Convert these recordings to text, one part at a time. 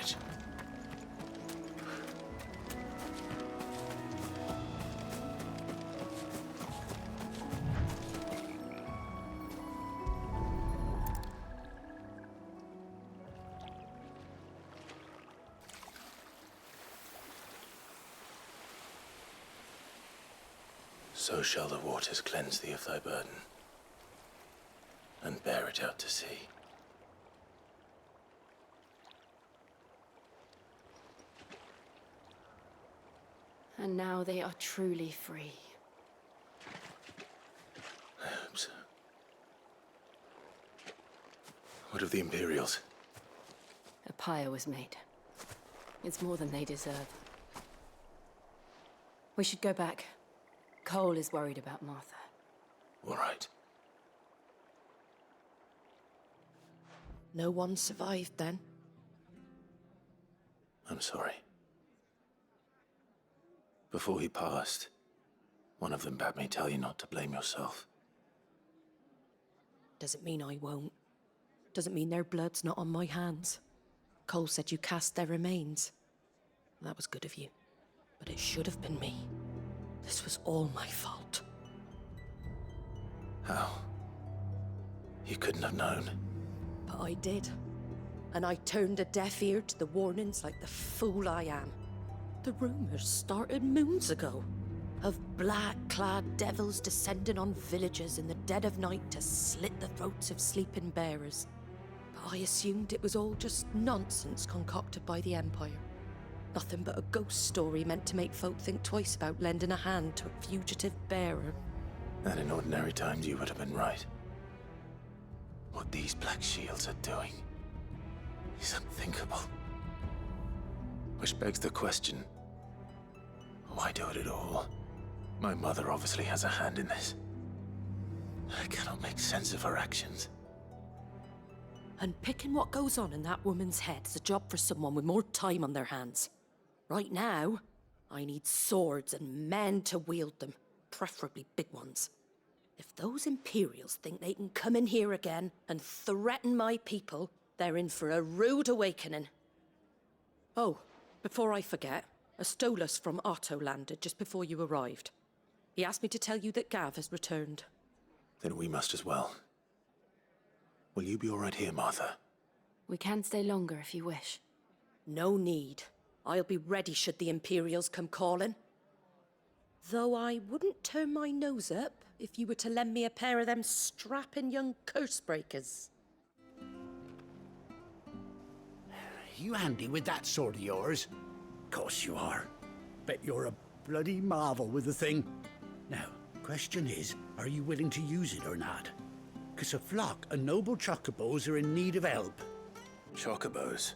it. So shall the waters cleanse thee of thy burden, and bear it out to sea. And now they are truly free. I hope so. What of the Imperials? A pyre was made. It's more than they deserve. We should go back. Cole is worried about Martha. All right. No one survived then? I'm sorry. Before he passed, one of them bade me tell you not to blame yourself. Doesn't mean I won't. Doesn't mean their blood's not on my hands. Cole said you cast their remains. That was good of you. But it should have been me. This was all my fault. How? You couldn't have known. But I did. And I turned a deaf ear to the warnings like the fool I am. The rumors started moons ago. Of black-clad devils descending on villages in the dead of night to slit the throats of sleeping bearers. But I assumed it was all just nonsense concocted by the Empire. Nothing but a ghost story meant to make folk think twice about lending a hand to a fugitive bearer. And in ordinary times you would have been right. What these Black Shields are doing is unthinkable. Which begs the question, why do it at all? My mother obviously has a hand in this. I cannot make sense of her actions. And picking what goes on in that woman's head is a job for someone with more time on their hands. Right now, I need swords and men to wield them, preferably big ones. If those Imperials think they can come in here again and threaten my people, they're in for a rude awakening. Oh, before I forget, a Stolas from Otto landed just before you arrived. He asked me to tell you that Gav has returned. Then we must as well. Will you be all right here, Martha? We can stay longer if you wish. No need. I'll be ready should the Imperials come calling. Though I wouldn't turn my nose up if you were to lend me a pair of them strapping young curse breakers. You handy with that sword of yours? Course you are. Bet you're a bloody marvel with the thing. Now, question is, are you willing to use it or not? 'Cause a flock of noble chocobos are in need of help. Chocobos?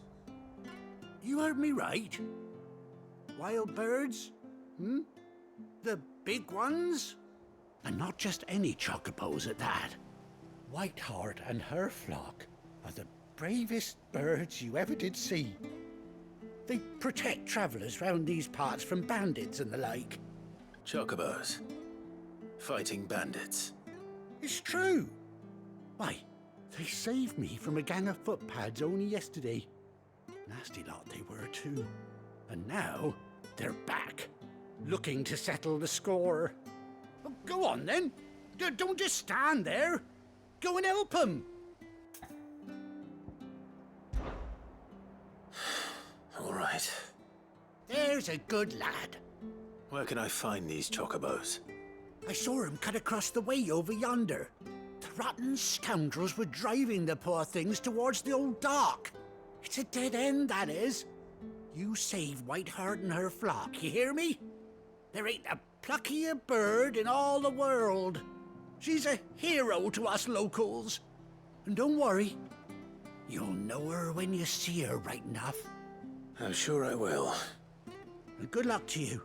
You heard me right. Wild birds? The big ones? And not just any chocobos at that. Whiteheart and her flock are the bravest birds you ever did see. They protect travellers round these parts from bandits and the like. Chocobos? Fighting bandits? It's true. Why, they saved me from a gang of footpads only yesterday. Nasty lot they were too. And now, they're back, looking to settle the score. Oh, go on then. Don't just stand there. Go and help them. All right. There's a good lad. Where can I find these chocobos? I saw him cut across the way over yonder. The rotten scoundrels were driving the poor things towards the old dock. It's a dead end, that is. You save Whiteheart and her flock, you hear me? There ain't a pluckier bird in all the world. She's a hero to us locals. And don't worry, you'll know her when you see her right enough. I'm sure I will. And good luck to you.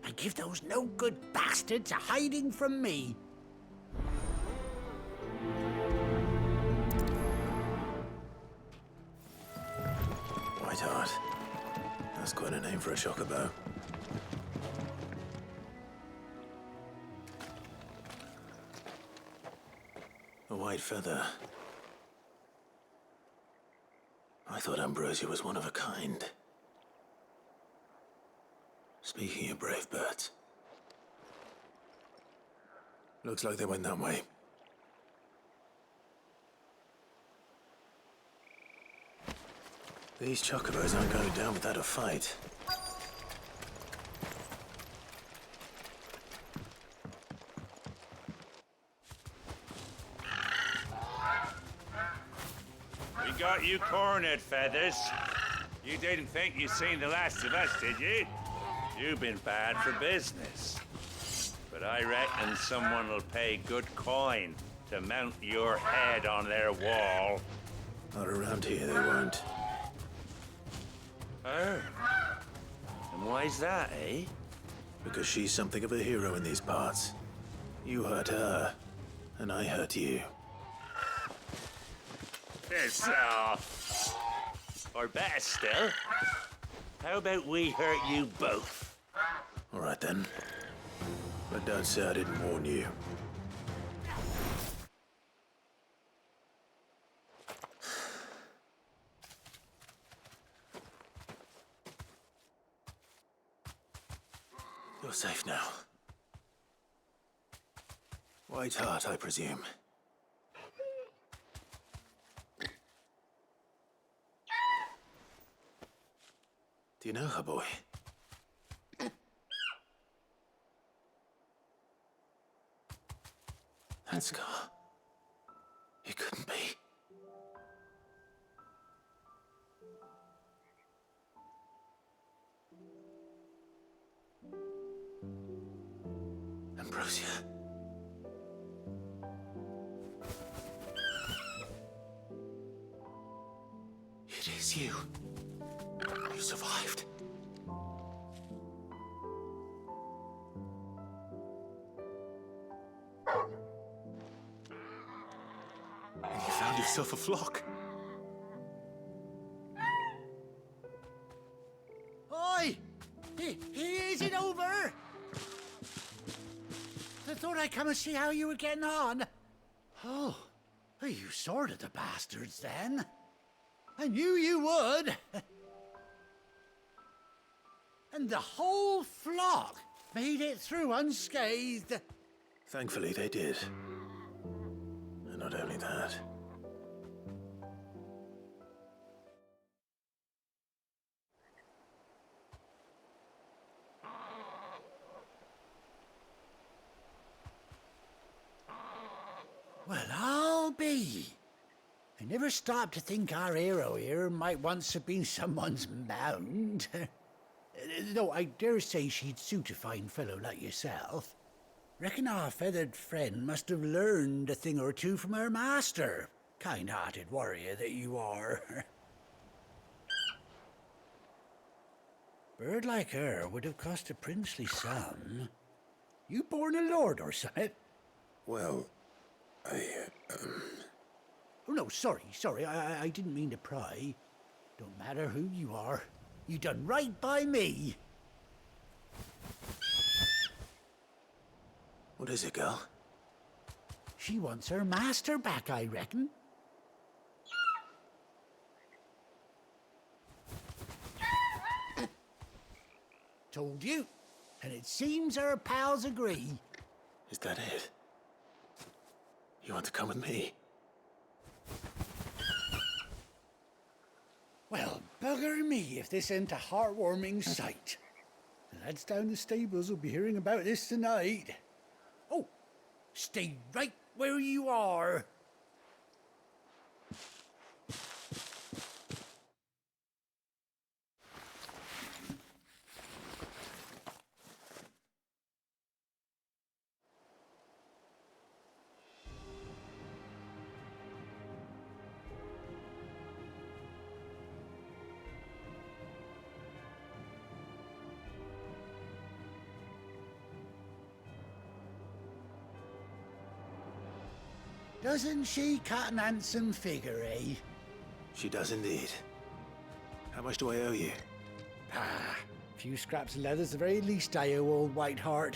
And give those no-good bastards a hiding from me. Whiteheart. That's quite a name for a chocobo. A white feather. I thought Ambrosia was one of a kind. Speaking of brave birds, looks like they went that way. These chocobos aren't going down without a fight. We got you cornered, Feathers. You didn't think you'd seen the last of us, did you? You've been bad for business. But I reckon someone will pay good coin to mount your head on their wall. Not around here, they won't. Oh. And why's that, eh? Because she's something of a hero in these parts. You hurt her, and I hurt you. Piss off. Or better still, how about we hurt you both? All right then. But don't say I didn't warn you. You're safe now. White Heart, I presume. Do you know her, boy? That scar. It couldn't be. Ambrosia. It is you. You survived. And you found yourself a flock. Oi! Is it over? I thought I'd come and see how you were getting on. Oh, you sorted the bastards then. I knew you would. And the whole flock made it through unscathed. Thankfully, they did. And not only that. Well, I'll be. I never stopped to think our hero here might once have been someone's mount. Though I dare say she'd suit a fine fellow like yourself. Reckon our feathered friend must have learned a thing or two from her master. Kind-hearted warrior that you are. Bird like her would have cost a princely sum. You born a lord or something? Well, Oh, no, sorry, I didn't mean to pry. Don't matter who you are. You done right by me. What is it, girl? She wants her master back, I reckon. Told you. And it seems her pals agree. Is that it? You want to come with me? Well, bugger me if this ain't a heartwarming sight. The lads down the stables will be hearing about this tonight. Oh, stay right where you are. Doesn't she cut an handsome figure, eh? She does indeed. How much do I owe you? Ah, a few scraps of leather's the very least I owe old Whiteheart.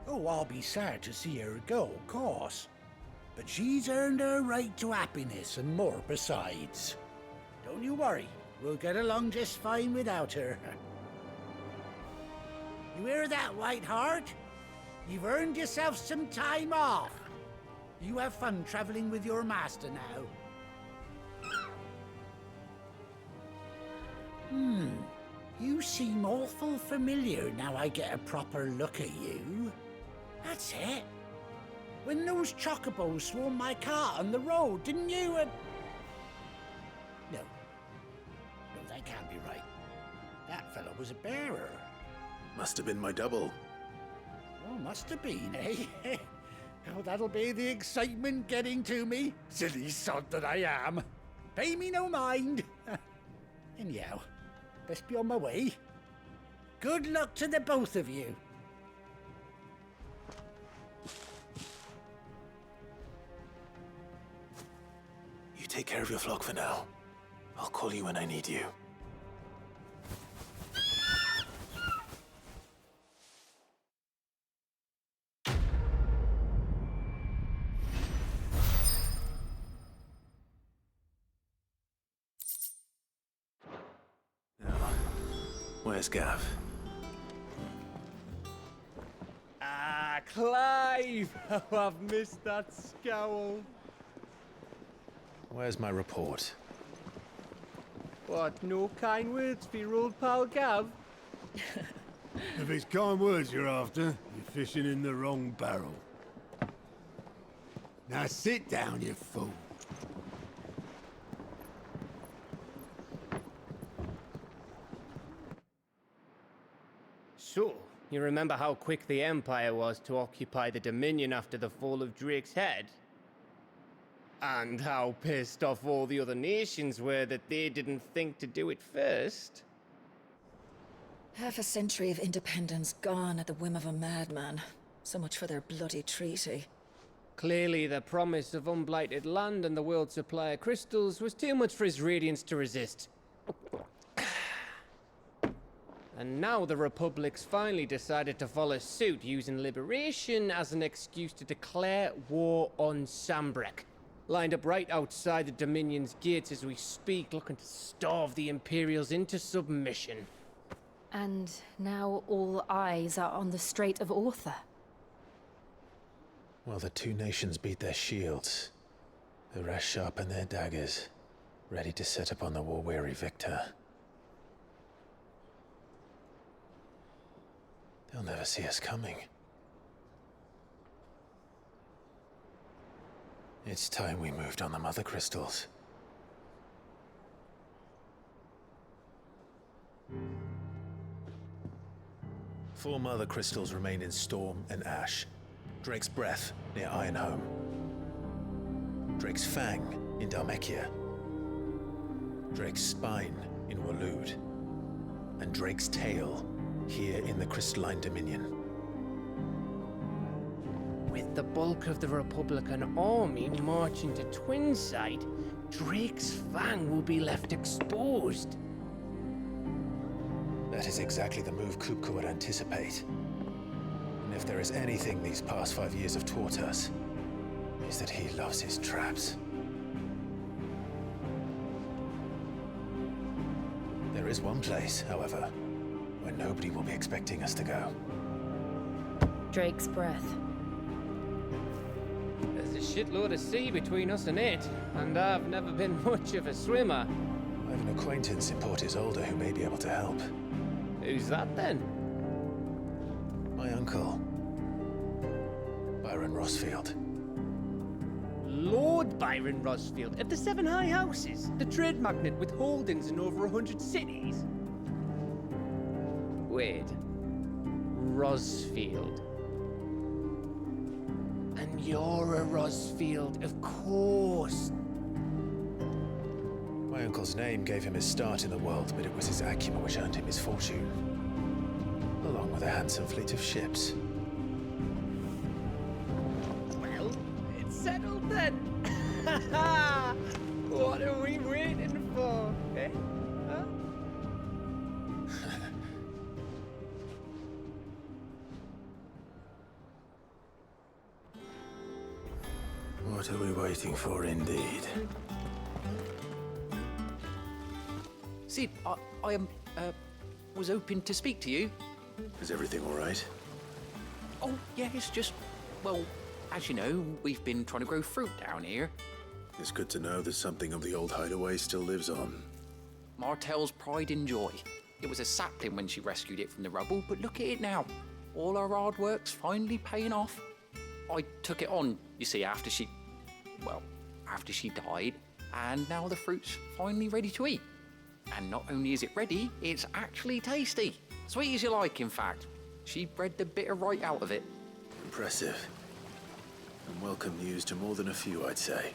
Oh, I'll be sad to see her go, of course. But she's earned her right to happiness and more besides. Don't you worry. We'll get along just fine without her. You hear that, Whiteheart? You've earned yourself some time off. You have fun traveling with your master now. You seem awful familiar now I get a proper look at you. That's it. When those chocobos swarmed my car on the road, didn't you? No, that can't be right. That fellow was a bearer. Must have been my double. Oh, must have been, eh? Oh, that'll be the excitement getting to me. Silly sod that I am. Pay me no mind. Anyhow, best be on my way. Good luck to the both of you. You take care of your flock for now. I'll call you when I need you. Now, where's Gav? Ah, Clive! Oh, I've missed that scowl. Where's my report? What, no kind words for your old pal Gav? If it's kind words you're after, you're fishing in the wrong barrel. Now sit down, you fool. So, you remember how quick the Empire was to occupy the Dominion after the fall of Drake's head? And how pissed off all the other nations were that they didn't think to do it first? Half a century of independence gone at the whim of a madman. So much for their bloody treaty. Clearly, the promise of unblighted land and the world's supply of crystals was too much for his radiance to resist. And now the Republic's finally decided to follow suit, using liberation as an excuse to declare war on Sambrek. Lined up right outside the Dominion's gates as we speak, looking to starve the Imperials into submission. And now all eyes are on the Strait of Author. Well, the two nations beat their shields. The rest sharpen their daggers, ready to set upon the war-weary victor. They'll never see us coming. It's time we moved on the Mothercrystals. Four Mothercrystals remain in Storm and Ash. Drake's Breath near Ironhome. Drake's Fang in Dhalmekia. Drake's Spine in Waloed. And Drake's Tail here in the Crystalline Dominion. With the bulk of the Republican army marching to Twinside, Drake's Fang will be left exposed. That is exactly the move Kupka would anticipate. And if there is anything these past 5 years have taught us, is that he loves his traps. There is one place, however, where nobody will be expecting us to go. Drake's Breath. There's a shitload of sea between us and it, and I've never been much of a swimmer. I have an acquaintance in Port Isolde who may be able to help. Who's that then? My uncle, Byron Rosfield. Lord Byron Rosfield of the Seven High Houses, the trade magnate with holdings in over 100 cities. Wait, Rosfield. And you're a Rosfield, of course. My uncle's name gave him his start in the world, but it was his acumen which earned him his fortune, along with a handsome fleet of ships. Well, it's settled then. What are we waiting for, eh? Huh? What are we waiting for, indeed? Sid, I was hoping to speak to you. Is everything all right? Oh, yeah, it's just, well, as you know, we've been trying to grow fruit down here. It's good to know that something of the old hideaway still lives on. Martel's pride and joy. It was a sapling when she rescued it from the rubble, but look at it now. All our hard work's finally paying off. I took it on, you see, after she died, and now the fruit's finally ready to eat. And not only is it ready, it's actually tasty. Sweet as you like, in fact. She bred the bitter right out of it. Impressive. And welcome news to more than a few, I'd say.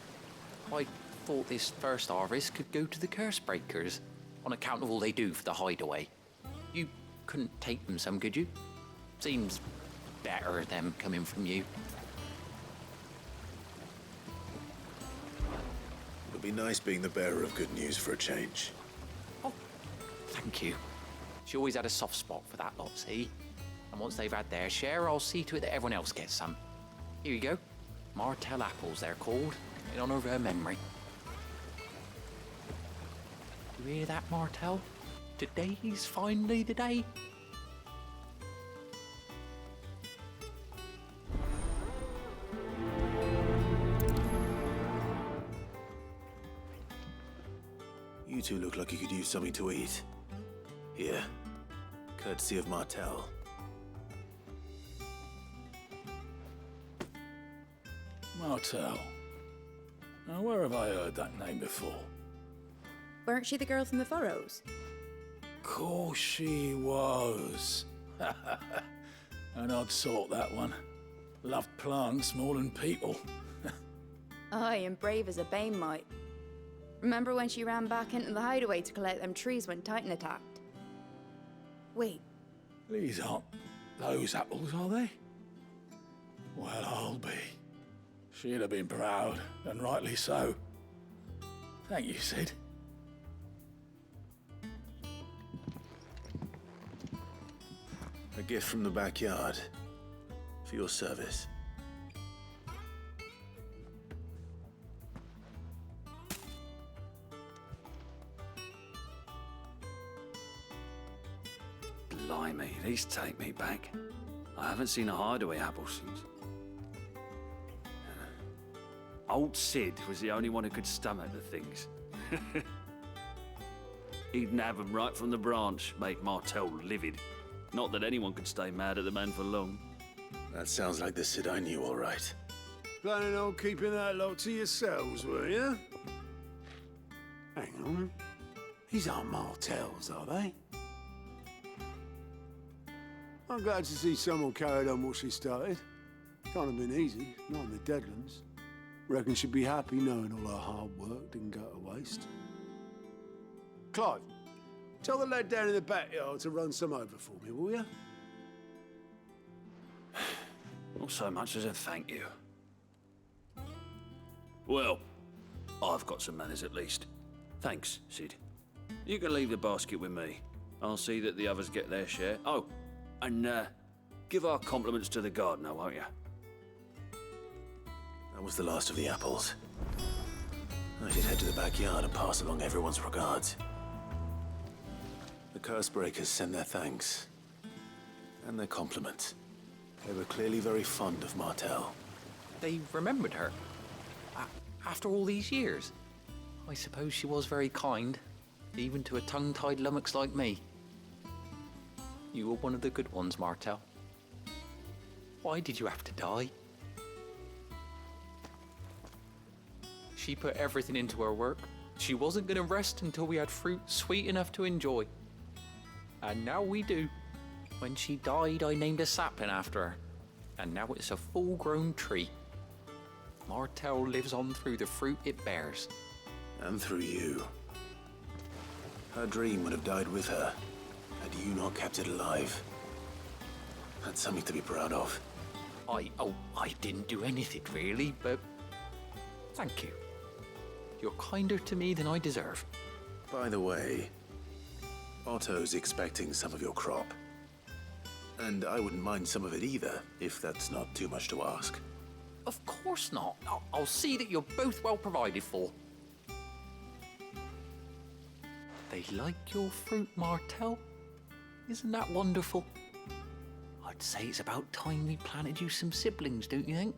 I thought this first harvest could go to the curse breakers, on account of all they do for the hideaway. You couldn't take them some, could you? Seems better them coming from you. It'll be nice being the bearer of good news for a change. Oh, thank you. She always had a soft spot for that lot, see? And once they've had their share, I'll see to it that everyone else gets some. Here you go. Martel apples, they're called, in honor of her memory. You hear that, Martel? Today's finally the day. You two look like you could use something to eat. Here, courtesy of Martel. Martel. Now, where have I heard that name before? Weren't she the girl from the Furrows? Course she was. An odd sort, that one. Loved plants more than people. Aye, and brave as a bane might. Remember when she ran back into the hideaway to collect them trees when Titan attacked? Wait. These aren't those apples, are they? Well, I'll be. She'd have been proud, and rightly so. Thank you, Sid. A gift from the backyard. For your service. Blimey, these take me back. I haven't seen a hideaway apple since. Old Sid was the only one who could stomach the things. He'd nab them right from the branch, make Martel livid. Not that anyone could stay mad at the man for long. That sounds like the Sid I knew, all right. Planning on keeping that lot to yourselves, were you? Hang on. These aren't Martels, are they? I'm glad to see someone carried on what she started. Can't have been easy, not in the Deadlands. Reckon she'd be happy knowing all her hard work didn't go to waste. Clive, tell the lad down in the backyard to run some over for me, will you? Not so much as a thank you. Well, I've got some manners at least. Thanks, Sid. You can leave the basket with me. I'll see that the others get their share. Oh, and give our compliments to the gardener, won't you? That was the last of the apples. I should head to the backyard and pass along everyone's regards. The curse breakers send their thanks. And their compliments. They were clearly very fond of Martel. They remembered her. After all these years. I suppose she was very kind, even to a tongue-tied lummox like me. You were one of the good ones, Martel. Why did you have to die? She put everything into her work. She wasn't going to rest until we had fruit sweet enough to enjoy. And now we do. When she died, I named a sapling after her. And now it's a full-grown tree. Martel lives on through the fruit it bears. And through you. Her dream would have died with her, had you not kept it alive. That's something to be proud of. I didn't do anything really, but thank you. You're kinder to me than I deserve. By the way, Otto's expecting some of your crop. And I wouldn't mind some of it either, if that's not too much to ask. Of course not. I'll see that you're both well provided for. They like your fruit, Martel. Isn't that wonderful? I'd say it's about time we planted you some siblings, don't you think?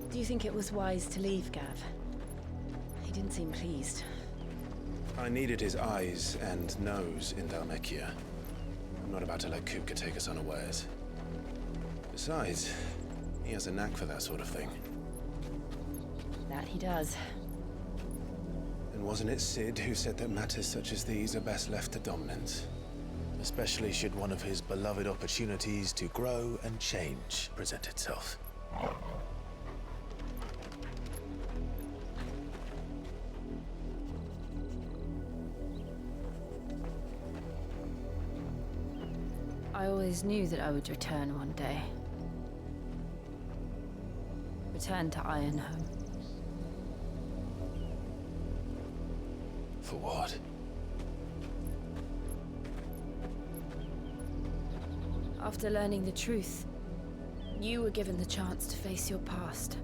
Do you think it was wise to leave, Gav? He didn't seem pleased. I needed his eyes and nose in Dhalmekia. I'm not about to let Kupka take us unawares. Besides, he has a knack for that sort of thing. That he does. And wasn't it Sid who said that matters such as these are best left to dominance? Especially should one of his beloved opportunities to grow and change present itself. I always knew that I would return one day. Return to Ironhome. For what? After learning the truth, you were given the chance to face your past.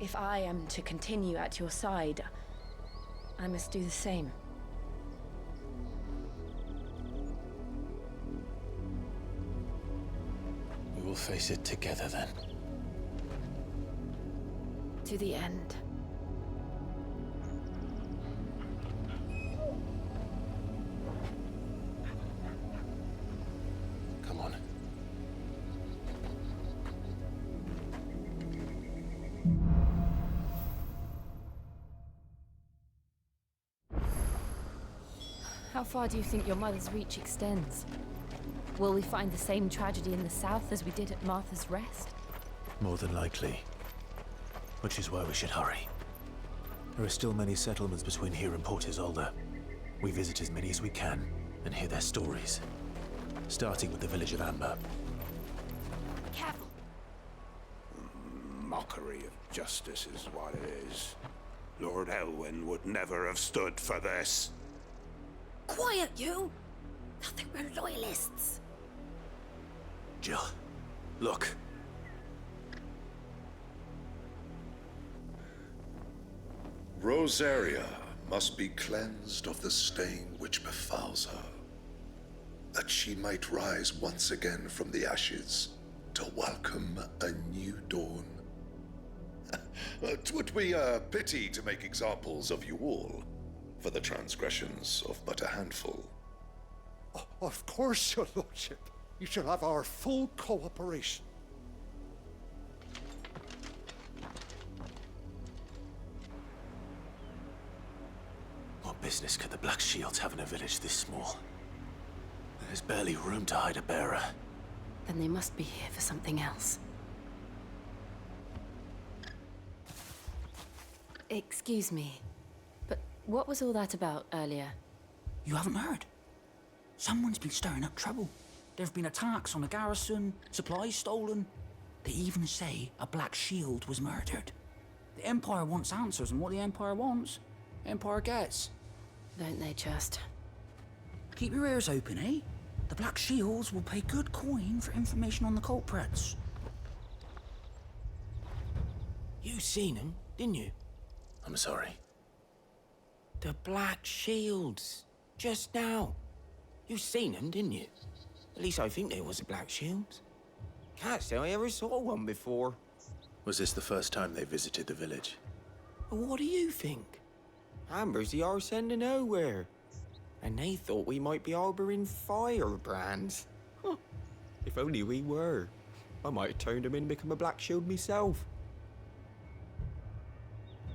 If I am to continue at your side, I must do the same. We will face it together then. To the end. Come on. How far do you think your mother's reach extends? Will we find the same tragedy in the south as we did at Martha's Rest? More than likely. Which is why we should hurry. There are still many settlements between here and Port Isolde. We visit as many as we can and hear their stories. Starting with the village of Amber. Careful! Mockery of justice is what it is. Lord Elwyn would never have stood for this. Quiet, you! Nothing, we're loyalists. Jill, look. Rosaria must be cleansed of the stain which befouls her, that she might rise once again from the ashes to welcome a new dawn. 'Twould be a pity to make examples of you all, for the transgressions of but a handful. Of course, your lordship. You shall have our full cooperation. What business could the Black Shields have in a village this small? There's barely room to hide a bearer. Then they must be here for something else. Excuse me, but what was all that about earlier? You haven't heard? Someone's been stirring up trouble. There have been attacks on the garrison, supplies stolen. They even say a Black Shield was murdered. The Empire wants answers, and what the Empire wants, Empire gets. Don't they just? Keep your ears open, eh? The Black Shields will pay good coin for information on the culprits. You seen them, didn't you? I'm sorry. The Black Shields. Just now. You seen them, didn't you? At least I think there was a Black Shield. Can't say I ever saw one before. Was this the first time they visited the village? What do you think? Amber's the arse end of nowhere. And they thought we might be harboring firebrands. Huh. If only we were. I might have turned them in and become a Black Shield myself.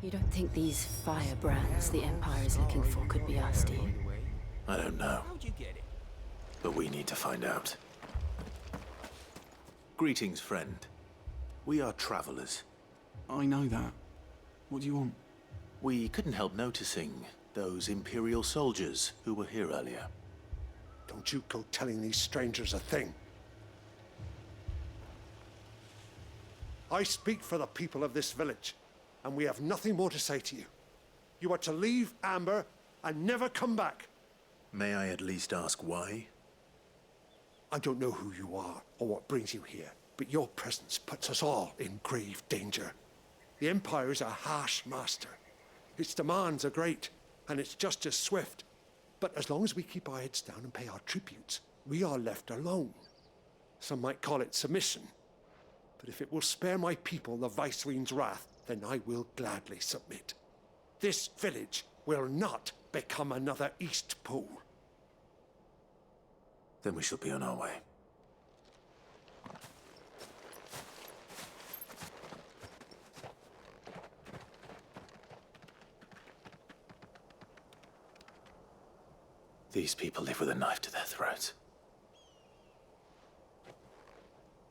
You don't think these firebrands the Empire is looking for could be us, do you? I don't know. But we need to find out. Greetings, friend. We are travelers. I know that. What do you want? We couldn't help noticing those Imperial soldiers who were here earlier. Don't you go telling these strangers a thing. I speak for the people of this village, and we have nothing more to say to you. You are to leave Amber and never come back. May I at least ask why? I don't know who you are or what brings you here, but your presence puts us all in grave danger. The Empire is a harsh master. Its demands are great, and its justice swift. But as long as we keep our heads down and pay our tributes, we are left alone. Some might call it submission. But if it will spare my people the Viceroy's wrath, then I will gladly submit. This village will not become another East Pool. Then we shall be on our way. These people live with a knife to their throats.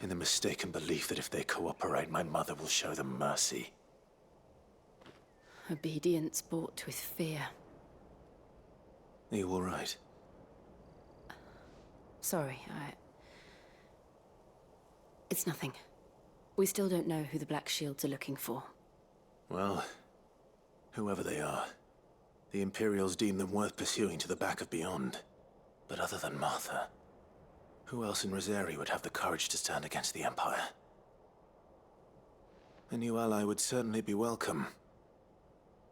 In the mistaken belief that if they cooperate, my mother will show them mercy. Obedience bought with fear. Are you all right? Sorry, It's nothing. We still don't know who the Black Shields are looking for. Well, whoever they are, the Imperials deem them worth pursuing to the back of beyond. But other than Martha, who else in Rosari would have the courage to stand against the Empire? A new ally would certainly be welcome.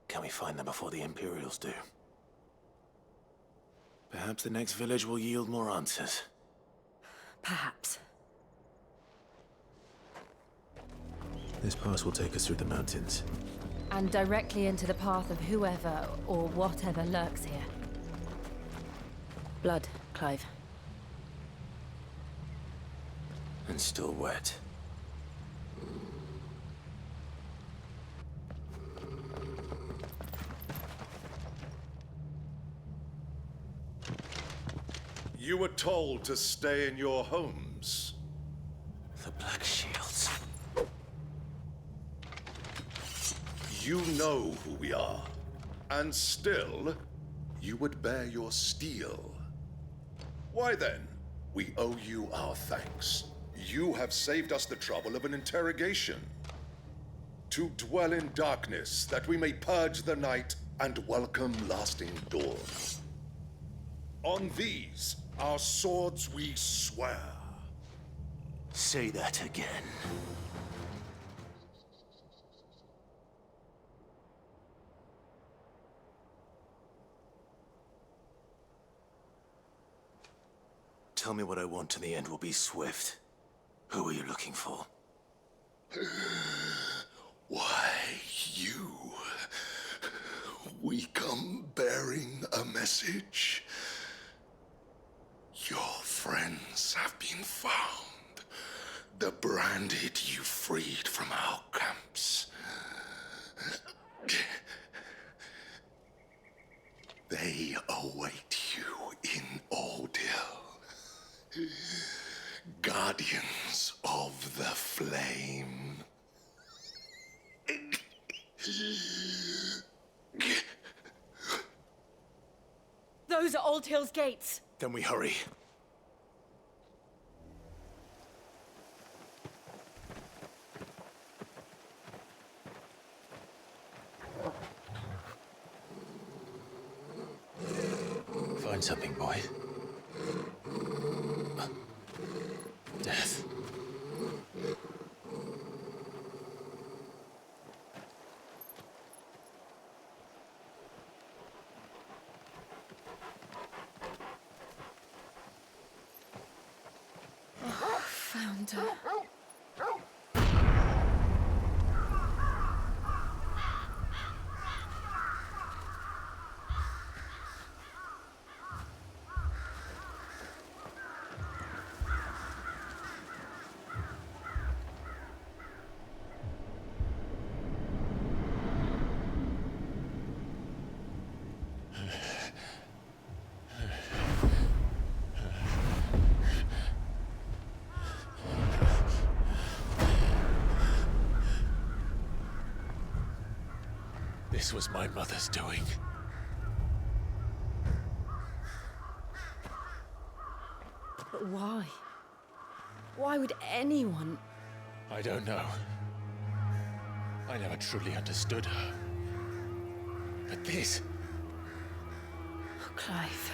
Can we find them before the Imperials do? Perhaps the next village will yield more answers. Perhaps. This pass will take us through the mountains. And directly into the path of whoever or whatever lurks here. Blood, Clive. And still wet. You were told to stay in your homes. The Black Shields. You know who we are. And still, you would bear your steel. Why then, we owe you our thanks. You have saved us the trouble of an interrogation. To dwell in darkness, that we may purge the night and welcome lasting dawn. On these, our swords we swear. Say that again. Tell me what I want and the end will be swift. Who are you looking for? Why, you. We come bearing a message. Your friends have been found. The branded you freed from our camps. They await you in Ordeal. Guardians of the Flame. Those are Old Hill's gates. Then we hurry. Find something, boy. Death. Found her. This was my mother's doing. But why? Why would anyone... I don't know. I never truly understood her. But this... Oh, Clive.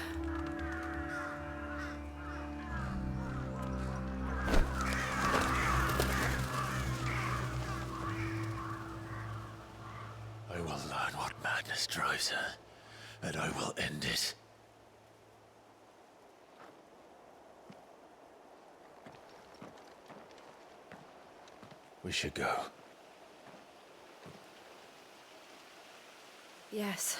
I will learn what madness drives her, and I will end it. We should go. Yes.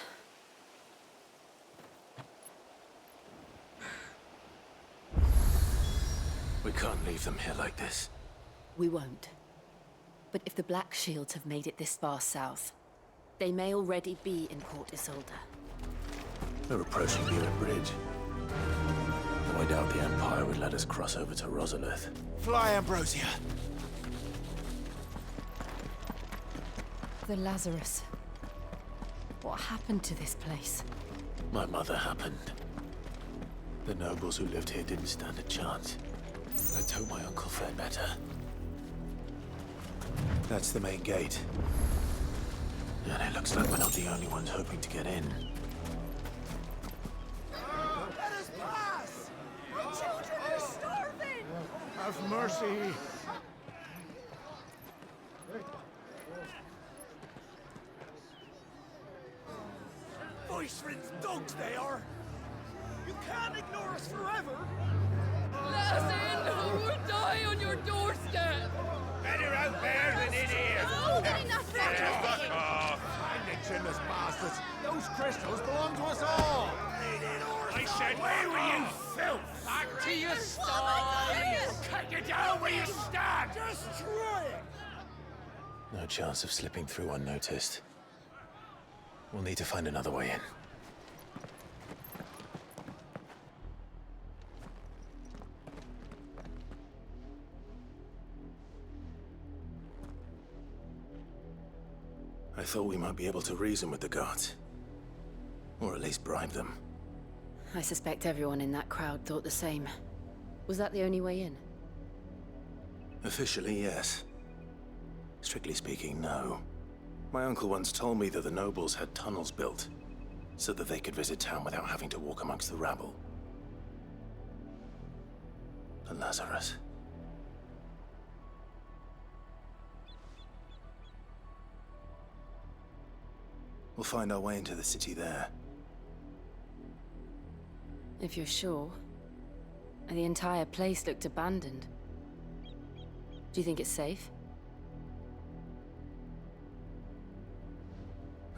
We can't leave them here like this. We won't. But if the Black Shields have made it this far south, they may already be in Port Isolde. We're approaching Buick Bridge. Though I doubt the Empire would let us cross over to Rosalith. Fly, Ambrosia! The Lazarus. What happened to this place? My mother happened. The nobles who lived here didn't stand a chance. Let's hope my uncle fared better. That's the main gate. And it looks like we're not the only ones hoping to get in. Let us pass! The children are starving! Have mercy! Voice-rinsed dogs they are! You can't ignore us forever! Let us in, or we'll die on your doorstep! Better out there than in here! Oh, get enough Fuck off! Find the chinless bastards! Those crystals belong to us all! I said, where were you, filth? Back to your stalls! Cut you down where you stand! Just try it! No chance of slipping through unnoticed. We'll need to find another way in. I thought we might be able to reason with the guards. Or at least bribe them. I suspect everyone in that crowd thought the same. Was that the only way in? Officially, yes. Strictly speaking, no. My uncle once told me that the nobles had tunnels built, so that they could visit town without having to walk amongst the rabble. The Lazarus. We'll find our way into the city there. If you're sure. The entire place looked abandoned. Do you think it's safe?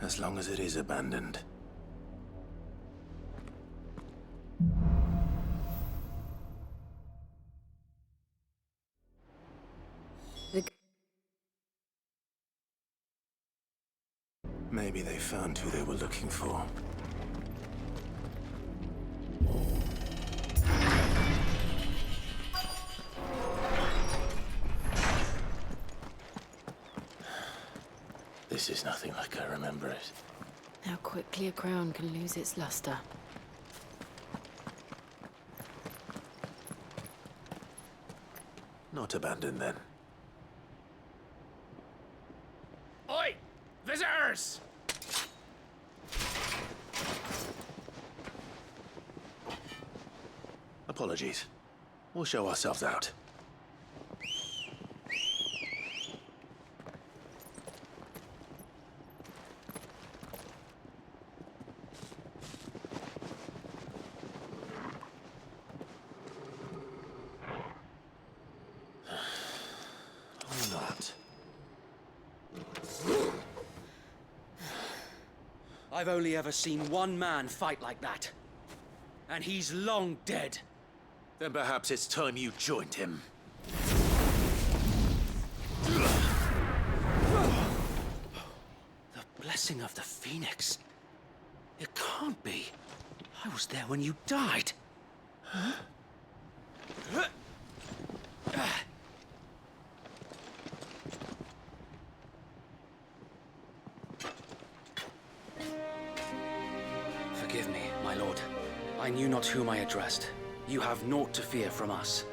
As long as it is abandoned. Maybe they found who they were looking for. This is nothing like I remember it. How quickly a crown can lose its luster. Not abandoned, then. Oi! Visitors! Apologies. We'll show ourselves out. Or not. I've only ever seen one man fight like that. And he's long dead. Then perhaps it's time you joined him. The blessing of the Phoenix. It can't be. I was there when you died. Huh? Forgive me, my lord. I knew not whom I addressed. You have naught to fear from us.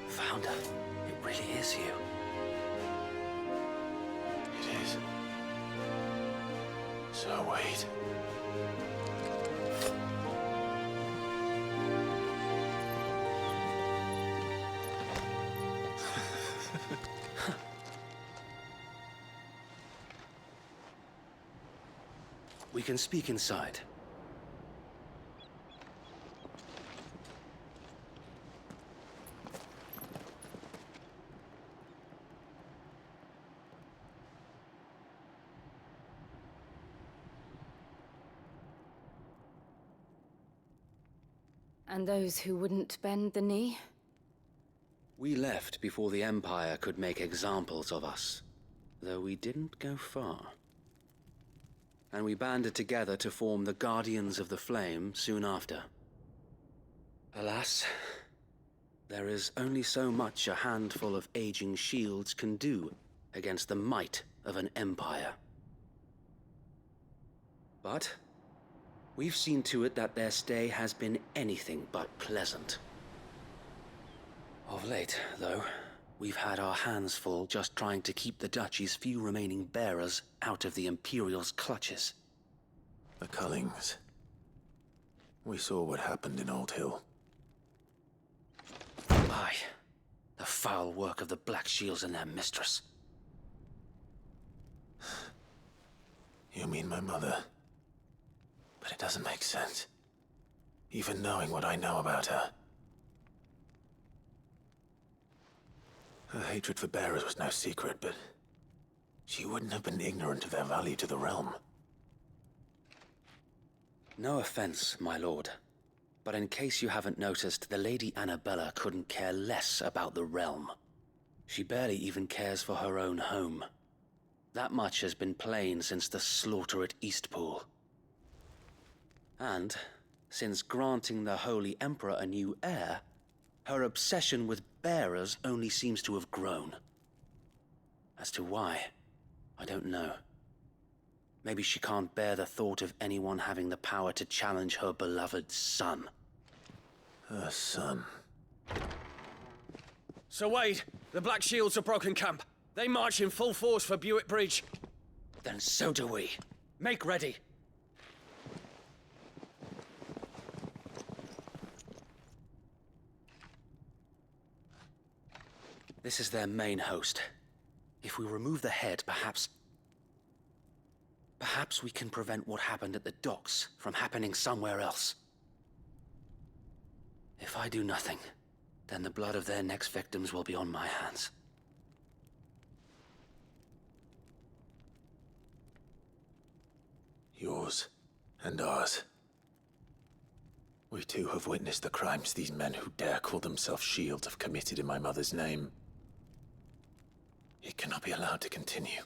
Founder, it really is you. It is. So wait. We can speak inside. And those who wouldn't bend the knee? We left before the Empire could make examples of us, though we didn't go far. And we banded together to form the Guardians of the Flame soon after. Alas, there is only so much a handful of aging shields can do against the might of an empire. But we've seen to it that their stay has been anything but pleasant. Of late, though, we've had our hands full just trying to keep the Duchy's few remaining bearers out of the Imperial's clutches. The Cullings. We saw what happened in Old Hill. Aye. The foul work of the Black Shields and their mistress. You mean my mother? But it doesn't make sense. Even knowing what I know about her. Her hatred for bearers was no secret, but she wouldn't have been ignorant of their value to the realm. No offense, my lord. But in case you haven't noticed, the Lady Annabella couldn't care less about the realm. She barely even cares for her own home. That much has been plain since the slaughter at Eastpool. And, since granting the Holy Emperor a new heir, her obsession with bearers only seems to have grown. As to why, I don't know. Maybe she can't bear the thought of anyone having the power to challenge her beloved son. Her son. Sir Wade, the Black Shields have broken camp. They march in full force for Buick Bridge. Then so do we. Make ready. This is their main host. If we remove the head, perhaps we can prevent what happened at the docks from happening somewhere else. If I do nothing, then the blood of their next victims will be on my hands. Yours and ours. We too have witnessed the crimes these men who dare call themselves shields have committed in my mother's name. It cannot be allowed to continue.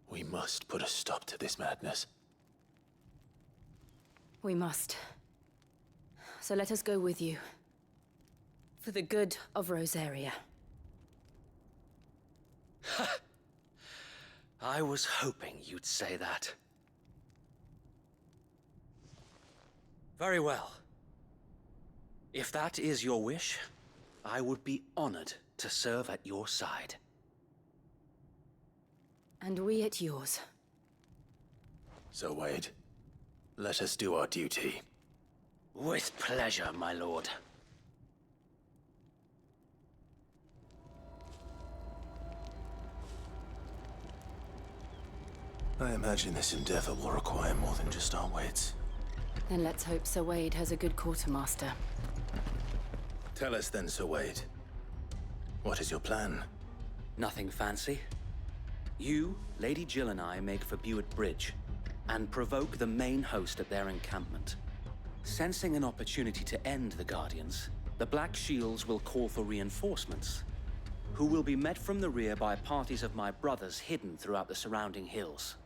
We must put a stop to this madness. We must. So let us go with you. For the good of Rosaria. I was hoping you'd say that. Very well. If that is your wish, I would be honored to serve at your side. And we at yours. So, Wade, let us do our duty. With pleasure, my lord. I imagine this endeavor will require more than just our wits. Then let's hope Sir Wade has a good quartermaster. Tell us then, Sir Wade. What is your plan? Nothing fancy. You, Lady Jill and I make for Buick Bridge, and provoke the main host at their encampment. Sensing an opportunity to end the Guardians, the Black Shields will call for reinforcements, who will be met from the rear by parties of my brothers hidden throughout the surrounding hills.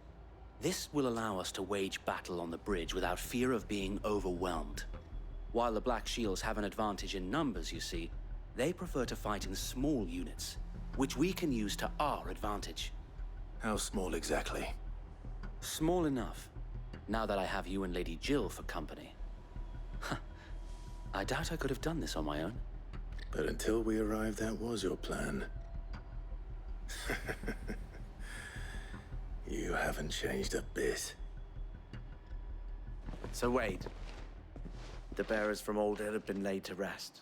This will allow us to wage battle on the bridge without fear of being overwhelmed. While the Black Shields have an advantage in numbers, you see, they prefer to fight in small units, which we can use to our advantage. How small exactly? Small enough Now that I have you and Lady Jill for company. I doubt I could have done this on my own. But until we arrived, that was your plan. You haven't changed a bit. So Wade, the bearers from Old Hill have been laid to rest.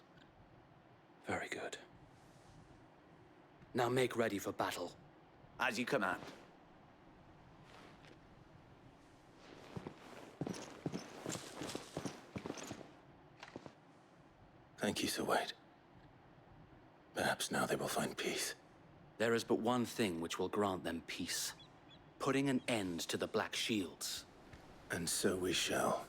Very good. Now make ready for battle. As you command. Thank you, Sir Wade. Perhaps now they will find peace. There is but one thing which will grant them peace. Putting an end to the Black Shields. And so we shall.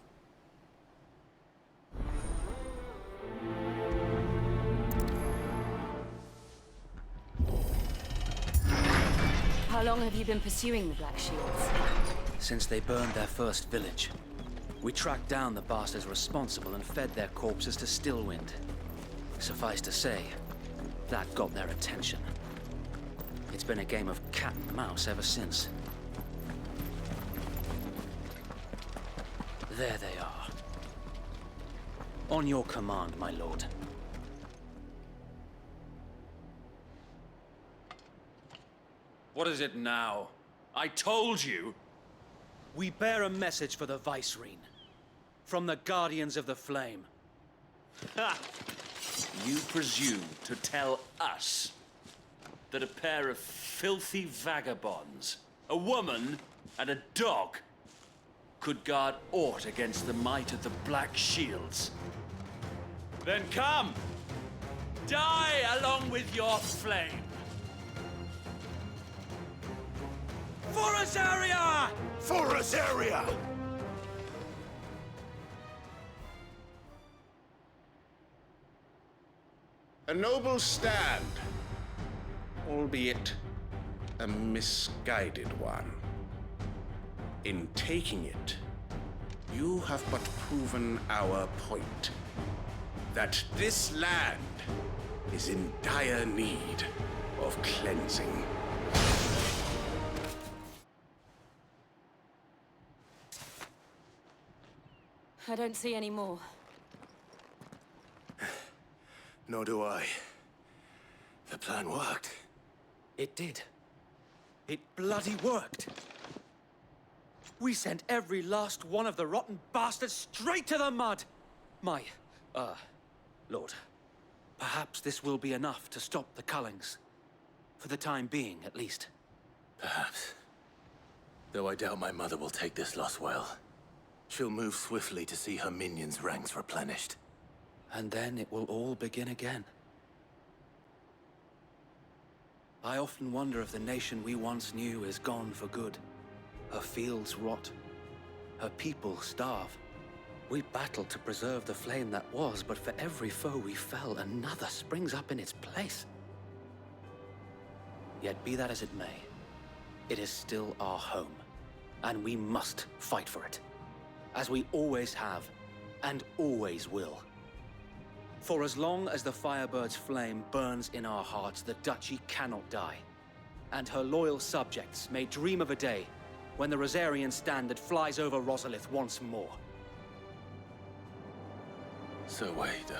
How long have you been pursuing the Black Shields? Since they burned their first village. We tracked down the bastards responsible and fed their corpses to Stillwind. Suffice to say, that got their attention. It's been a game of cat and mouse ever since. There they are. On your command, my lord. What is it now? I told you! We bear a message for the Vicereine. From the Guardians of the Flame. Ha! You presume to tell us that a pair of filthy vagabonds, a woman and a dog, could guard aught against the might of the Black Shields? Then come! Die along with your flame! For us area! For us area! A noble stand, albeit a misguided one. In taking it, you have but proven our point, that this land is in dire need of cleansing. I don't see any more. Nor do I. The plan worked. It did. It bloody worked. We sent every last one of the rotten bastards straight to the mud! My, Lord, perhaps this will be enough to stop the Cullings. For the time being, at least. Perhaps. Though I doubt my mother will take this loss well. She'll move swiftly to see her minions' ranks replenished. And then it will all begin again. I often wonder if the nation we once knew is gone for good. Her fields rot. Her people starve. We battled to preserve the flame that was, but for every foe we fell, another springs up in its place. Yet be that as it may, it is still our home, and we must fight for it. As we always have, and always will. For as long as the Firebird's flame burns in our hearts, the Duchy cannot die. And her loyal subjects may dream of a day when the Rosarian standard flies over Rosalith once more. So wait,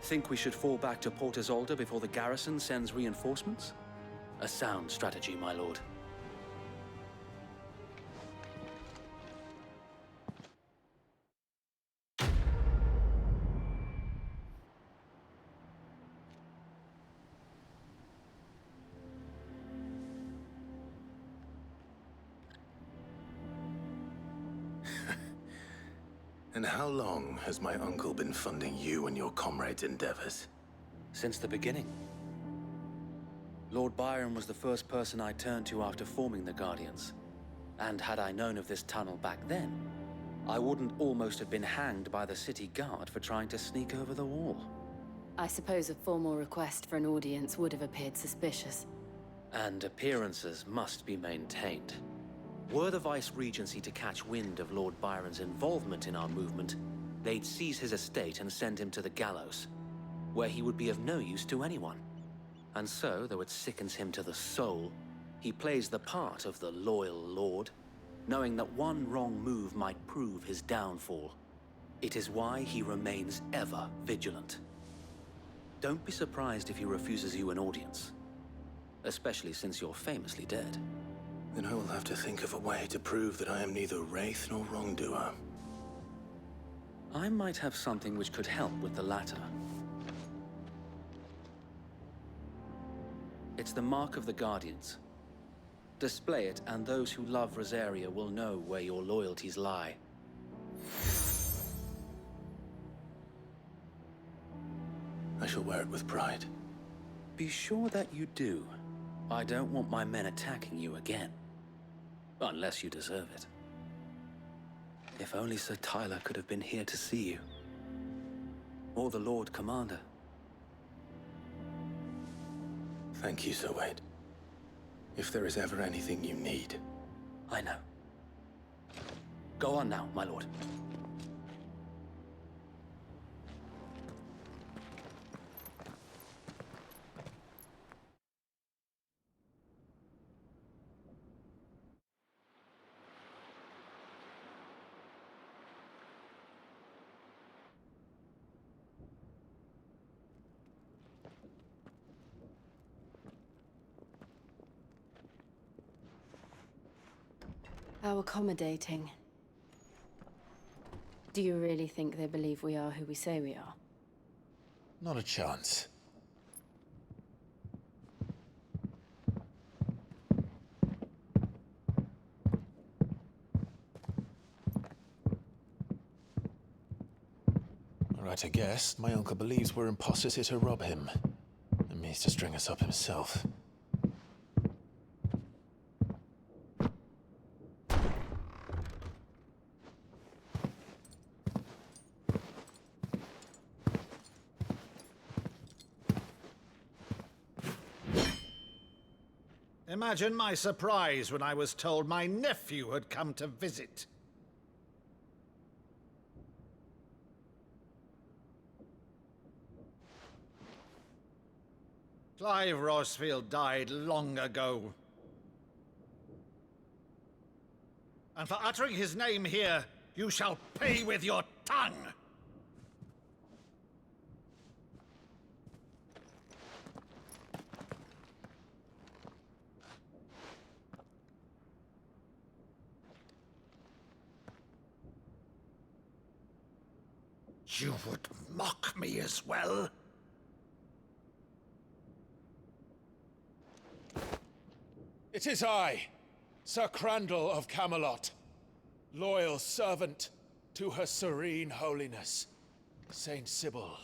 Think we should fall back to Port Isolde before the garrison sends reinforcements? A sound strategy, my lord. And how long has my uncle been funding you and your comrades' endeavors? Since the beginning. Lord Byron was the first person I turned to after forming the Guardians. And had I known of this tunnel back then, I wouldn't almost have been hanged by the city guard for trying to sneak over the wall. I suppose a formal request for an audience would have appeared suspicious. And appearances must be maintained. Were the Vice-Regency to catch wind of Lord Byron's involvement in our movement, they'd seize his estate and send him to the gallows, where he would be of no use to anyone. And so, though it sickens him to the soul, he plays the part of the loyal lord knowing that one wrong move might prove his downfall. It is why he remains ever vigilant. Don't be surprised if he refuses you an audience, especially since you're famously dead. Then I will have to think of a way to prove that I am neither wraith nor wrongdoer. I might have something which could help with the latter. It's the Mark of the Guardians. Display it, and those who love Rosaria will know where your loyalties lie. I shall wear it with pride. Be sure that you do. I don't want my men attacking you again. Unless you deserve it. If only Sir Tyler could have been here to see you. Or the Lord Commander. Thank you, Sir Wade. If there is ever anything you need. I know. Go on now, my lord. How accommodating. Do you really think they believe we are who we say we are? Not a chance. All right, I guess. My uncle believes we're imposters here to rob him. And means to string us up himself. Imagine my surprise when I was told my nephew had come to visit. Clive Rosfield died long ago. And for uttering his name here, you shall pay with your tongue! You would mock me as well? It is I, Sir Crandall of Camelot, loyal servant to Her Serene Holiness, Saint Sybil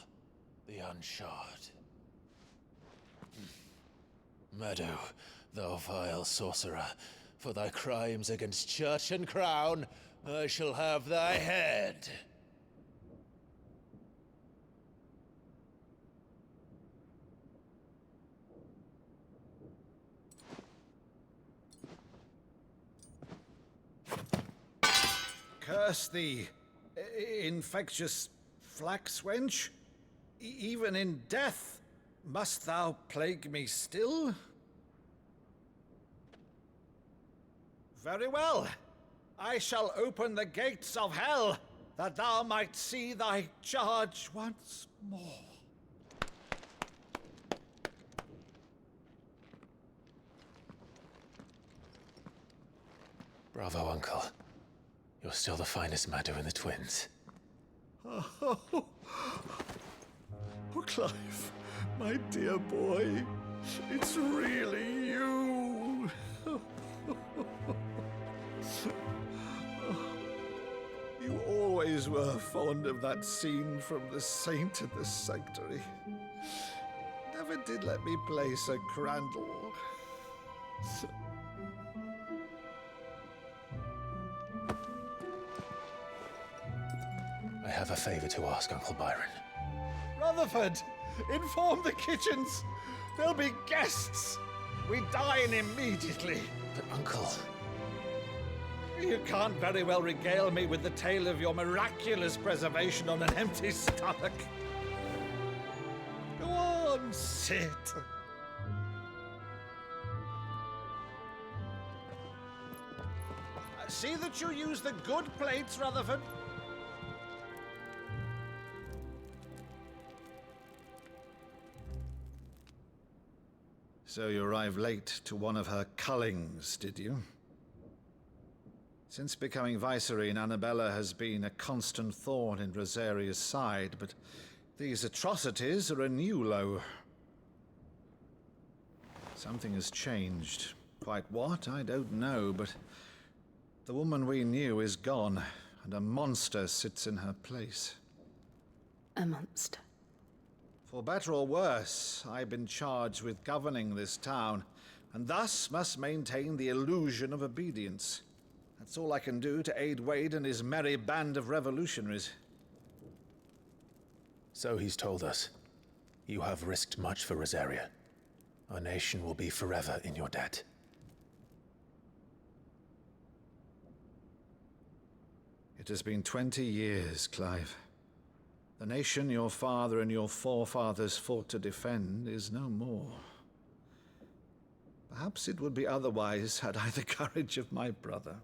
the Unshod. Meadow, thou vile sorcerer, for thy crimes against church and crown, I shall have thy head. Curse thee, infectious flax wench. Even in death, must thou plague me still? Very well. I shall open the gates of hell, that thou might see thy charge once more. Bravo, Uncle. You're still the finest Maddo in the twins. Oh, Clive, my dear boy, it's really you. You always were fond of that scene from The Saint in the Sanctuary. Never did let me play Sir Crandall. I have a favor to ask, Uncle Byron. Rutherford, inform the kitchens. There'll be guests. We dine immediately. But, Uncle... You can't very well regale me with the tale of your miraculous preservation on an empty stomach. Go on, sit. see that you use the good plates, Rutherford. So you arrived late to one of her cullings, did you? Since becoming Vicereine, Annabella has been a constant thorn in Rosaria's side, but these atrocities are a new low. Something has changed. Quite what, I don't know, but the woman we knew is gone, and a monster sits in her place. A monster. For better or worse, I've been charged with governing this town, and thus must maintain the illusion of obedience. That's all I can do to aid Wade and his merry band of revolutionaries. So he's told us. You have risked much for Rosaria. Our nation will be forever in your debt. It has been 20 years, Clive. The nation your father and your forefathers fought to defend is no more. Perhaps it would be otherwise had I the courage of my brother.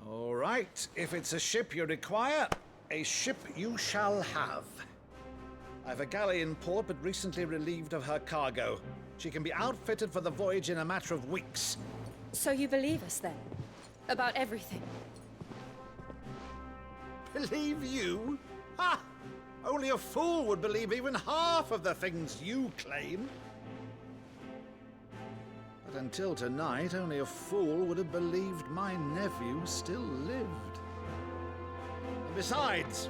All right, if it's a ship you require, a ship you shall have. I've a galley in port, but recently relieved of her cargo. She can be outfitted for the voyage in a matter of weeks. So you believe us then? About everything? Believe you? Ha! Only a fool would believe even half of the things you claim. But until tonight, only a fool would have believed my nephew still lived. And besides,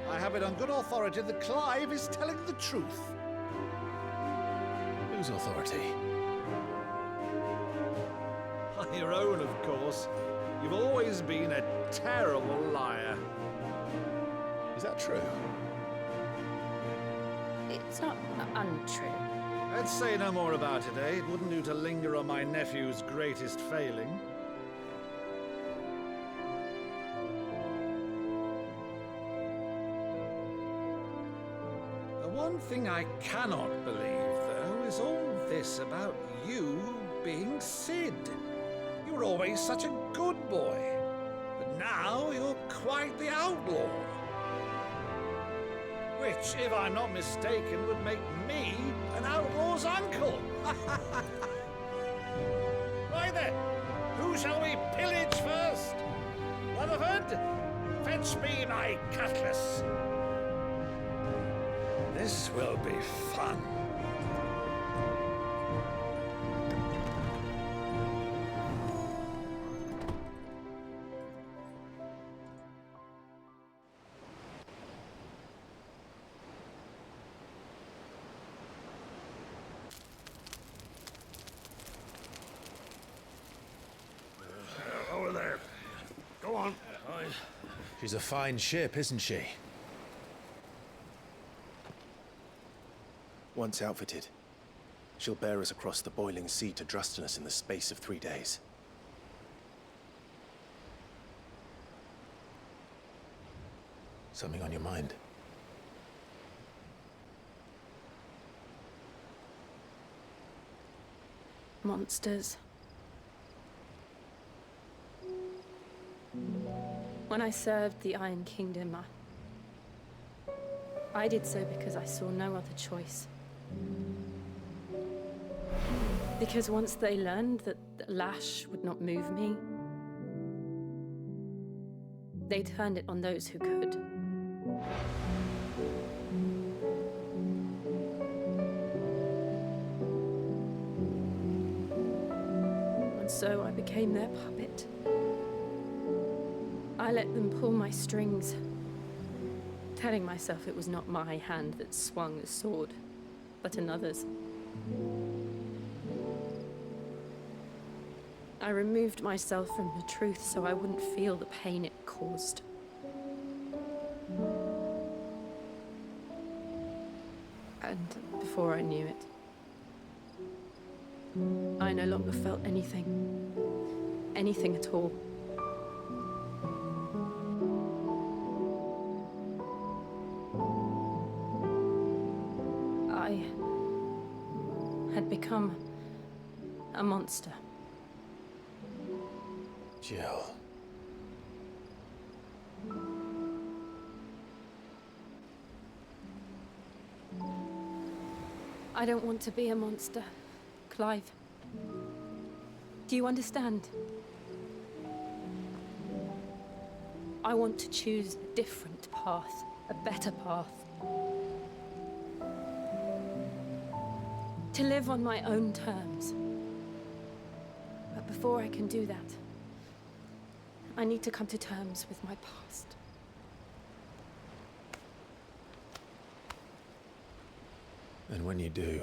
I have it on good authority that Clive is telling the truth. Whose authority? On your own, of course. You've always been a terrible liar. Is that true? It's not untrue. Let's say no more about it, eh? It wouldn't do to linger on my nephew's greatest failing. The one thing I cannot believe, though, is all this about you being Sid. You were always such a good boy, but now you're quite the outlaw. Which, if I'm not mistaken, would make me an outlaw's uncle. Right then, who shall we pillage first? Rutherford, fetch me my cutlass. This will be fun. Over there. Go on. She's a fine ship, isn't she? Once outfitted, she'll bear us across the boiling sea to Drustinus in the space of 3 days. Something on your mind? Monsters. When I served the Iron Kingdom, I did so because I saw no other choice. Because once they learned that the lash would not move me, they turned it on those who could. And so I became their puppet. I let them pull my strings, telling myself it was not my hand that swung the sword, but another's. I removed myself from the truth so I wouldn't feel the pain it caused. And before I knew it, I no longer felt anything. Anything at all. A monster. Jill. I don't want to be a monster, Clive. Do you understand? I want to choose a different path, a better path. To live on my own terms. But before I can do that, I need to come to terms with my past. And when you do,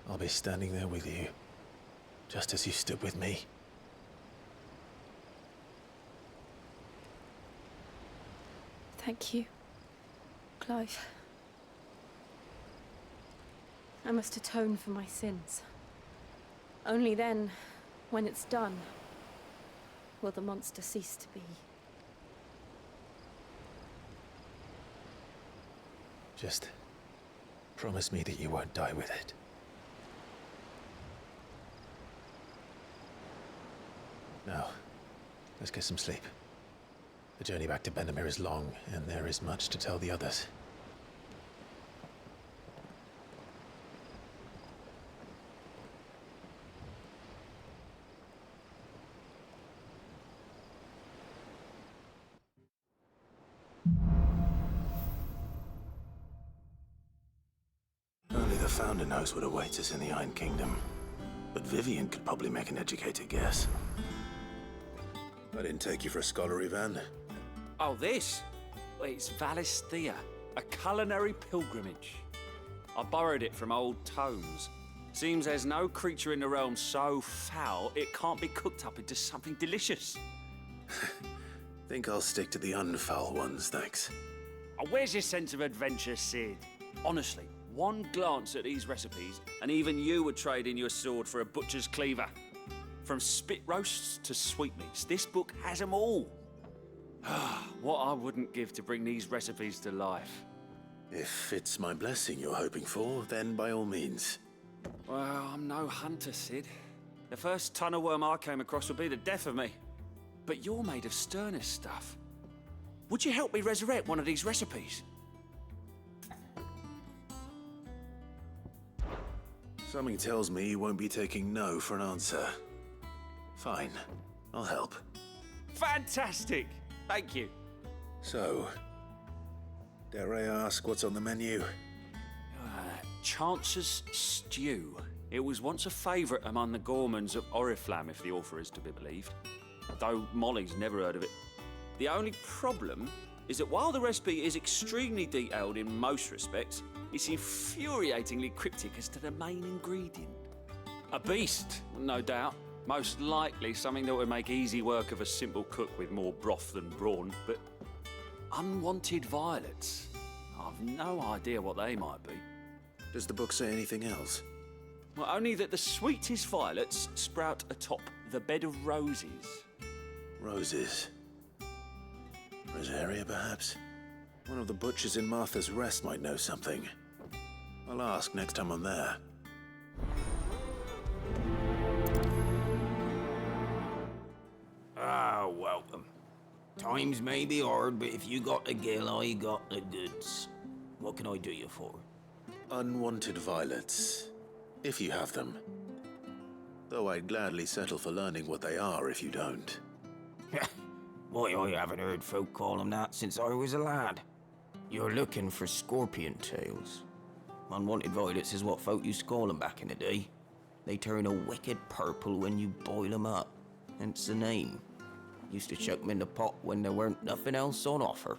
I'll be standing there with you, just as you stood with me. Thank you, Clive. I must atone for my sins. Only then, when it's done, will the monster cease to be. Just promise me that you won't die with it. Now, let's get some sleep. The journey back to Benamir is long, and there is much to tell the others. Only the Founder knows what awaits us in the Iron Kingdom. But Vivian could probably make an educated guess. I didn't take you for a scholar, Ivan. Oh, this? Well, it's Valisthea, a culinary pilgrimage. I borrowed it from old tomes. Seems there's no creature in the realm so foul it can't be cooked up into something delicious. Think I'll stick to the unfoul ones, thanks. Oh, where's your sense of adventure, Sid? Honestly, one glance at these recipes, and even you would trade in your sword for a butcher's cleaver. From spit roasts to sweetmeats, this book has them all. What I wouldn't give to bring these recipes to life. If it's my blessing you're hoping for, then by all means. Well, I'm no hunter, Sid. The first tunnel worm I came across would be the death of me. But you're made of sterner stuff. Would you help me resurrect one of these recipes? Something tells me you won't be taking no for an answer. Fine, I'll help. Fantastic! Thank you. So, dare I ask what's on the menu? Chance's Stew. It was once a favourite among the gourmands of Oriflamme, if the author is to be believed. Though Molly's never heard of it. The only problem is that while the recipe is extremely detailed in most respects, it's infuriatingly cryptic as to the main ingredient. A beast, no doubt. Most likely something that would make easy work of a simple cook with more broth than brawn, but unwanted violets. I've no idea what they might be. Does the book say anything else? Well, only that the sweetest violets sprout atop the bed of roses. Roses. Rosaria, perhaps? One of the butchers in Martha's Rest might know something. I'll ask next time I'm there. Ah, welcome. Times may be hard, but if you got the gill, I got the goods. What can I do you for? Unwanted violets, if you have them. Though I'd gladly settle for learning what they are if you don't. Why, I haven't heard folk call them that since I was a lad. You're looking for scorpion tails. Unwanted violets is what folk used to call them back in the day. They turn a wicked purple when you boil them up, hence the name. Used to chuck them in the pot when there weren't nothing else on offer,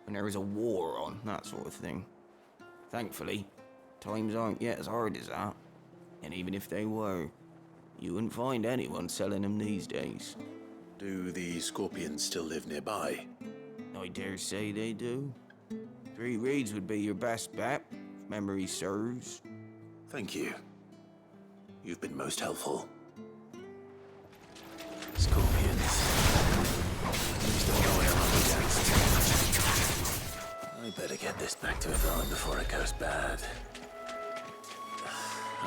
when there was a war on, that sort of thing. Thankfully, times aren't yet as hard as that. And even if they were, you wouldn't find anyone selling them these days. Do the scorpions still live nearby? I dare say they do. 3 Reeds would be your best bet, if memory serves. Thank you. You've been most helpful. Scorpions. At least I know what I'm up against. I better get this back to Yvonne before it goes bad.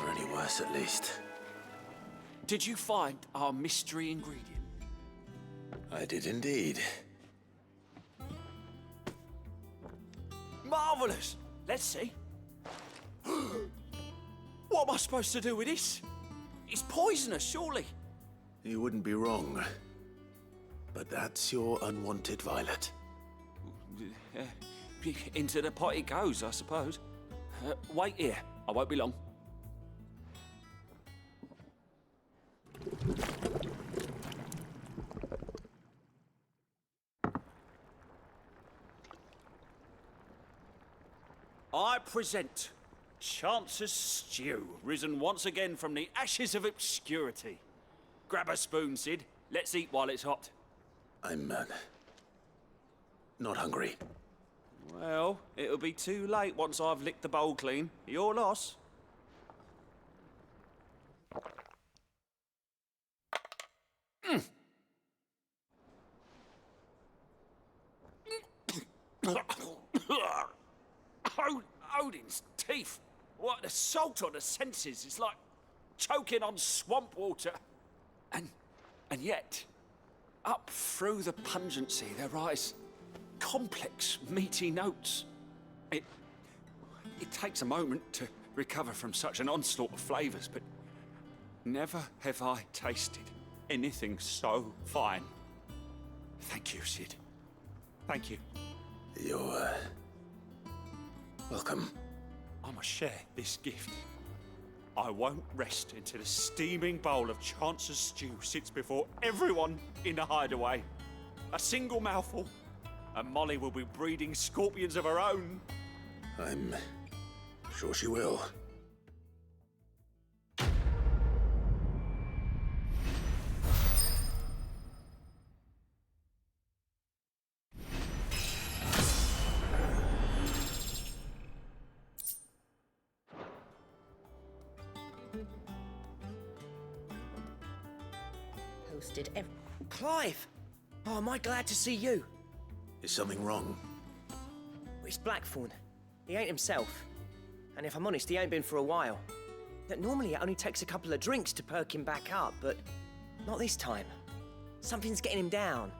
Or any worse, at least. Did you find our mystery ingredient? I did indeed. Marvellous! Let's see. What am I supposed to do with this? It's poisonous, surely. You wouldn't be wrong. But that's your unwanted violet. Into the pot it goes, I suppose. Wait here. I won't be long. I present Chance's Stew, risen once again from the ashes of obscurity. Grab a spoon, Sid. Let's eat while it's hot. I'm, not hungry. Well, it'll be too late once I've licked the bowl clean. Your loss. Odin's teeth. What, the salt on the senses is like choking on swamp water. And yet, up through the pungency there rise complex, meaty notes. It takes a moment to recover from such an onslaught of flavours, but never have I tasted anything so fine. Thank you, Sid. Thank you. You're, welcome. I must share this gift. I won't rest until a steaming bowl of Chance's Stew sits before everyone in the hideaway. A single mouthful, and Molly will be breeding scorpions of her own. I'm sure she will. Clive! Oh, am I glad to see you? Is something wrong? It's Blackthorn. He ain't himself. And if I'm honest, he ain't been for a while. That normally it only takes a couple of drinks to perk him back up, but not this time. Something's getting him down.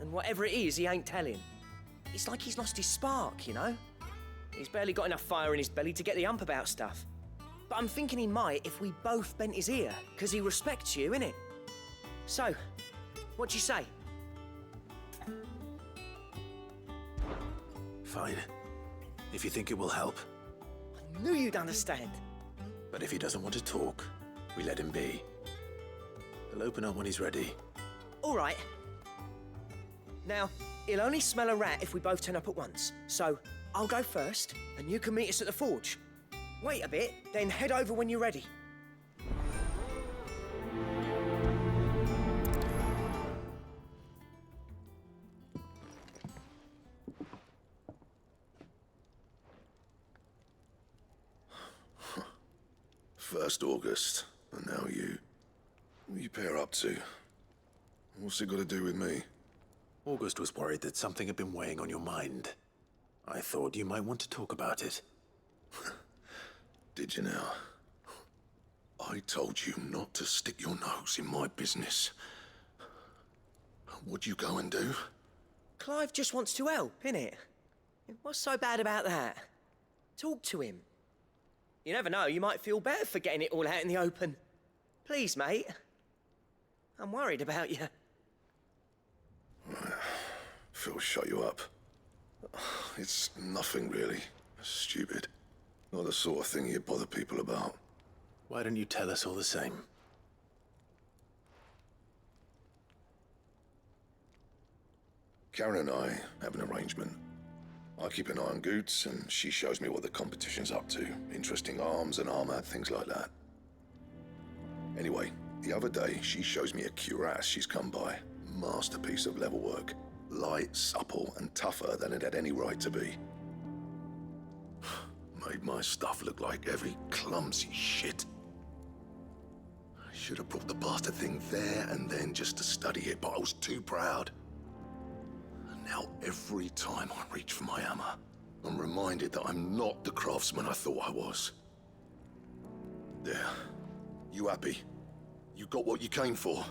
And whatever it is, he ain't telling. It's like he's lost his spark, you know? He's barely got enough fire in his belly to get the ump about stuff. But I'm thinking he might if we both bent his ear, because he respects you, innit? So, what do you say? Fine. If you think it will help. I knew you'd understand. But if he doesn't want to talk, we let him be. He'll open up when he's ready. All right. Now, he'll only smell a rat if we both turn up at once. So, I'll go first, and you can meet us at the forge. Wait a bit, then head over when you're ready. First August, and now you. What are you pair up to? What's it got to do with me? August was worried that something had been weighing on your mind. I thought you might want to talk about it. Did you now? I told you not to stick your nose in my business. What'd you go and do? Clive just wants to help, innit? What's so bad about that? Talk to him. You never know, you might feel better for getting it all out in the open. Please, mate. I'm worried about you. Phil, shut you up. It's nothing, really. Stupid. Not the sort of thing you bother people about. Why don't you tell us all the same? Karen and I have an arrangement. I keep an eye on Goots, and she shows me what the competition's up to. Interesting arms and armor, things like that. Anyway, the other day, she shows me a cuirass she's come by. Masterpiece of level work. Light, supple, and tougher than it had any right to be. Made my stuff look like every clumsy shit. I should have brought the bastard thing there and then just to study it, but I was too proud. Now, every time I reach for my hammer, I'm reminded that I'm not the craftsman I thought I was. There. You happy? You got what you came for.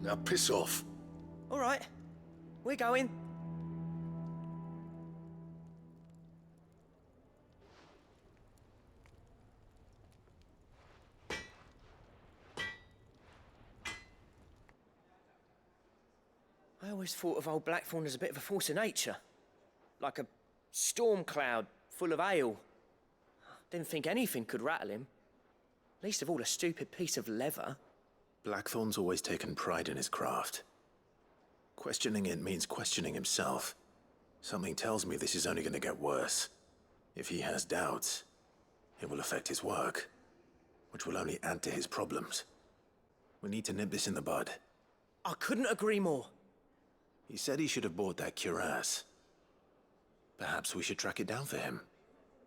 Now piss off. All right, we're going. I always thought of old Blackthorn as a bit of a force of nature. Like a storm cloud full of ale. Didn't think anything could rattle him. Least of all a stupid piece of leather. Blackthorn's always taken pride in his craft. Questioning it means questioning himself. Something tells me this is only going to get worse. If he has doubts, it will affect his work, which will only add to his problems. We need to nip this in the bud. I couldn't agree more. He said he should have bought that cuirass. Perhaps we should track it down for him.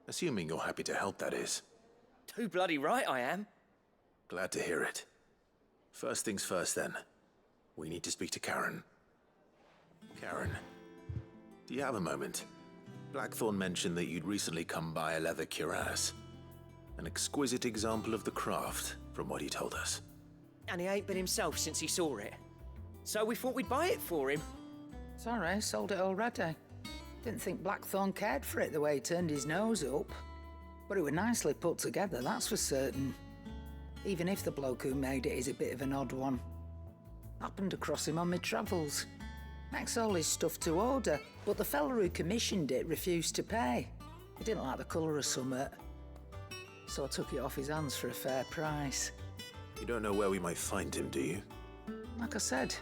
Assuming you're happy to help, that is. Too bloody right I am. Glad to hear it. First things first, then. We need to speak to Karen. Karen, do you have a moment? Blackthorn mentioned that you'd recently come by a leather cuirass. An exquisite example of the craft, from what he told us. And he ain't been himself since he saw it. So we thought we'd buy it for him. Sorry, sold it already. Didn't think Blackthorn cared for it the way he turned his nose up. But it was nicely put together, that's for certain. Even if the bloke who made it is a bit of an odd one. Happened across him on my travels. Makes all his stuff to order, but the fella who commissioned it refused to pay. He didn't like the colour of summit. So I took it off his hands for a fair price. You don't know where we might find him, do you? Like I said,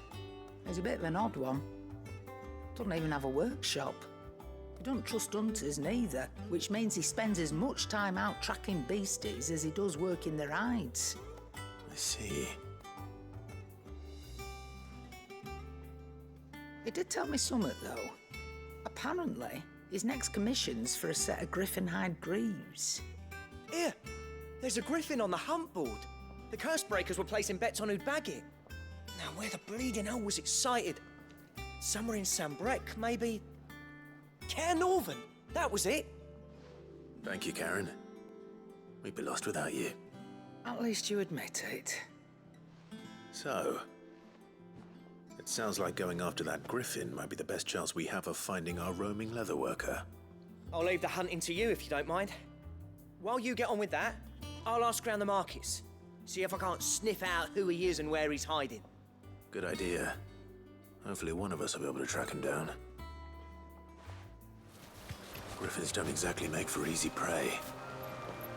he's a bit of an odd one. Doesn't even have a workshop. He don't trust hunters neither, which means he spends as much time out tracking beasties as he does working their hides. I see. He did tell me something, though. Apparently, his next commission's for a set of griffin hide greaves. Here, there's a griffin on the hunt board. The curse breakers were placing bets on who'd bag it. Now, where the bleeding hell was it sighted? Somewhere in Sambrec, maybe? Care Northern, that was it. Thank you, Karen. We'd be lost without you. At least you admit it. So, it sounds like going after that griffin might be the best chance we have of finding our roaming leatherworker. I'll leave the hunting to you if you don't mind. While you get on with that, I'll ask around the markets. See if I can't sniff out who he is and where he's hiding. Good idea. Hopefully one of us will be able to track him down. Griffins don't exactly make for easy prey.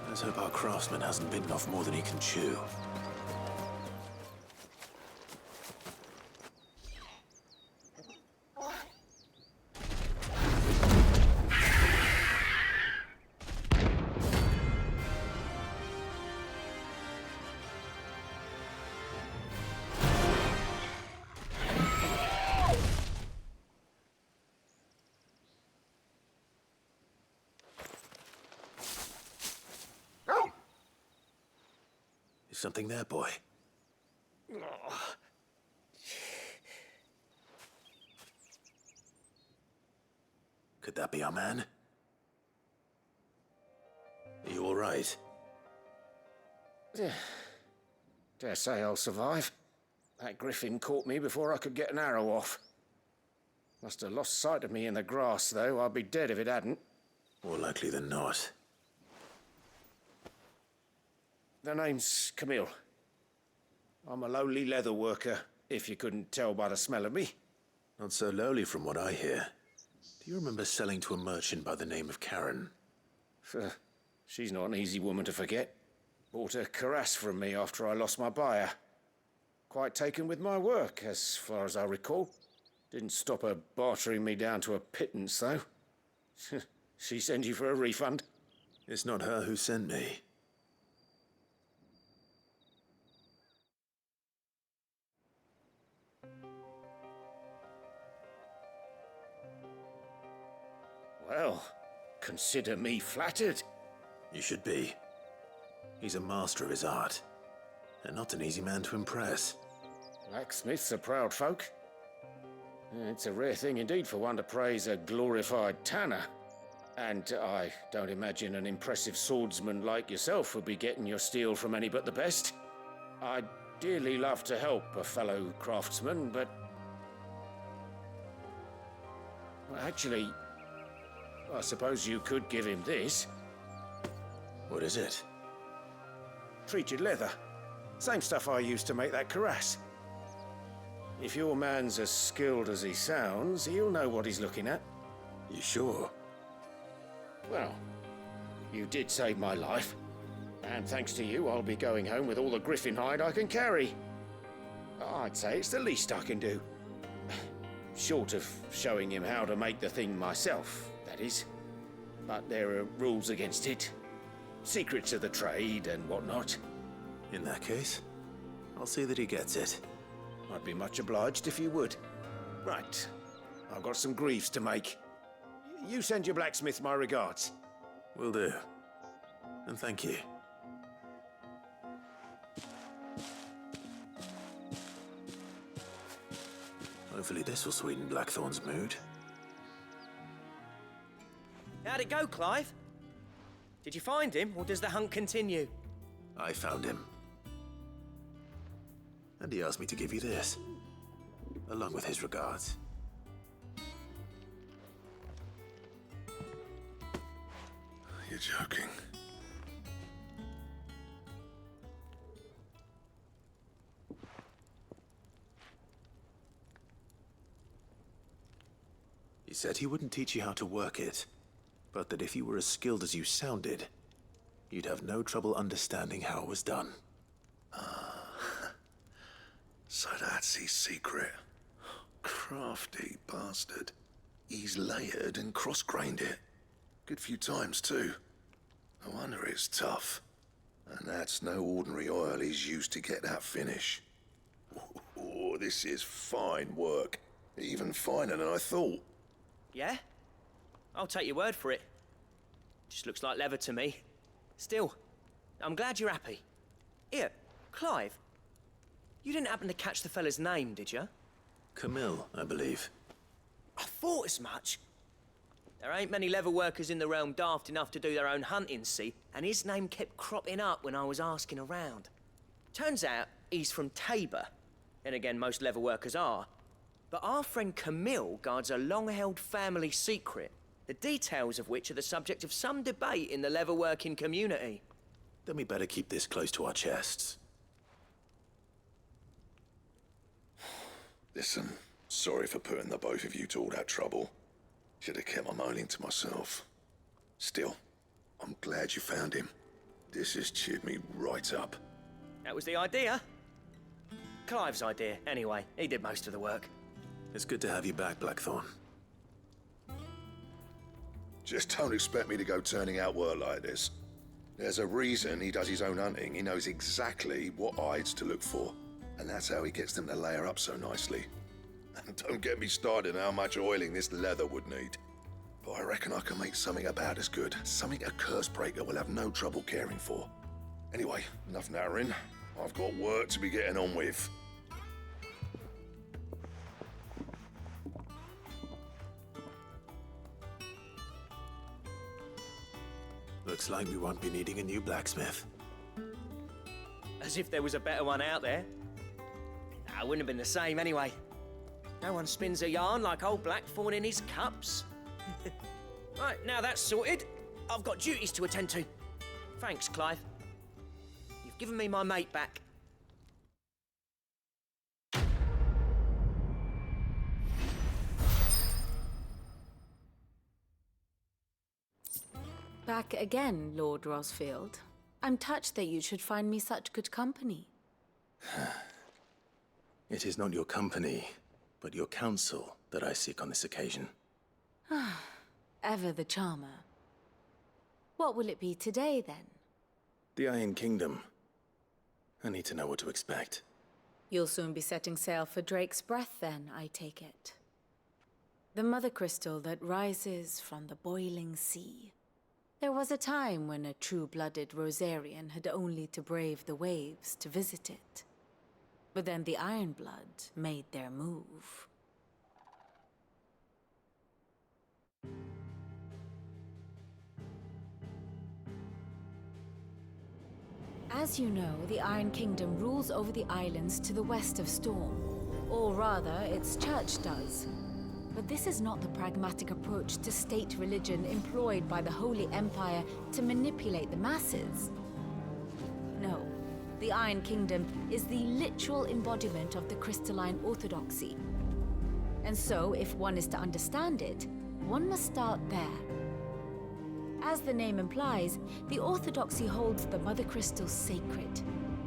Let's hope our craftsman hasn't bitten off more than he can chew. Something there, boy. Could that be our man? Are you all right? Dare say I'll survive. That griffin caught me before I could get an arrow off. Must have lost sight of me in the grass, though. I'd be dead if it hadn't. More likely than not. The name's Camille. I'm a lowly leather worker, if you couldn't tell by the smell of me. Not so lowly from what I hear. Do you remember selling to a merchant by the name of Karen? She's not an easy woman to forget. Bought a cuirass from me after I lost my buyer. Quite taken with my work, as far as I recall. Didn't stop her bartering me down to a pittance, though. She send you for a refund? It's not her who sent me. Well, consider me flattered. You should be. He's a master of his art, and not an easy man to impress. Blacksmiths are proud folk. It's a rare thing indeed for one to praise a glorified tanner. And I don't imagine an impressive swordsman like yourself would be getting your steel from any but the best. I'd dearly love to help a fellow craftsman, but... Well, actually, I suppose you could give him this. What is it? Treated leather. Same stuff I used to make that cuirass. If your man's as skilled as he sounds, he'll know what he's looking at. You sure? Well, you did save my life. And thanks to you, I'll be going home with all the griffin hide I can carry. I'd say it's the least I can do. Short of showing him how to make the thing myself, that is. But there are rules against it. Secrets of the trade and whatnot. In that case, I'll see that he gets it. I'd be much obliged if you would. Right. I've got some greaves to make. You send your blacksmith my regards. Will do. And thank you. Hopefully this will sweeten Blackthorn's mood. How'd it go, Clive? Did you find him, or does the hunt continue? I found him. And he asked me to give you this, along with his regards. You're joking. He said he wouldn't teach you how to work it, but that if you were as skilled as you sounded, you'd have no trouble understanding how it was done. So that's his secret. Crafty bastard. He's layered and cross-grained it. Good few times, too. No wonder it's tough. And that's no ordinary oil he's used to get that finish. Oh, this is fine work. Even finer than I thought. Yeah? I'll take your word for it. Just looks like leather to me. Still, I'm glad you're happy. Here, Clive. You didn't happen to catch the fella's name, did you? Camille, I believe. I thought as much. There ain't many leather workers in the realm daft enough to do their own hunting, see? And his name kept cropping up when I was asking around. Turns out he's from Tabor. And again, most leather workers are. But our friend Camille guards a long-held family secret, the details of which are the subject of some debate in the leather-working community. Then we better keep this close to our chests. Listen, sorry for putting the both of you to all that trouble. Should have kept my moaning to myself. Still, I'm glad you found him. This has cheered me right up. That was the idea. Clive's idea, anyway. He did most of the work. It's good to have you back, Blackthorn. Just don't expect me to go turning out work like this. There's a reason he does his own hunting. He knows exactly what hides to look for. And that's how he gets them to layer up so nicely. And don't get me started on how much oiling this leather would need. But I reckon I can make something about as good. Something a Cursebreaker will have no trouble caring for. Anyway, enough nattering. I've got work to be getting on with. Looks like we won't be needing a new blacksmith. As if there was a better one out there. Nah, it wouldn't have been the same anyway. No one spins a yarn like old Blackthorn in his cups. Right, now that's sorted, I've got duties to attend to. Thanks, Clive. You've given me my mate back. Back again, Lord Rosfield. I'm touched that you should find me such good company. It is not your company, but your counsel that I seek on this occasion. Ever the charmer. What will it be today, then? The Iron Kingdom. I need to know what to expect. You'll soon be setting sail for Drake's Breath, then, I take it. The Mothercrystal that rises from the boiling sea. There was a time when a true-blooded Rosarian had only to brave the waves to visit it. But then the Ironblood made their move. As you know, the Iron Kingdom rules over the islands to the west of Storm. Or rather, its church does. But this is not the pragmatic approach to state religion employed by the Holy Empire to manipulate the masses. No, the Iron Kingdom is the literal embodiment of the crystalline orthodoxy. And so, if one is to understand it, one must start there. As the name implies, the orthodoxy holds the Mothercrystals sacred,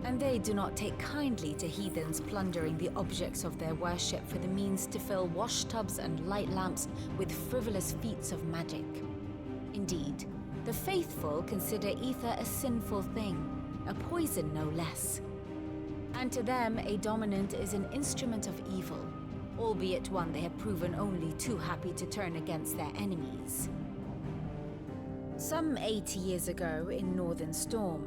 and they do not take kindly to heathens plundering the objects of their worship for the means to fill washtubs and light lamps with frivolous feats of magic. Indeed, the faithful consider ether a sinful thing, a poison no less. And to them, a dominant is an instrument of evil, albeit one they have proven only too happy to turn against their enemies. Some 80 years ago in Northern Storm,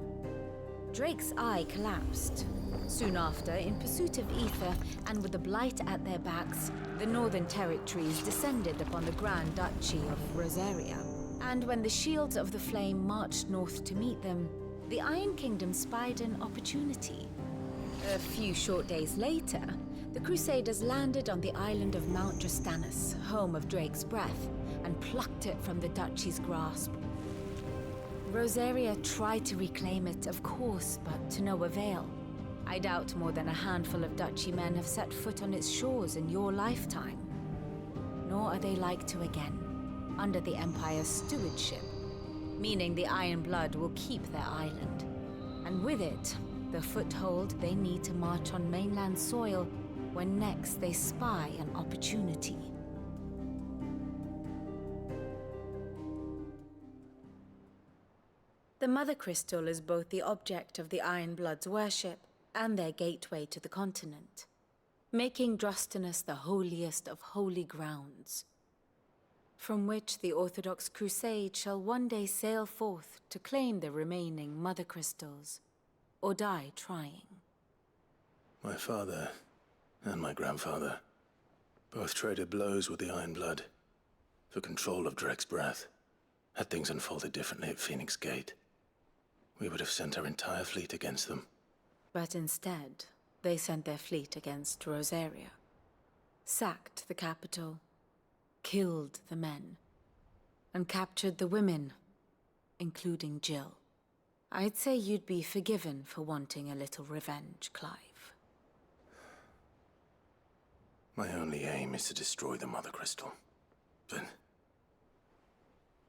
Drake's eye collapsed. Soon after, in pursuit of ether and with the blight at their backs, the Northern Territories descended upon the Grand Duchy of Rosaria. And when the Shields of the Flame marched north to meet them, the Iron Kingdom spied an opportunity. A few short days later, the Crusaders landed on the island of Mount Drastanus, home of Drake's breath, and plucked it from the Duchy's grasp. Rosaria tried to reclaim it, of course, but to no avail. I doubt more than a handful of Duchy men have set foot on its shores in your lifetime. Nor are they like to again, under the Empire's stewardship, meaning the Iron Blood will keep their island. And with it, the foothold they need to march on mainland soil when next they spy an opportunity. The Mother Crystal is both the object of the Iron Blood's worship and their gateway to the continent, making Drastanus the holiest of holy grounds, from which the Orthodox Crusade shall one day sail forth to claim the remaining Mother Crystals, or die trying. My father and my grandfather both traded blows with the Iron Blood for control of Drake's breath. Had things unfolded differently at Phoenix Gate, we would have sent our entire fleet against them. But instead, they sent their fleet against Rosaria, sacked the capital, killed the men, and captured the women, including Jill. I'd say you'd be forgiven for wanting a little revenge, Clive. My only aim is to destroy the Mother Crystal. But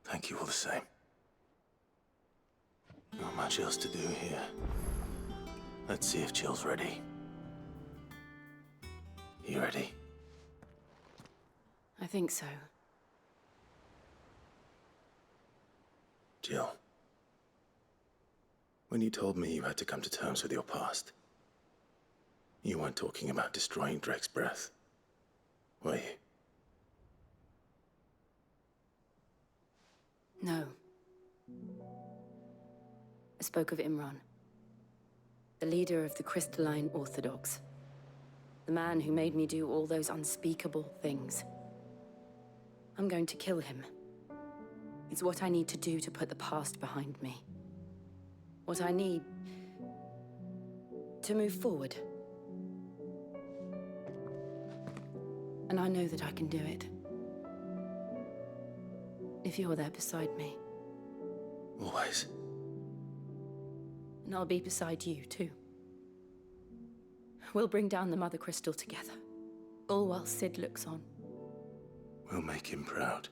thank you all the same. Not much else to do here. Let's see if Jill's ready. You ready? I think so. Jill, when you told me you had to come to terms with your past, you weren't talking about destroying Drake's breath, were you? No. I spoke of Imran, the leader of the Crystalline Orthodox. The man who made me do all those unspeakable things. I'm going to kill him. It's what I need to do to put the past behind me. What I need to move forward. And I know that I can do it. If you're there beside me. Always. And I'll be beside you, too. We'll bring down the Mother Crystal together. All while Sid looks on. We'll make him proud.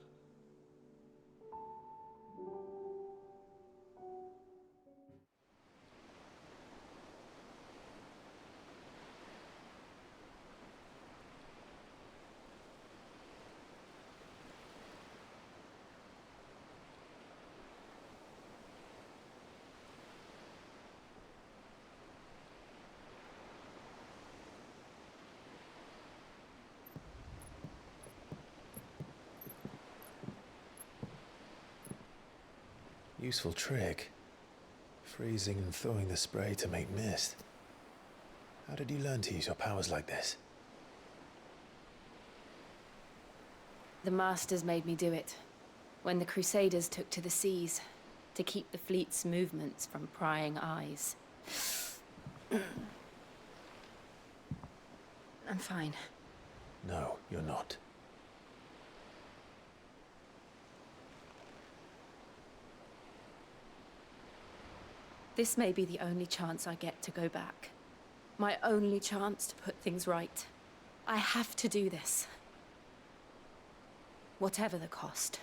Useful trick. Freezing and throwing the spray to make mist. How did you learn to use your powers like this? The Masters made me do it. When the Crusaders took to the seas, to keep the fleet's movements from prying eyes. I'm fine. No, you're not. This may be the only chance I get to go back. My only chance to put things right. I have to do this. Whatever the cost.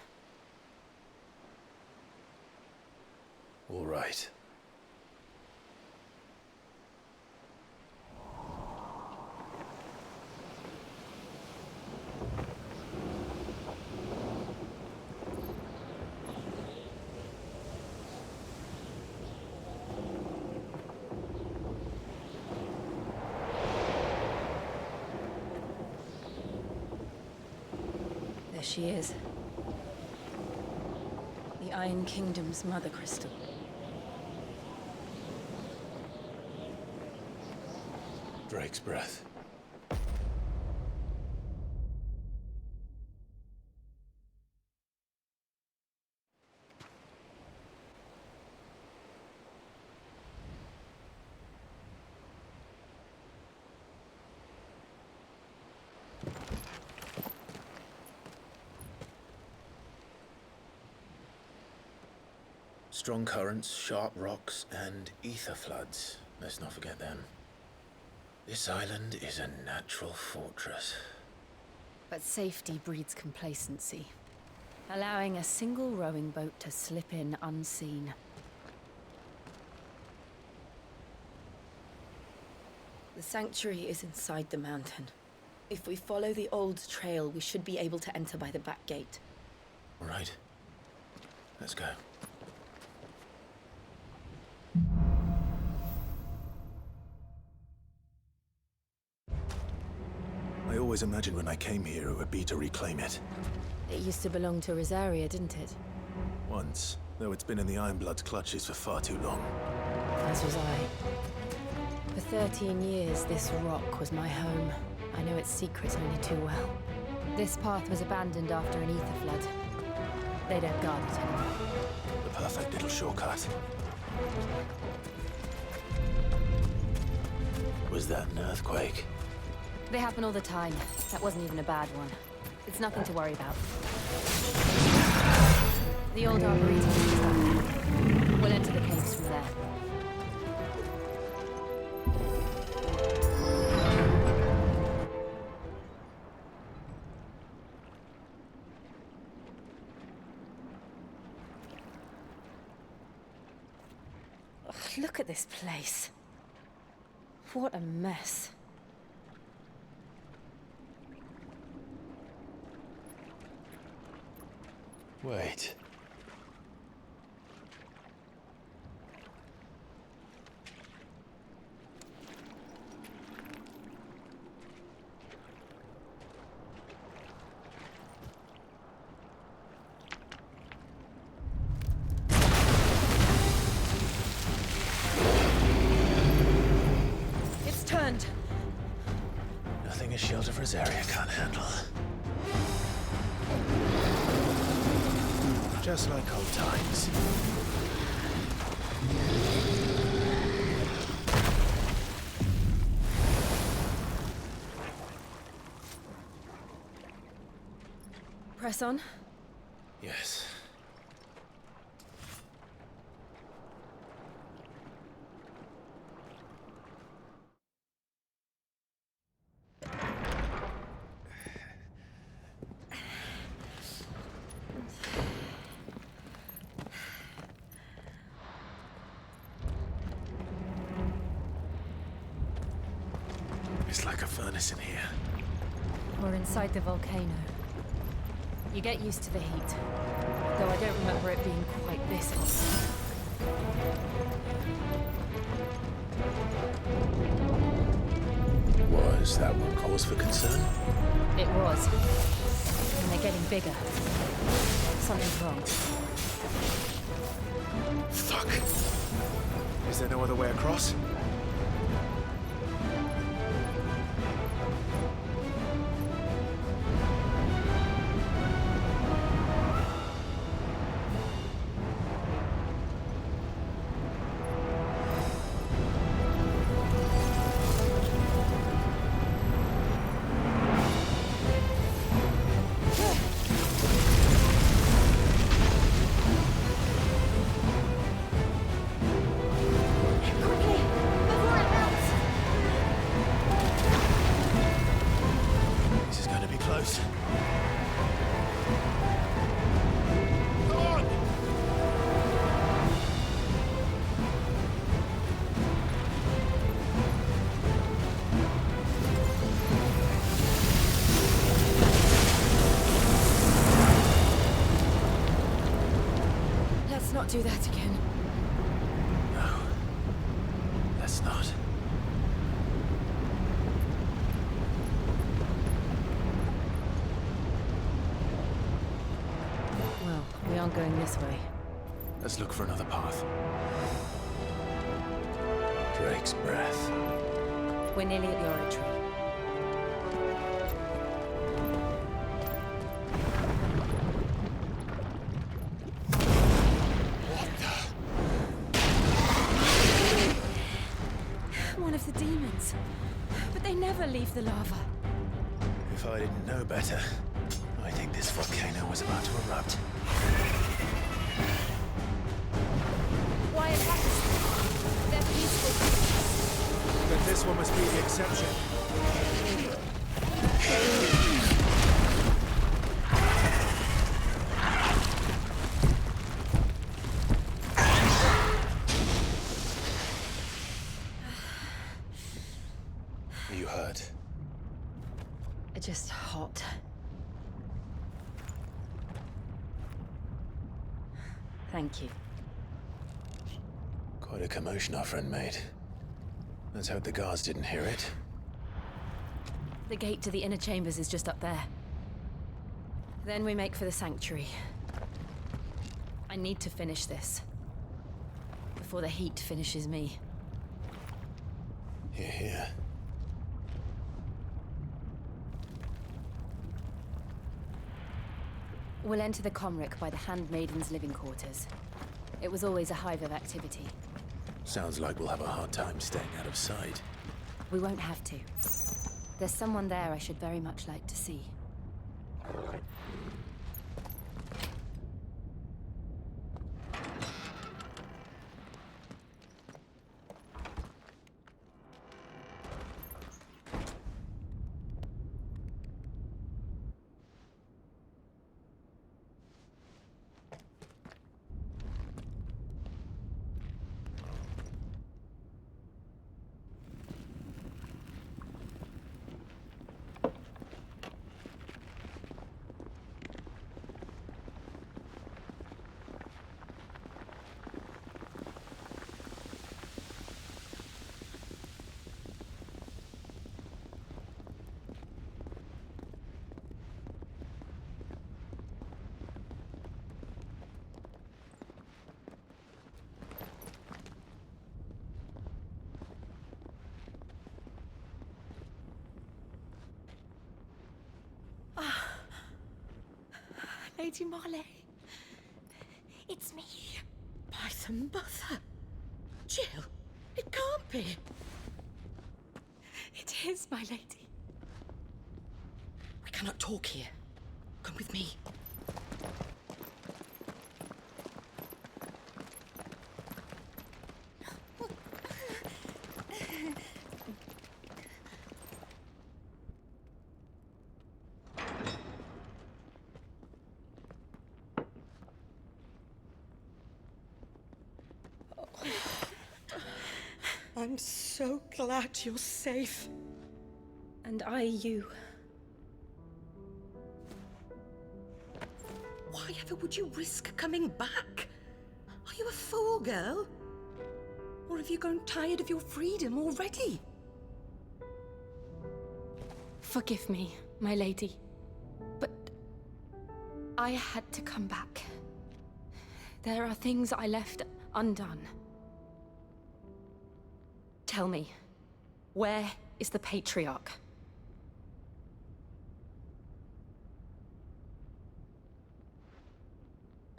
All right. There she is. The Iron Kingdom's Mother Crystal. Drake's breath. Strong currents, sharp rocks, and ether floods. Let's not forget them. This island is a natural fortress. But safety breeds complacency, allowing a single rowing boat to slip in unseen. The sanctuary is inside the mountain. If we follow the old trail, we should be able to enter by the back gate. All right. Let's go. I always imagined when I came here it would be to reclaim it. It used to belong to Rosaria, didn't it? Once, though it's been in the Ironblood's clutches for far too long. As was I. For 13 years, this rock was my home. I know its secrets only too well. This path was abandoned after an ether flood. They don't guard it anymore. The perfect little shortcut. Was that an earthquake? They happen all the time. That wasn't even a bad one. It's nothing to worry about. The old arboretum is done. We'll enter the caves from there. Ugh, look at this place. What a mess. Wait. It's turned. Nothing a shield of Rosaria can't handle. Just like old times. Press on. Yes. It's like a furnace in here. We're inside the volcano. You get used to the heat, though I don't remember it being quite this hot. Was that one cause for concern? It was. And they're getting bigger. Something's wrong. Fuck. Is there no other way across? do that again. No. Let's not. Well, we aren't going this way. Let's look for another path. Drake's breath. We're nearly at the oratory. One of the demons. But they never leave the lava. If I didn't know better, I think this volcano was about to erupt. Why attack us? They're peaceful. But this one must be the exception. Are you hurt? Just hot. Thank you. Quite a commotion our friend made. Let's hope the guards didn't hear it. The gate to the inner chambers is just up there. Then we make for the sanctuary. I need to finish this. Before the heat finishes me. Hear, hear. We'll enter the Comric by the Handmaiden's living quarters. It was always a hive of activity. Sounds like we'll have a hard time staying out of sight. We won't have to. There's someone there I should very much like to see. Lady Marley. It's me. By the mother. Jill, it can't be. It is, my lady. We cannot talk here. Come with me. I'm so glad you're safe. And I you. Why ever would you risk coming back? Are you a fool, girl? Or have you grown tired of your freedom already? Forgive me, my lady. But I had to come back. There are things I left undone. Tell me, where is the Patriarch?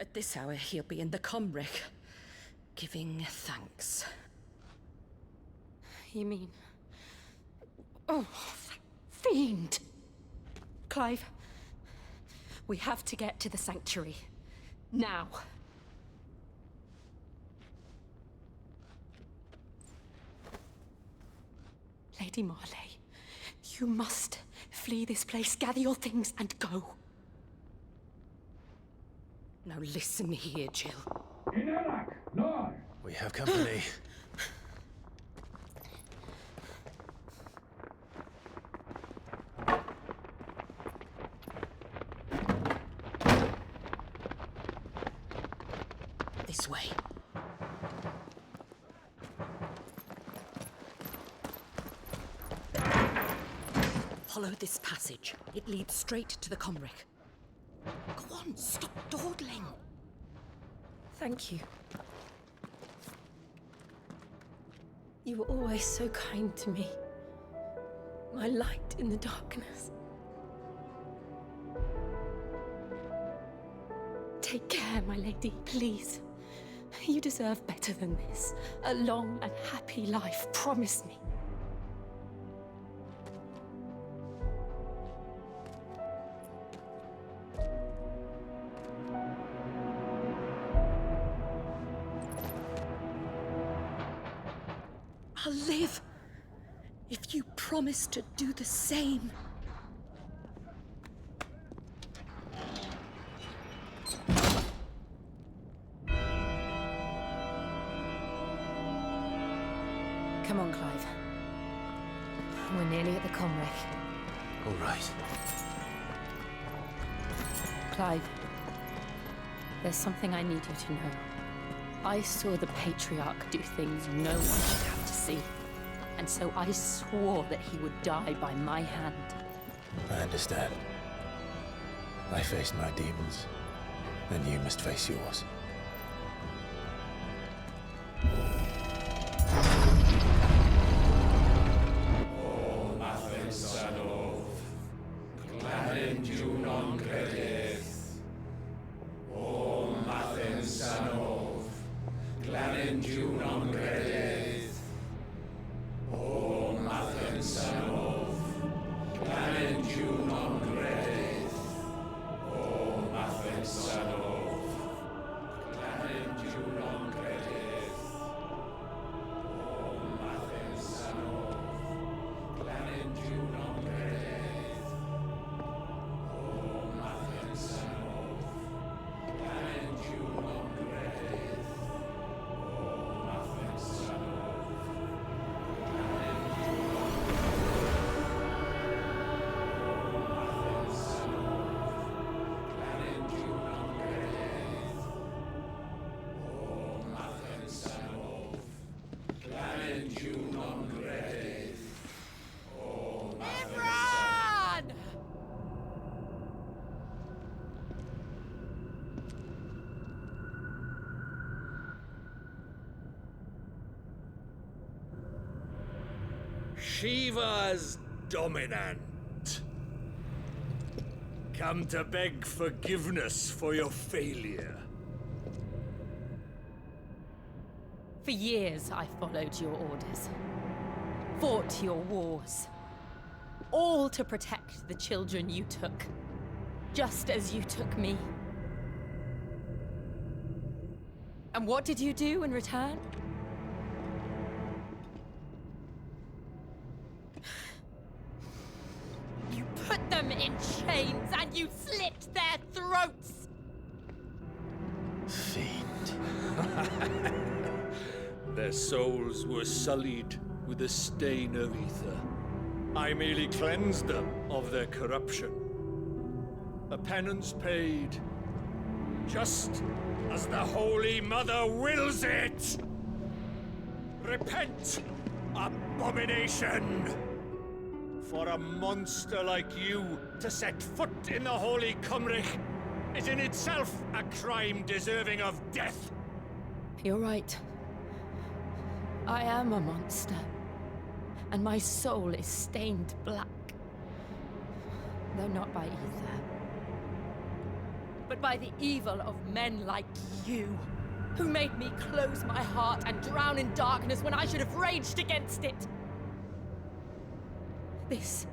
At this hour, he'll be in the Comric, giving thanks. You mean... Oh, fiend! Clive, we have to get to the sanctuary. Now. Lady Marley, you must flee this place, gather your things, and go. Now listen here, Jill. We have company. This This way. Follow this passage. It leads straight to the Comric. Go on, stop dawdling. Thank you. You were always so kind to me. My light in the darkness. Take care, my lady, please. You deserve better than this. A long and happy life, promise me. I'll live if you promise to do the same. Come on, Clive. We're nearly at the Comric. All right. Clive, there's something I need you to know. I saw the Patriarch do things no one should have to see. And so I swore that he would die by my hand. I understand. I faced my demons, and you must face yours. Shiva's dominant. Come to beg forgiveness for your failure. For years, I followed your orders. Fought your wars. All to protect the children you took. Just as you took me. And what did you do in return? You put them in chains and you slit their throats! Fiend. Their souls were sullied with the stain of ether. I merely cleansed them of their corruption. A penance paid, just as the Holy Mother wills it! Repent, abomination! For a monster like you to set foot in the Holy Cymric is in itself a crime deserving of death. You're right. I am a monster. And my soul is stained black. Though not by ether. But by the evil of men like you, who made me close my heart and drown in darkness when I should have raged against it. This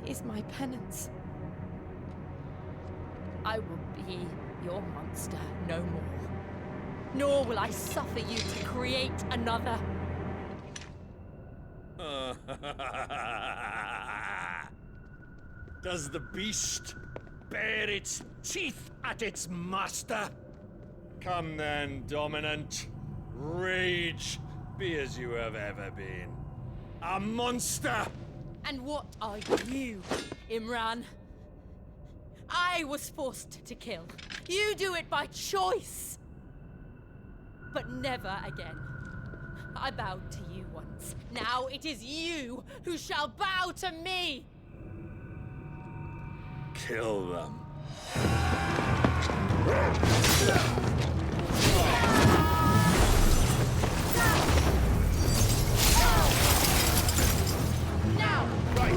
is my penance. I will be your monster no more. Nor will I suffer you to create another. Does the beast bare its teeth at its master? Come then, dominant. Rage, be as you have ever been. A monster! And what are you, Imran? I was forced to kill. You do it by choice. but never again. I bowed to you once. Now it is you who shall bow to me! Kill them. Now! Right!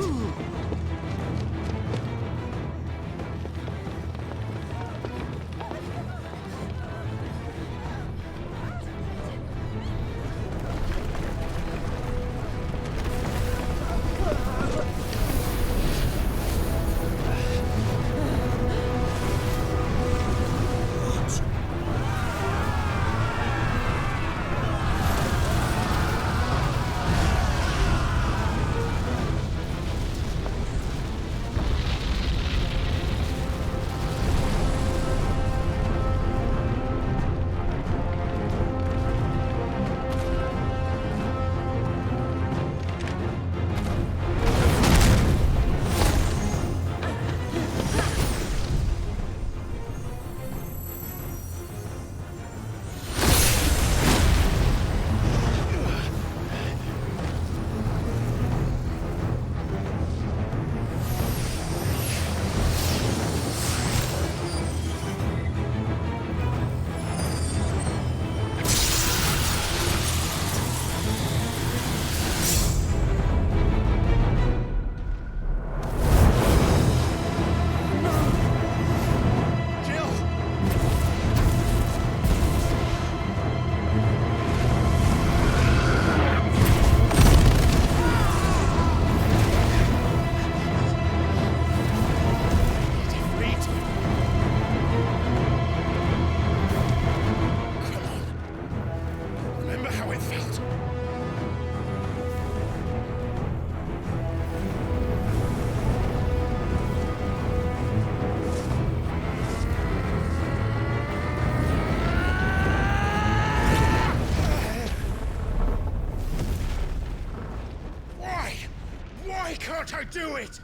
Can't I do it?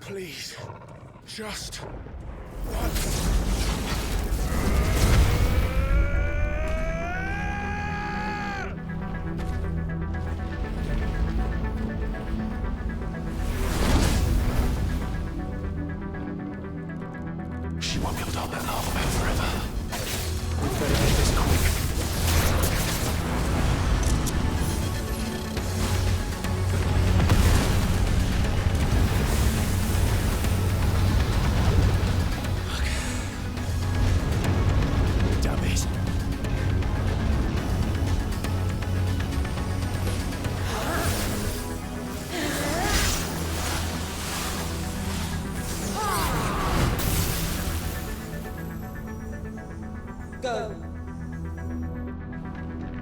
Please, just once. She won't be able to hold that laugh back forever. We better make this quick.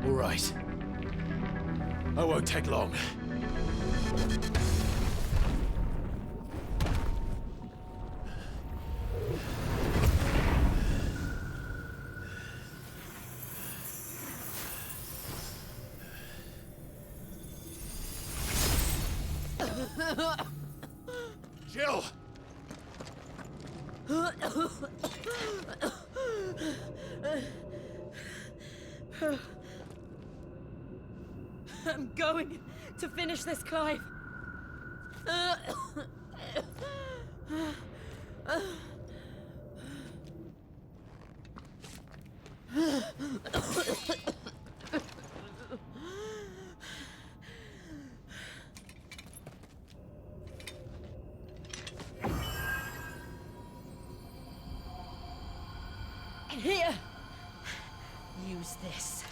All right. I won't take long. Jill! I'm going to finish this, Clive. Here, use this.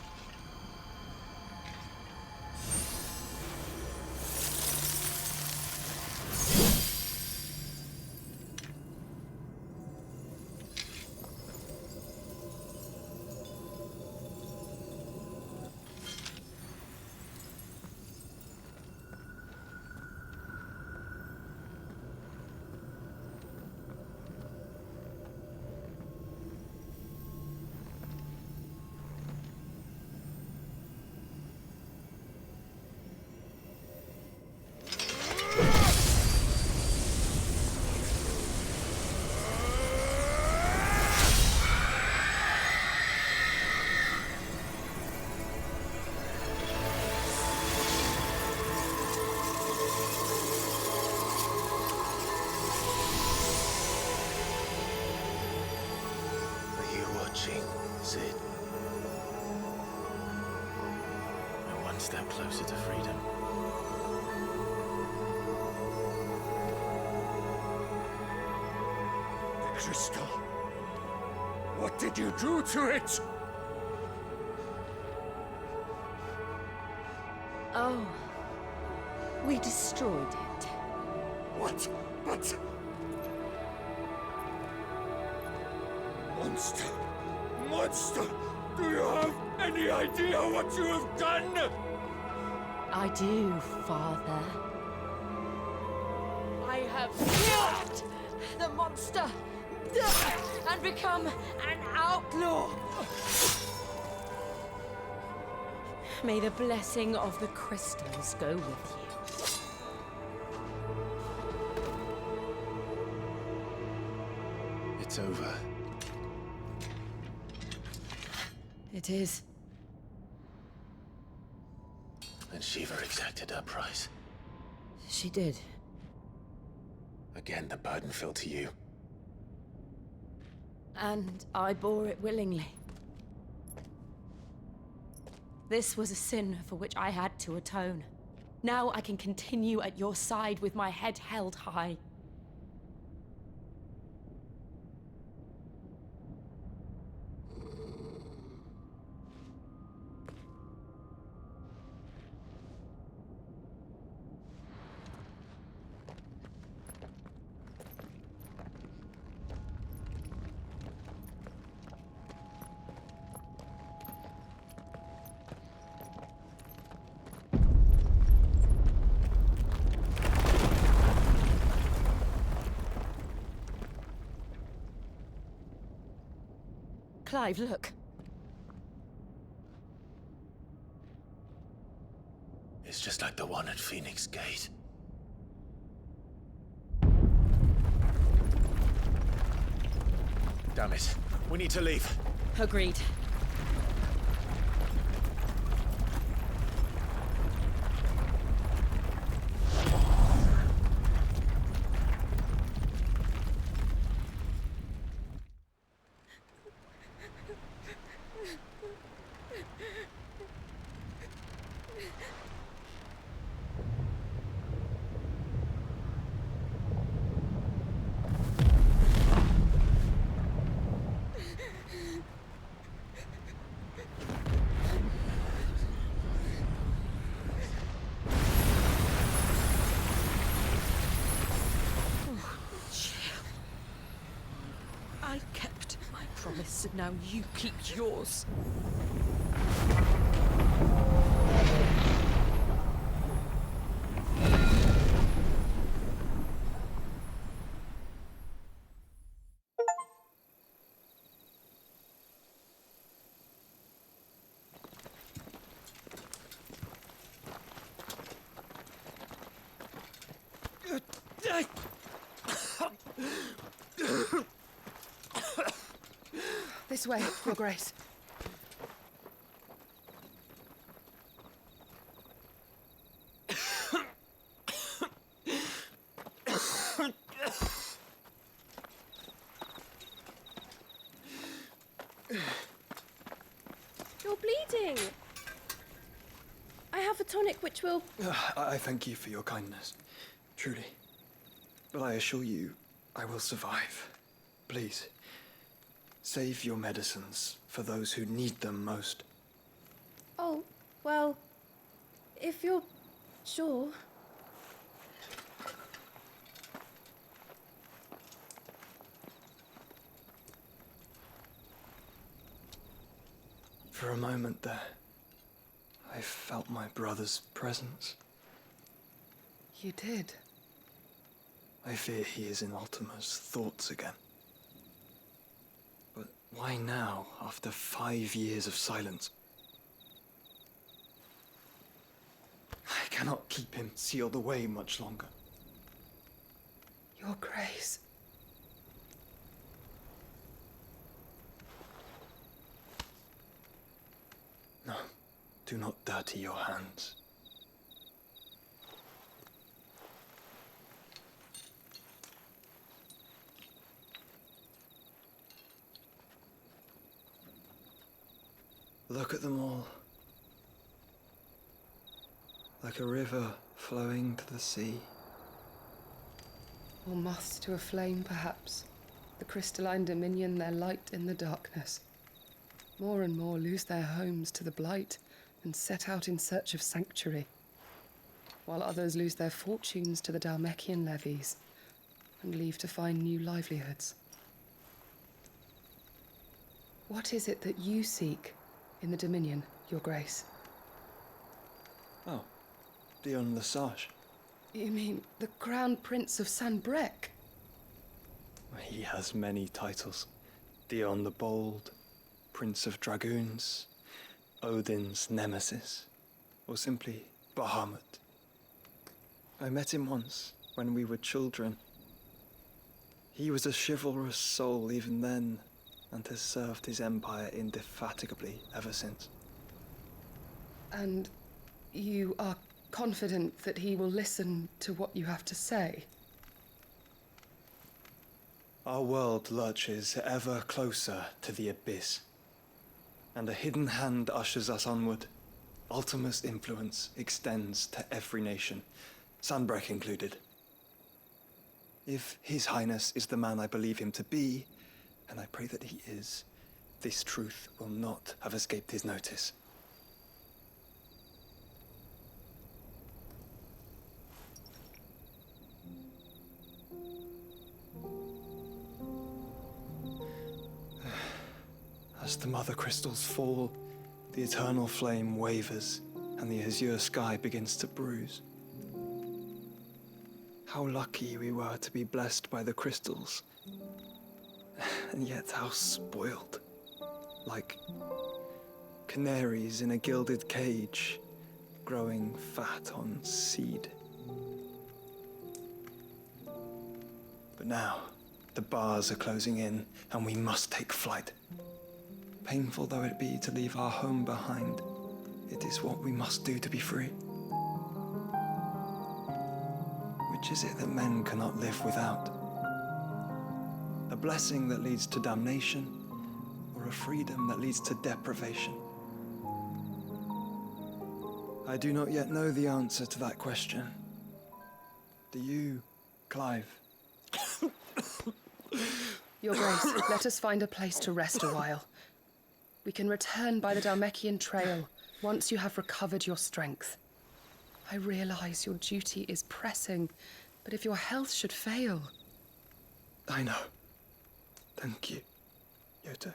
watching, Sid. We're one step closer to freedom. The crystal. What did you do to it? Oh, we destroyed it. What? But... Monster! Monster! Do you have any idea what you have done? I do, Father. I have killed the monster and become an outlaw. May the blessing of the crystals go with you. It's over. It is. And Shiva exacted her price. She did. Again, the burden fell to you. And I bore it willingly. This was a sin for which I had to atone. Now I can continue at your side with my head held high. Clive, look. It's just like the one at Phoenix Gate. Damn it. We need to leave. Agreed. I kept my promise, and now you keep yours. This way, Your Grace. You're bleeding. I have a tonic which will... I thank you for your kindness, truly. But I assure you, I will survive. Please, save your medicines for those who need them most. Oh, well, if you're sure. For a moment there, I felt my brother's presence. You did? I fear he is in Ultima's thoughts again. But why now, after 5 years of silence? I cannot keep him sealed away much longer. Your Grace. No, do not dirty your hands. Look at them all. Like a river flowing to the sea. Or moths to a flame, perhaps. The crystalline dominion, their light in the darkness. More and more lose their homes to the blight and set out in search of sanctuary, while others lose their fortunes to the Dhalmekian levies and leave to find new livelihoods. What is it that you seek in the Dominion, Your Grace? Oh, Dion Lesage. You mean the Crown Prince of Sanbreque? He has many titles. Dion the Bold, Prince of Dragoons, Odin's Nemesis, or simply Bahamut. I met him once, when we were children. He was a chivalrous soul even then, and has served his empire indefatigably ever since. And you are confident that he will listen to what you have to say? Our world lurches ever closer to the abyss, and a hidden hand ushers us onward. Ultima's influence extends to every nation, Sanbreque included. If His Highness is the man I believe him to be, and I pray that he is, this truth will not have escaped his notice. As the Mothercrystals fall, the eternal flame wavers, and the azure sky begins to bruise. How lucky we were to be blessed by the crystals, and yet how spoiled. Like canaries in a gilded cage, growing fat on seed. But now, the bars are closing in, and we must take flight. Painful though it be to leave our home behind, it is what we must do to be free. Which is it that men cannot live without? A blessing that leads to damnation, or a freedom that leads to deprivation? I do not yet know the answer to that question. Do you, Clive? Your Grace, let us find a place to rest a while. We can return by the Dhalmekian trail once you have recovered your strength. I realize your duty is pressing, but if your health should fail... I know. Thank you, Yote.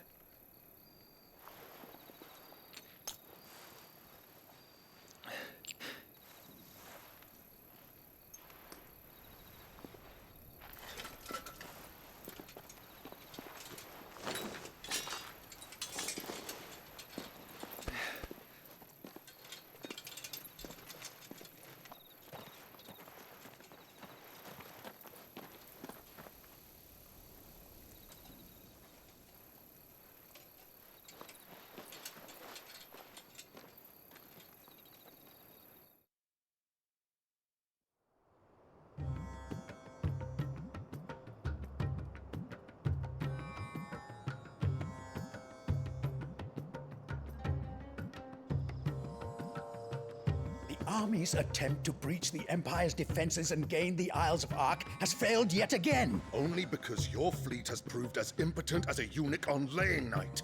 Army's attempt to breach the Empire's defenses and gain the Isles of Ark has failed yet again. Only because your fleet has proved as impotent as a eunuch on laying night.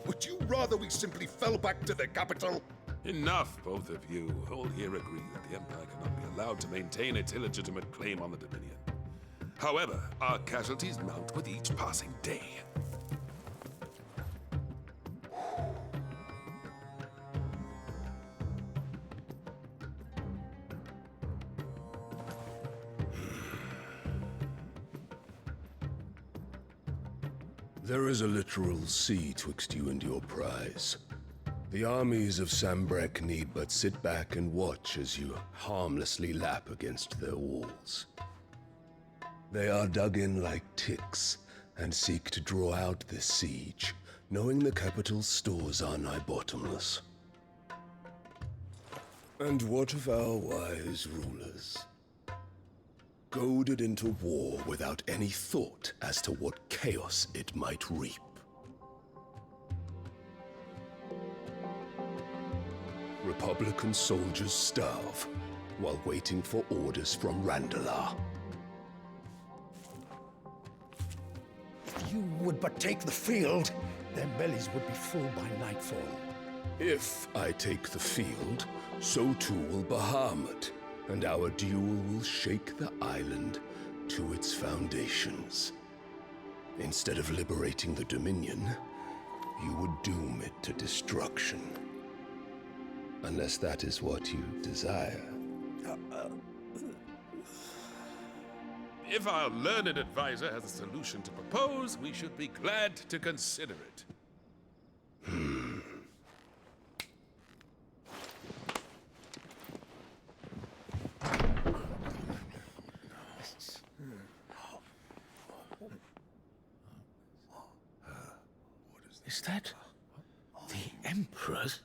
Would you rather we simply fell back to the capital? Enough, both of you. All here agree that the Empire cannot be allowed to maintain its illegitimate claim on the Dominion. However, our casualties mount with each passing day. There is a literal sea twixt you and your prize. The armies of Sanbreque need but sit back and watch as you harmlessly lap against their walls. They are dug in like ticks and seek to draw out this siege, knowing the capital's stores are nigh bottomless. And what of our wise rulers? Goaded into war without any thought as to what chaos it might reap. Republican soldiers starve while waiting for orders from Randalar. If you would but take the field, their bellies would be full by nightfall. If I take the field, so too will Bahamut, and our duel will shake the island to its foundations. Instead of liberating the Dominion, you would doom it to destruction. Unless that is what you desire. If our learned advisor has a solution to propose, we should be glad to consider it. Is that the Emperor's?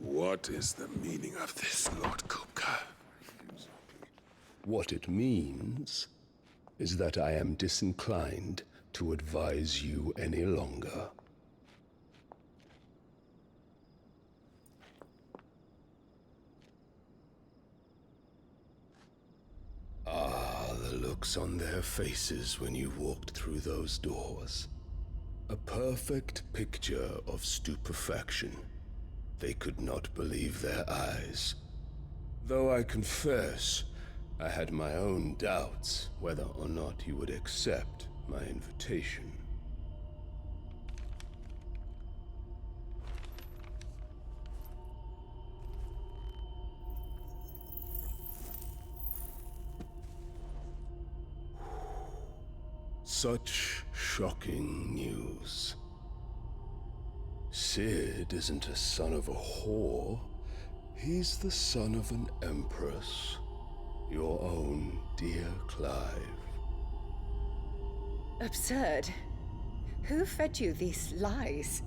What is the meaning of this, Lord Kupka? What it means is that I am disinclined to advise you any longer. Ah, the looks on their faces when you walked through those doors. A perfect picture of stupefaction. They could not believe their eyes. Though I confess, I had my own doubts whether or not you would accept my invitation. Such shocking news. Cid isn't a son of a whore. He's the son of an empress. Your own dear Clive. Absurd. Who fed you these lies?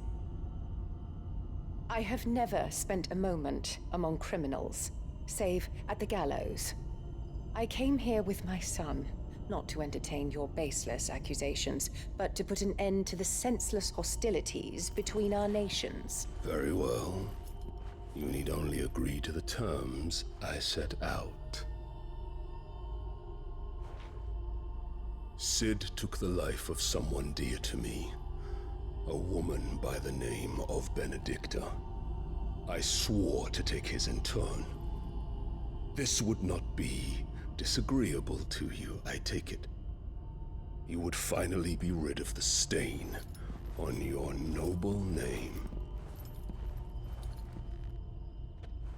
I have never spent a moment among criminals, save at the gallows. I came here with my son, not to entertain your baseless accusations, but to put an end to the senseless hostilities between our nations. Very well. You need only agree to the terms I set out. Cid took the life of someone dear to me, a woman by the name of Benedicta. I swore to take his in turn. This would not be disagreeable to you, I take it. You would finally be rid of the stain on your noble name.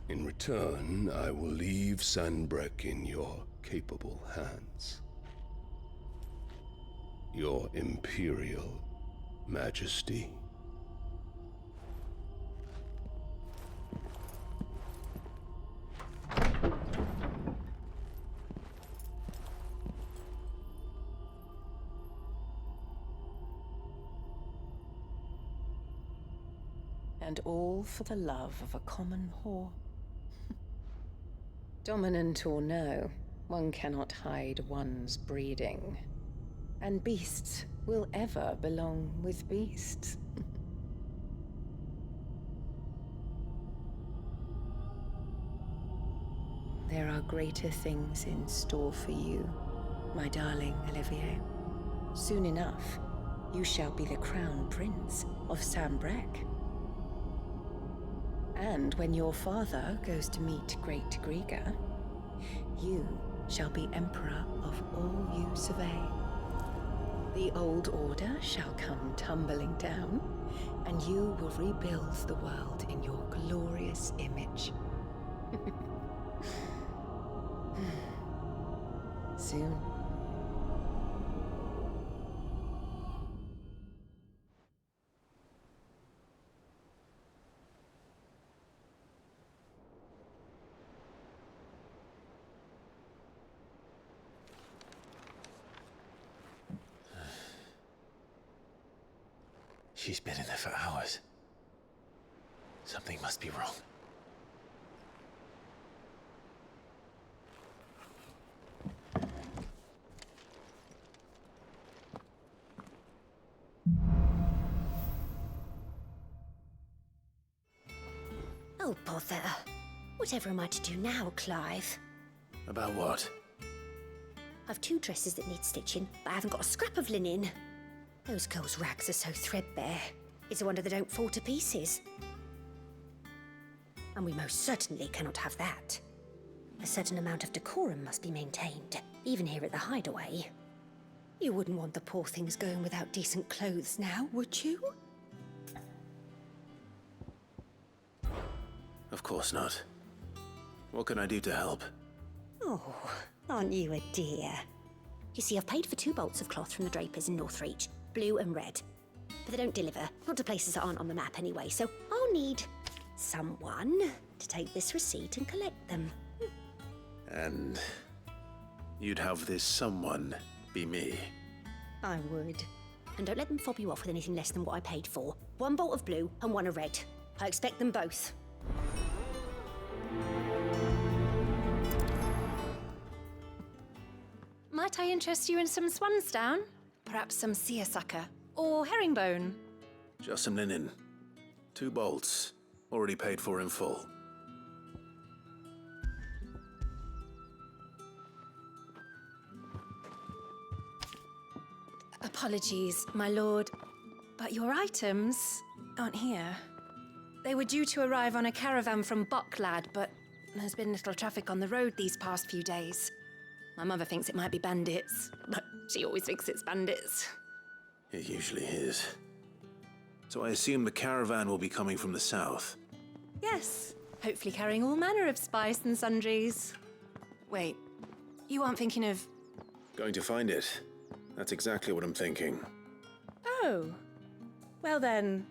In return, I will leave Sanbreque in your capable hands. Your Imperial Majesty. And all for the love of a common whore. Dominant or no, one cannot hide one's breeding. And beasts will ever belong with beasts. There are greater things in store for you, my darling Olivier. Soon enough, you shall be the crown prince of Sanbreque. And when your father goes to meet Great Griga, you shall be emperor of all you survey. The old order shall come tumbling down, and you will rebuild the world in your glorious image. Soon. She's been in there for hours. Something must be wrong. Bother. Whatever am I to do now, Clive? About what? I've 2 dresses that need stitching, but I haven't got a scrap of linen. Those girls' rags are so threadbare. It's a wonder they don't fall to pieces. And we most certainly cannot have that. A certain amount of decorum must be maintained, even here at the hideaway. You wouldn't want the poor things going without decent clothes now, would you? Of course not. What can I do to help? Oh, aren't you a dear? You see, I've paid for 2 bolts of cloth from the drapers in Northreach, blue and red. But they don't deliver, not to places that aren't on the map anyway, so I'll need someone to take this receipt and collect them. And you'd have this someone be me? I would. And don't let them fob you off with anything less than what I paid for. 1 bolt of blue and 1 of red. I expect them both. Might I interest you in some swansdown? Perhaps some seersucker? Or herringbone? Just some linen. 2 bolts. Already paid for in full. Apologies, my lord, but your items aren't here. They were due to arrive on a caravan from Boklad, but there's been little traffic on the road these past few days. My mother thinks it might be bandits, but she always thinks it's bandits. It usually is. So I assume the caravan will be coming from the south. Yes, hopefully carrying all manner of spice and sundries. Wait, you aren't thinking of... Going to find it. That's exactly what I'm thinking. Oh, well then,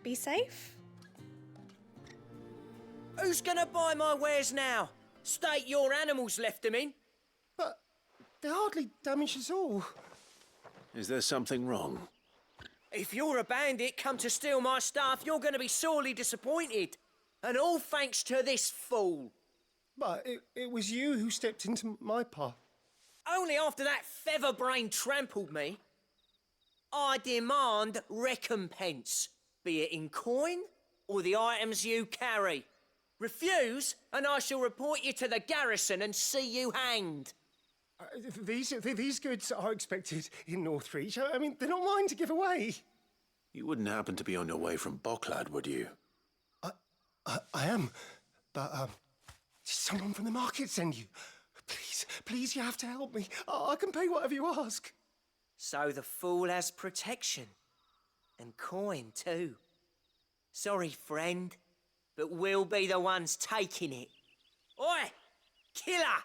be safe. Who's gonna buy my wares now? State your animals left them in. But they're hardly damaged at all. Is there something wrong? If you're a bandit come to steal my stuff, you're gonna be sorely disappointed. And all thanks to this fool. But it was you who stepped into my path. Only after that feather-brain trampled me. I demand recompense, be it in coin or the items you carry. Refuse, and I shall report you to the garrison and see you hanged. These goods are expected in Northreach. I mean, they're not mine to give away. You wouldn't happen to be on your way from Boklad, would you? I am, but did someone from the market send you? Please, you have to help me. I can pay whatever you ask. So the fool has protection. And coin, too. Sorry, friend, but we'll be the ones taking it. Oi! Killer!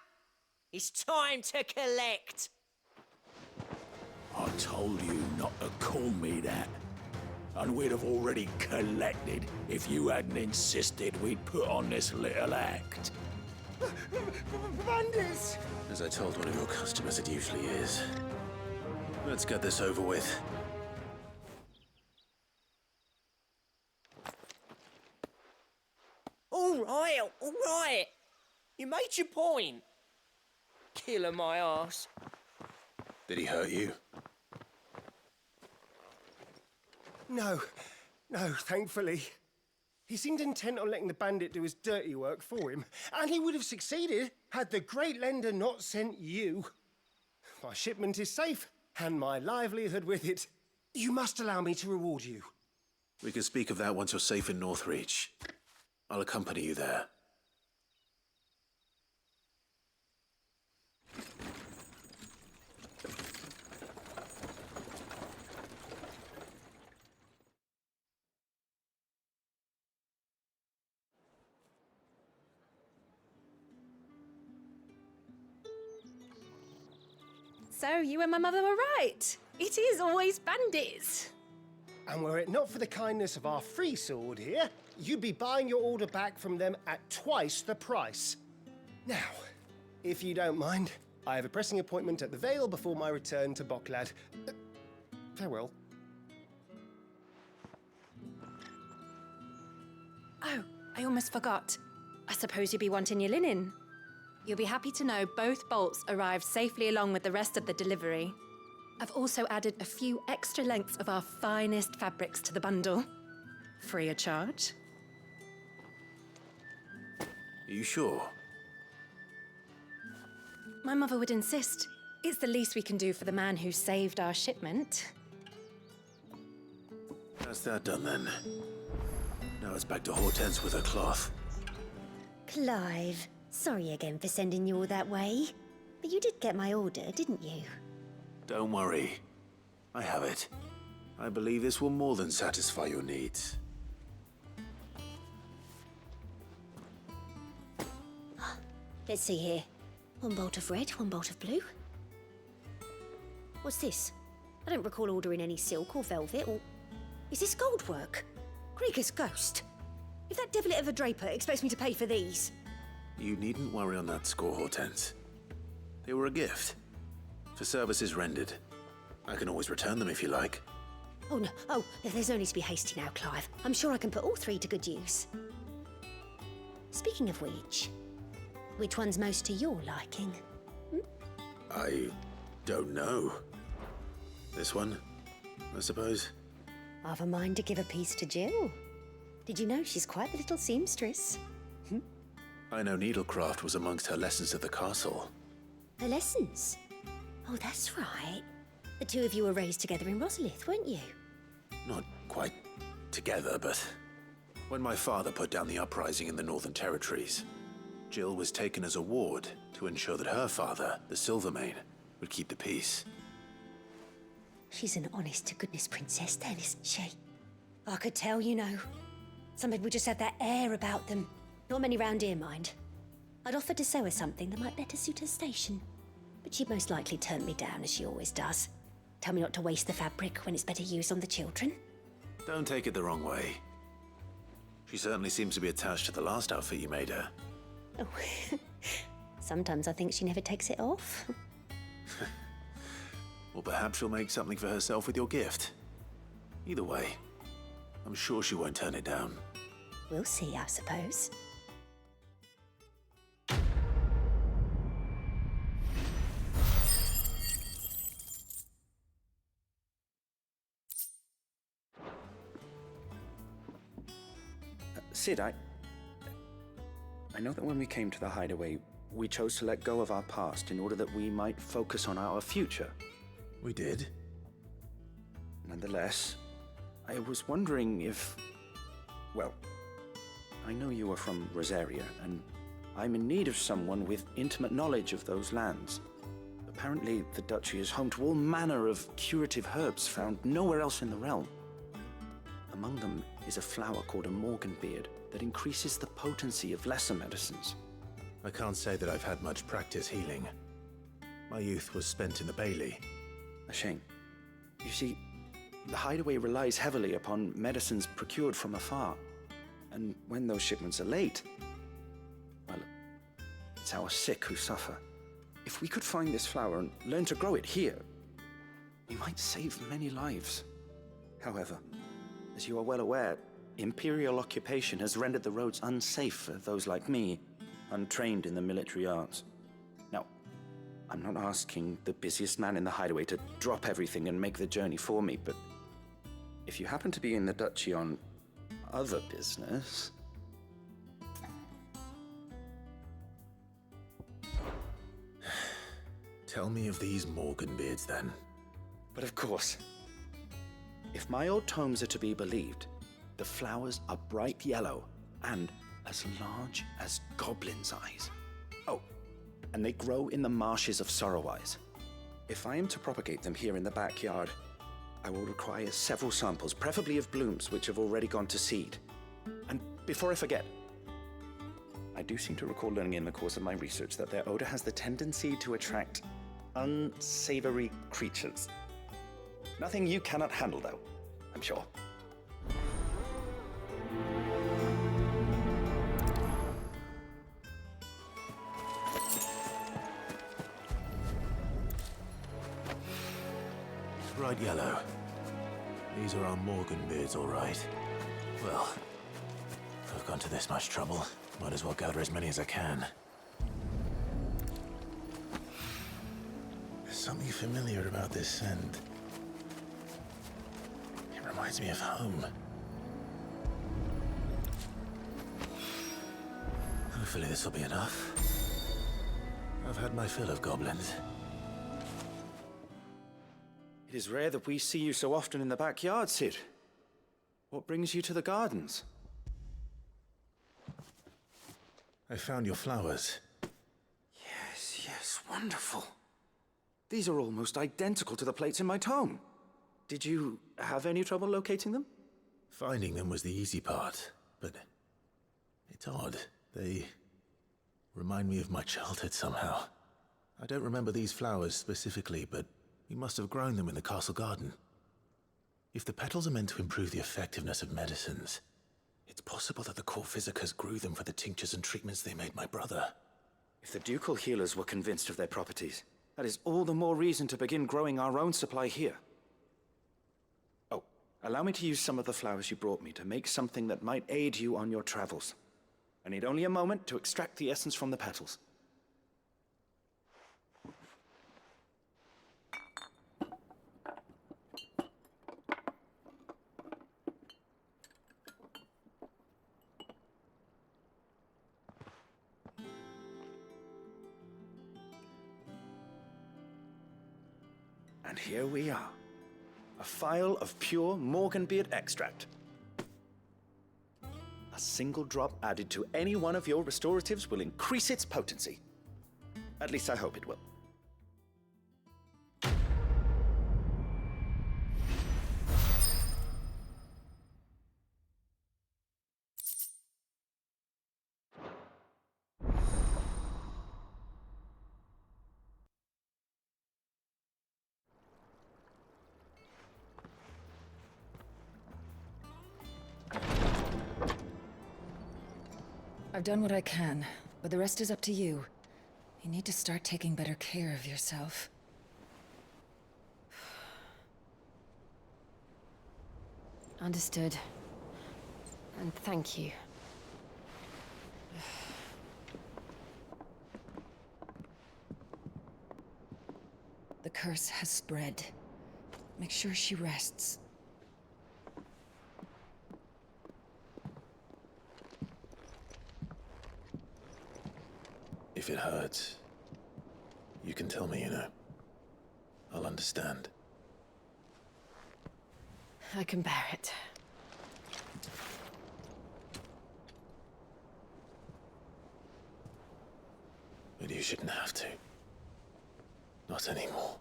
It's time to collect! I told you not to call me that. And we'd have already collected if you hadn't insisted we'd put on this little act. Bandits! As I told one of your customers, it usually is. Let's get this over with. All right. You made your point. Killer my ass. Did he hurt you? No, thankfully. He seemed intent on letting the bandit do his dirty work for him, and he would have succeeded had the great lender not sent you. My shipment is safe, and my livelihood with it. You must allow me to reward you. We can speak of that once you're safe in Northreach. I'll accompany you there. So you and my mother were right. It is always bandits. And were it not for the kindness of our free sword here, you'd be buying your order back from them at twice the price. Now, if you don't mind, I have a pressing appointment at the Vale before my return to Boklad. Farewell. Oh, I almost forgot. I suppose you'll be wanting your linen. You'll be happy to know both bolts arrived safely along with the rest of the delivery. I've also added a few extra lengths of our finest fabrics to the bundle. Free of charge. Are you sure? My mother would insist. It's the least we can do for the man who saved our shipment. That's that done then. Now it's back to Hortense with her cloth. Clive, sorry again for sending you all that way. But you did get my order, didn't you? Don't worry. I have it. I believe this will more than satisfy your needs. Let's see here. One bolt of red, one bolt of blue. What's this? I don't recall ordering any silk or velvet or... Is this gold work? Krieger's ghost. If that devilit of a draper expects me to pay for these... You needn't worry on that score, Hortense. They were a gift. For services rendered. I can always return them if you like. Oh no, oh, there's no need to be hasty now, Clive. I'm sure I can put all three to good use. Speaking of which one's most to your liking? I don't know. This one, I suppose. I've a mind to give a piece to Jill. Did you know she's quite the little seamstress? I know needlecraft was amongst her lessons at the castle. Her lessons? Oh, that's right. The two of you were raised together in Rosalith, weren't you? Not quite together, but when my father put down the uprising in the Northern Territories, Jill was taken as a ward to ensure that her father, the Silvermane, would keep the peace. She's an honest-to-goodness princess then, isn't she? I could tell, you know. Some people just have that air about them. Not many round here, mind. I'd offered to sew her something that might better suit her station. But she'd most likely turn me down, as she always does. Tell me not to waste the fabric when it's better used on the children. Don't take it the wrong way. She certainly seems to be attached to the last outfit you made her. Oh, sometimes I think she never takes it off. Or perhaps she'll make something for herself with your gift. Either way, I'm sure she won't turn it down. We'll see, I suppose. Sid, I know that when we came to the hideaway, we chose to let go of our past in order that we might focus on our future. We did. Nonetheless, I was wondering if... Well, I know you are from Rosaria, and I'm in need of someone with intimate knowledge of those lands. Apparently, the duchy is home to all manner of curative herbs found nowhere else in the realm. Among them is a flower called a morganbeard that increases the potency of lesser medicines. I can't say that I've had much practice healing. My youth was spent in the Bailey. A shame. You see, the hideaway relies heavily upon medicines procured from afar. And when those shipments are late, well, it's our sick who suffer. If we could find this flower and learn to grow it here, we might save many lives. However, as you are well aware, Imperial occupation has rendered the roads unsafe for those like me, untrained in the military arts. Now, I'm not asking the busiest man in the hideaway to drop everything and make the journey for me, but if you happen to be in the duchy on other business... Tell me of these morganbeards, then. But of course. If my old tomes are to be believed, the flowers are bright yellow and as large as goblins' eyes. Oh, and they grow in the marshes of Sorrowwise. If I am to propagate them here in the backyard, I will require several samples, preferably of blooms which have already gone to seed. And before I forget, I do seem to recall learning in the course of my research that their odor has the tendency to attract unsavory creatures. Nothing you cannot handle, though, I'm sure. Bright yellow. These are our morganbeards, all right. Well, if I've gone to this much trouble, might as well gather as many as I can. There's something familiar about this scent. It reminds me of home. Hopefully this will be enough. I've had my fill of goblins. It is rare that we see you so often in the backyard, Sid. What brings you to the gardens? I found your flowers. Yes, wonderful. These are almost identical to the plates in my tome. Did you have any trouble locating them? Finding them was the easy part, but it's odd. They remind me of my childhood somehow. I don't remember these flowers specifically, but we must have grown them in the castle garden. If the petals are meant to improve the effectiveness of medicines, it's possible that the core physicers grew them for the tinctures and treatments they made my brother. If the ducal healers were convinced of their properties, that is all the more reason to begin growing our own supply here. Oh, allow me to use some of the flowers you brought me to make something that might aid you on your travels. I need only a moment to extract the essence from the petals. And here we are. A phial of pure Morganbeard extract. A single drop added to any one of your restoratives will increase its potency. At least I hope it will. I've done what I can, but the rest is up to you. You need to start taking better care of yourself. Understood. And thank you. The curse has spread. Make sure she rests. If it hurts, you can tell me, you know. I'll understand. I can bear it. But you shouldn't have to. Not anymore.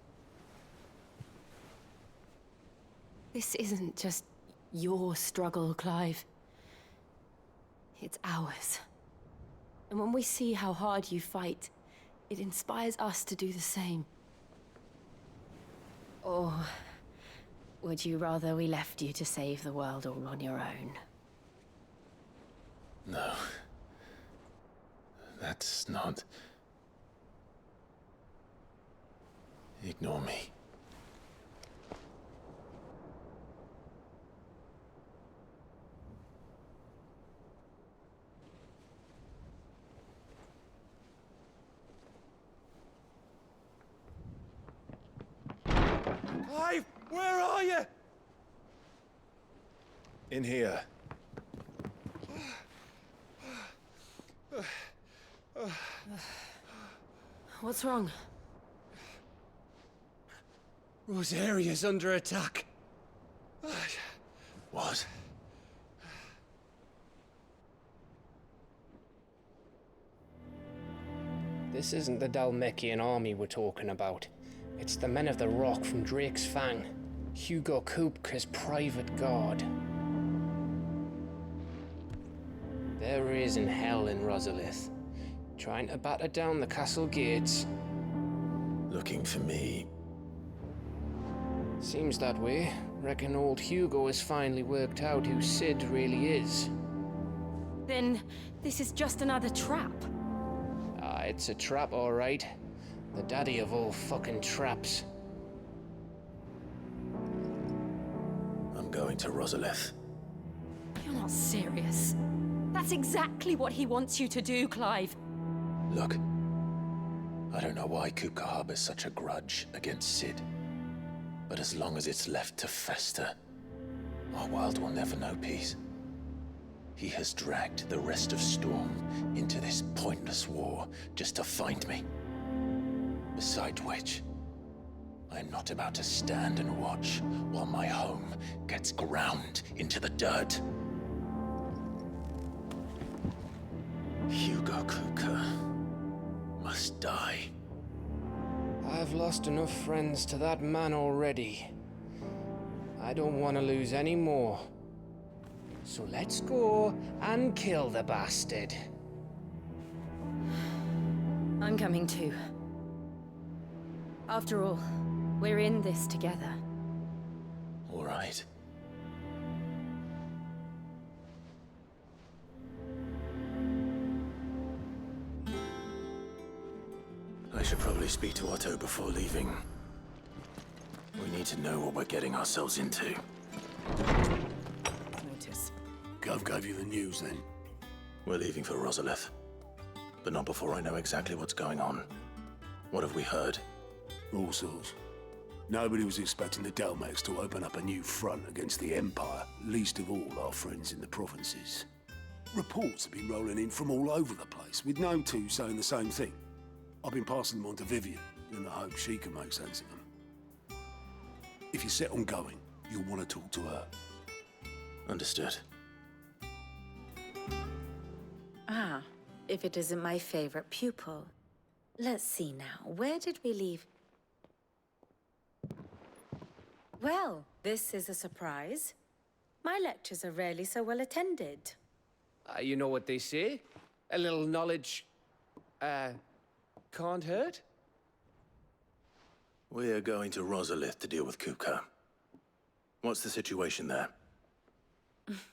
This isn't just your struggle, Clive. It's ours. And when we see how hard you fight, it inspires us to do the same. Or would you rather we left you to save the world all on your own? No. That's not... Ignore me. Clive, where are you? In here. What's wrong? Rosaria's under attack. What? This isn't the Dalmekian army we're talking about. It's the men of the Rock from Drake's Fang. Hugo Kupka's private guard. There is in hell in Rosalith, trying to batter down the castle gates. Looking for me. Seems that way. Reckon old Hugo has finally worked out who Sid really is. Then this is just another trap. Ah, it's a trap, all right. The daddy of all fucking traps. I'm going to Rosalith. You're not serious. That's exactly what he wants you to do, Clive. Look, I don't know why Kupka harbors such a grudge against Sid. But as long as it's left to fester, our world will never know peace. He has dragged the rest of Storm into this pointless war just to find me. Beside which, I'm not about to stand and watch while my home gets ground into the dirt. Hugo Kupka must die. I've lost enough friends to that man already. I don't want to lose any more. So let's go and kill the bastard. I'm coming too. After all, we're in this together. All right. I should probably speak to Otto before leaving. We need to know what we're getting ourselves into. Notice. Gov gave you the news then? We're leaving for Rosalith. But not before I know exactly what's going on. What have we heard? All sorts. Nobody was expecting the Dalmex to open up a new front against the Empire, least of all our friends in the provinces. Reports have been rolling in from all over the place, with no two saying the same thing. I've been passing them on to Vivian, in the hope she can make sense of them. If you're set on going, you'll want to talk to her. Understood. Ah, if it isn't my favorite pupil. Let's see now, where did we leave? Well, this is a surprise. My lectures are rarely so well attended. You know what they say? A little knowledge, can't hurt? We're going to Rosalith to deal with Kupka. What's the situation there?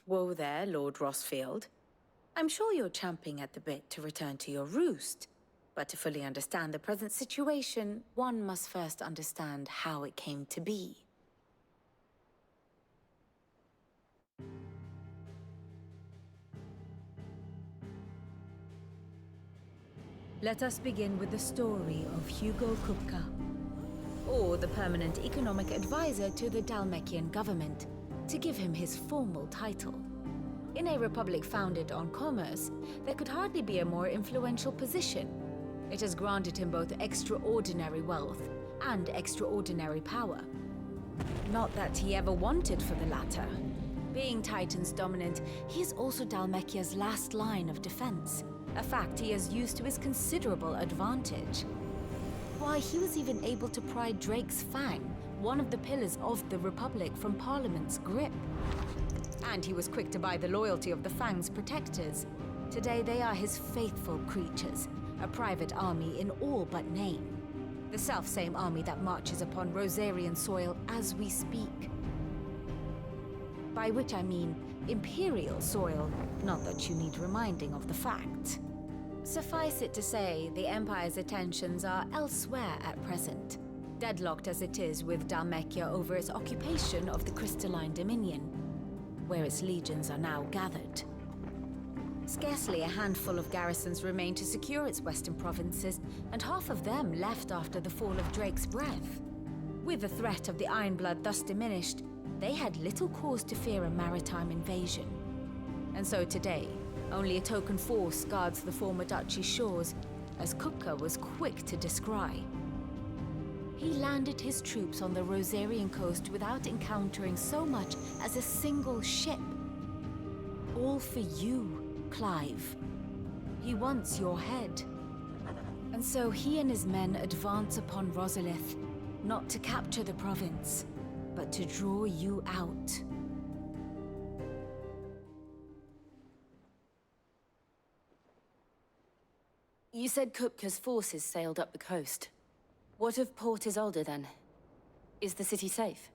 Whoa there, Lord Rossfield. I'm sure you're champing at the bit to return to your roost. But to fully understand the present situation, one must first understand how it came to be. Let us begin with the story of Hugo Kupka, or the permanent economic advisor to the Dalmekian government, to give him his formal title. In a republic founded on commerce, there could hardly be a more influential position. It has granted him both extraordinary wealth and extraordinary power. Not that he ever wanted for the latter. Being Titan's dominant, he is also Dalmekia's last line of defense, a fact he has used to his considerable advantage. Why, he was even able to pry Drake's Fang, one of the pillars of the Republic, from Parliament's grip. And he was quick to buy the loyalty of the Fang's protectors. Today they are his faithful creatures, a private army in all but name. The self-same army that marches upon Rosarian soil as we speak. By which I mean Imperial soil, not that you need reminding of the fact. Suffice it to say, the Empire's attentions are elsewhere at present, deadlocked as it is with Dalmekia over its occupation of the Crystalline Dominion, where its legions are now gathered. Scarcely a handful of garrisons remain to secure its western provinces, and half of them left after the fall of Drake's Breath. With the threat of the Ironblood thus diminished, they had little cause to fear a maritime invasion. And so today, only a token force guards the former duchy's shores, as Kupka was quick to descry. He landed his troops on the Rosarian coast without encountering so much as a single ship. All for you, Clive. He wants your head. And so he and his men advance upon Rosalith, not to capture the province, but to draw you out. You said Kupka's forces sailed up the coast. What of Port Isolde then? Is the city safe?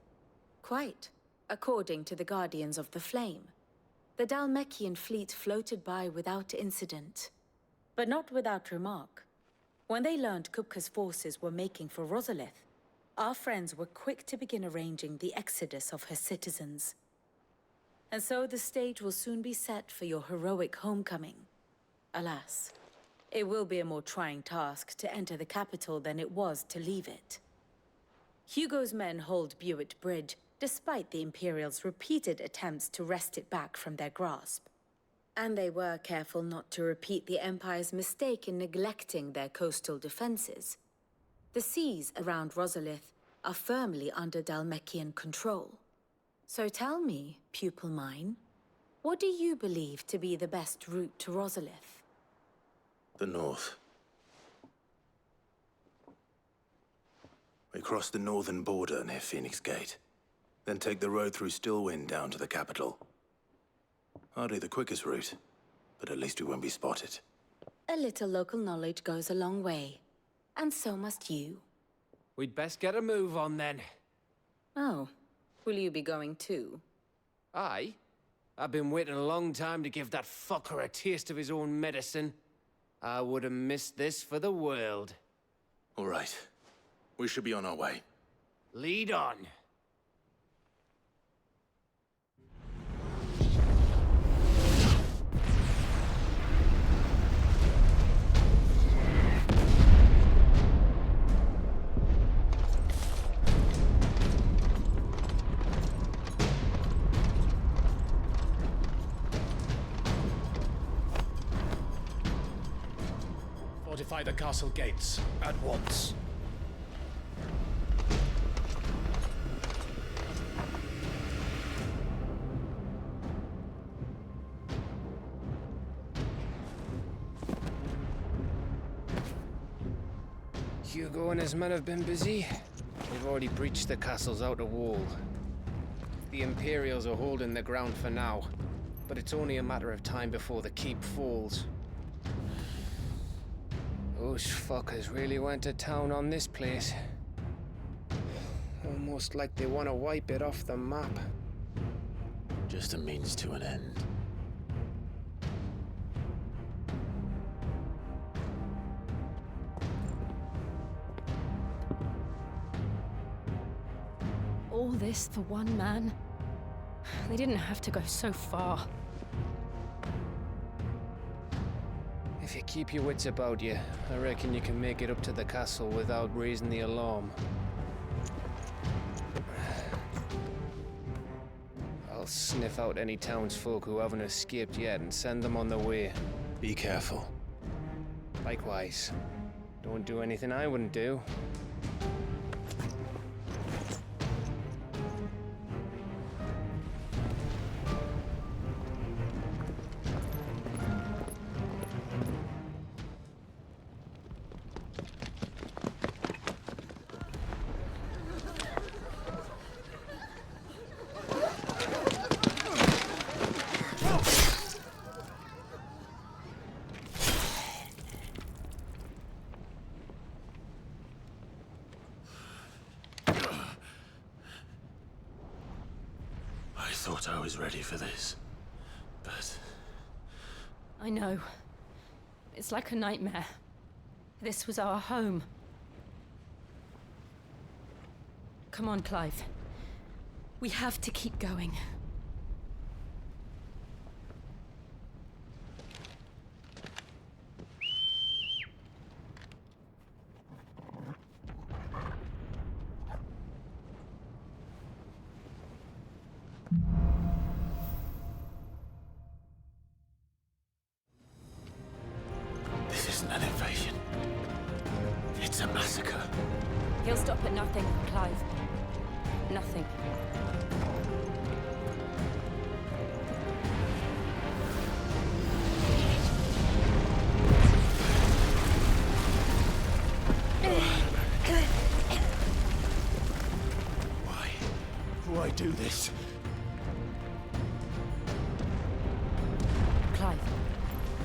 Quite, according to the Guardians of the Flame. The Dalmekian fleet floated by without incident, but not without remark. When they learned Kupka's forces were making for Rosalith, our friends were quick to begin arranging the exodus of her citizens. And so the stage will soon be set for your heroic homecoming. Alas, it will be a more trying task to enter the capital than it was to leave it. Hugo's men hold Buet Bridge, despite the Imperials' repeated attempts to wrest it back from their grasp. And they were careful not to repeat the Empire's mistake in neglecting their coastal defenses. The seas around Rosalith are firmly under Dhalmekian control. So tell me, pupil mine, what do you believe to be the best route to Rosalith? The north. We cross the northern border near Phoenix Gate, then take the road through Stillwind down to the capital. Hardly the quickest route, but at least we won't be spotted. A little local knowledge goes a long way, and so must you. We'd best get a move on then. Oh, will you be going too? Aye. I've been waiting a long time to give that fucker a taste of his own medicine. I would have missed this for the world. All right. We should be on our way. Lead on. Fortify the castle gates at once. Hugo and his men have been busy. They've already breached the castle's outer wall. The Imperials are holding the ground for now, but it's only a matter of time before the keep falls. Those fuckers really went to town on this place. Almost like they want to wipe it off the map. Just a means to an end. All this for one man? They didn't have to go so far. If you keep your wits about you, I reckon you can make it up to the castle without raising the alarm. I'll sniff out any townsfolk who haven't escaped yet and send them on their way. Be careful. Likewise. Don't do anything I wouldn't do. I thought I was ready for this, but... I know. It's like a nightmare. This was our home. Come on, Clive. We have to keep going. This isn't an invasion. It's a massacre. He'll stop at nothing, Clive. Nothing. Why do this? Clive,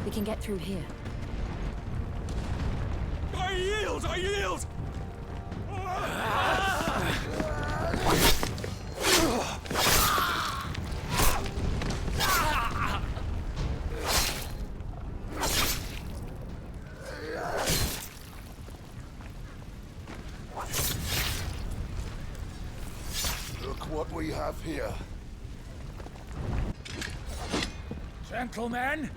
we can get through here. I yield! I yield! Look what we have here. Gentlemen!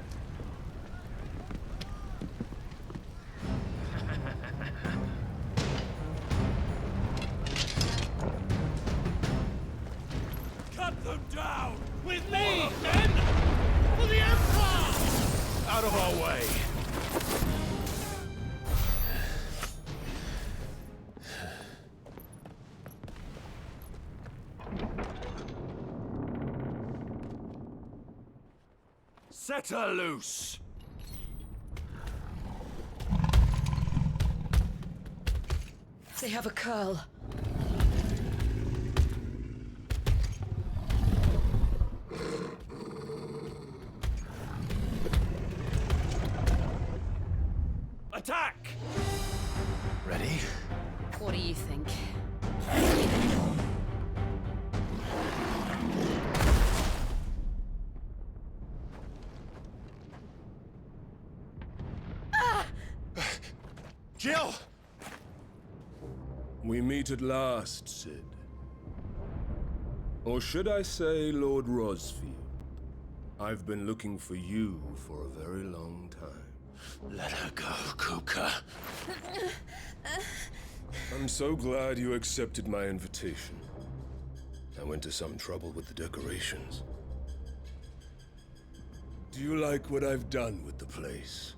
Cut them down! With me, men! For the Empire! way! Set her loose! They have a curl. Attack! Ready? What do you think? Jill! We meet at last, Sid. Or should I say, Lord Rosfield? I've been looking for you for a very long time. Let her go, Kupka. I'm so glad you accepted my invitation. I went to some trouble with the decorations. Do you like what I've done with the place?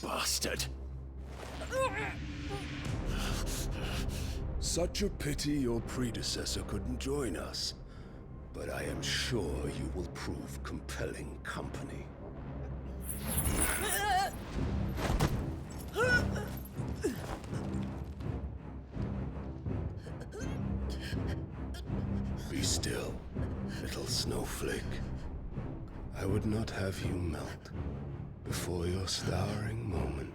Bastard. Such a pity your predecessor couldn't join us. But I am sure you will prove compelling company. Be still, little snowflake. I would not have you melt before your starring moment.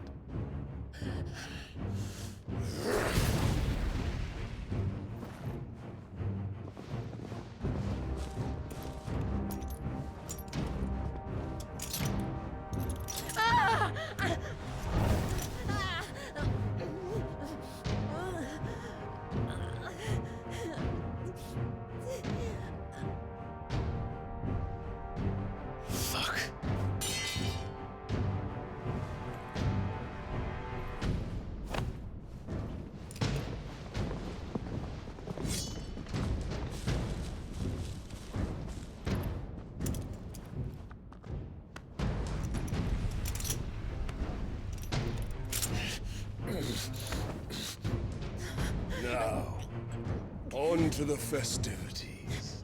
Fuck. Now, on to the festivities.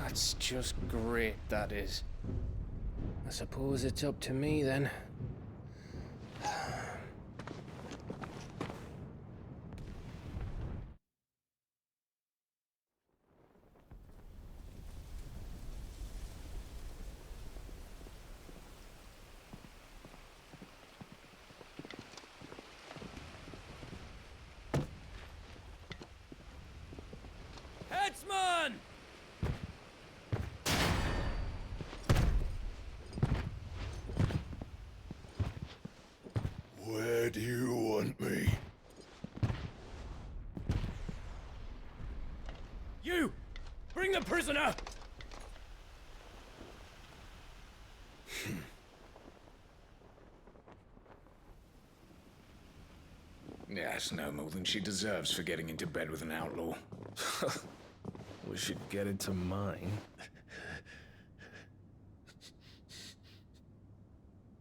That's just great, that is. I suppose it's up to me then. Headsman! Where do you want me? You! Bring the prisoner! Yeah, it's no more than she deserves for getting into bed with an outlaw. We should get into mine.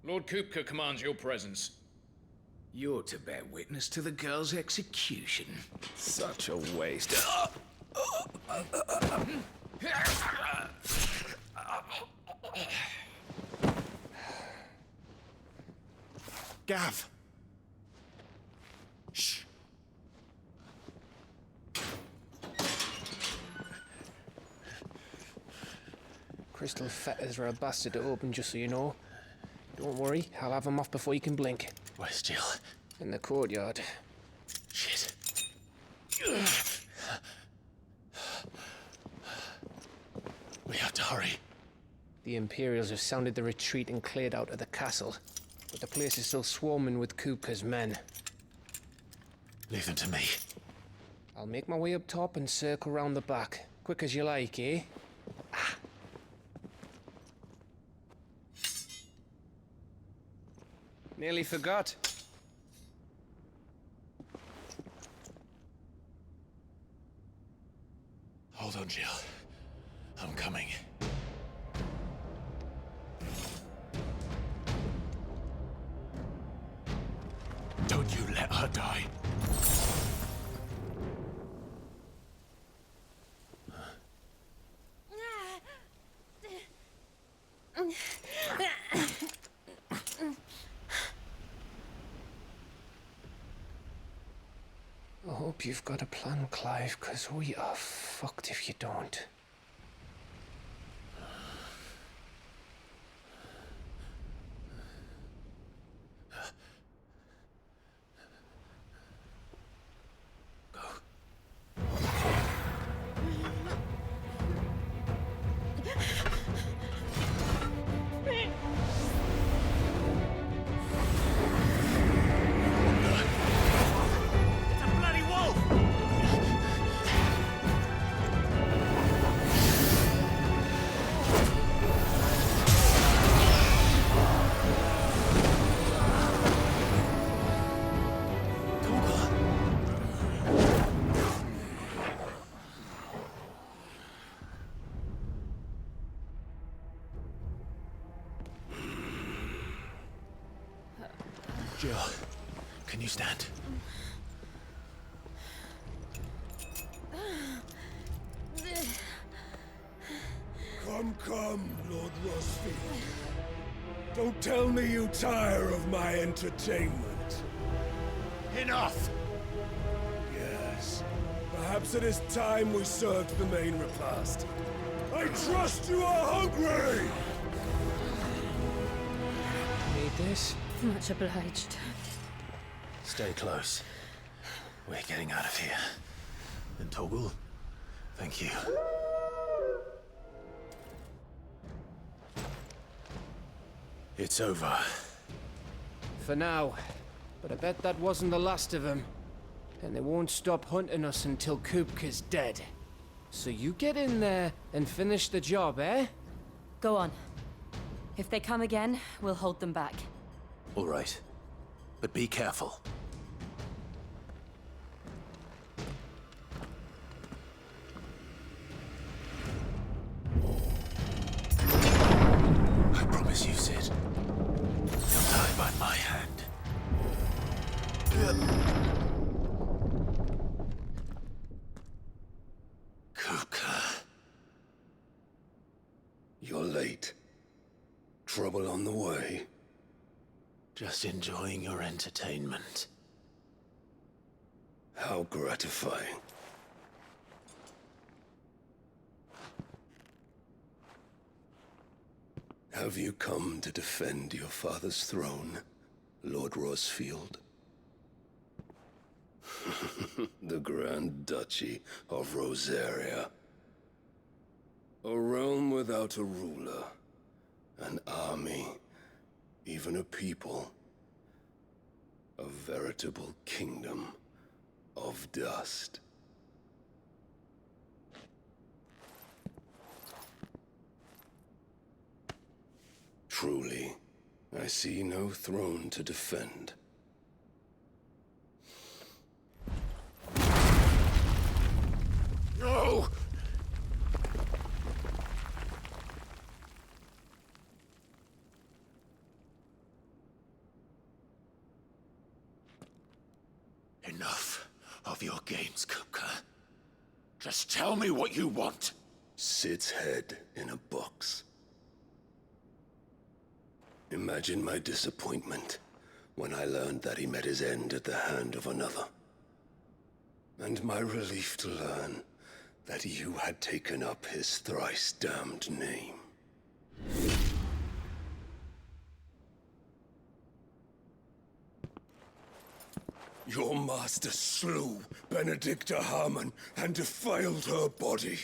Lord Kupka commands your presence. You're to bear witness to the girl's execution. Such a waste. Gav! Shh! Crystal fetters are a bastard to open, just so you know. Don't worry, I'll have them off before you can blink. Where's Jill? In the courtyard. Shit. We have to hurry. The Imperials have sounded the retreat and cleared out of the castle. but the place is still swarming with Kupka's men. Leave them to me. I'll make my way up top and circle round the back. Quick as you like, eh? Nearly forgot. Hold on, Jill. I'm coming. Don't you let her die. I hope you've got a plan, Clive, because we are fucked if you don't. Jill, can you stand? Come, Lord Rosfield. Don't tell me you tire of my entertainment. Enough! Yes. Perhaps it is time we served the main repast. I trust you are hungry! Need this? Much obliged. Stay close. We're getting out of here. And Toggle, thank you. It's over. For now. But I bet that wasn't the last of them. And they won't stop hunting us until Kupka's dead. So you get in there and finish the job, eh? Go on. If they come again, we'll hold them back. All right. But be careful. I promise you, Sid. You'll die by my hand. Kupka. You're late. Trouble on the way. Just enjoying your entertainment. How gratifying. Have you come to defend your father's throne, Lord Rosfield? The Grand Duchy of Rosaria. A realm without a ruler, an army, even a people. A veritable kingdom of dust. Truly, I see no throne to defend. No! Enough of your games, Kupka. Just tell me what you want. Sid's head in a box. Imagine my disappointment when I learned that he met his end at the hand of another. And my relief to learn that you had taken up his thrice-damned name. Your master slew Benedicta Harmon and defiled her body.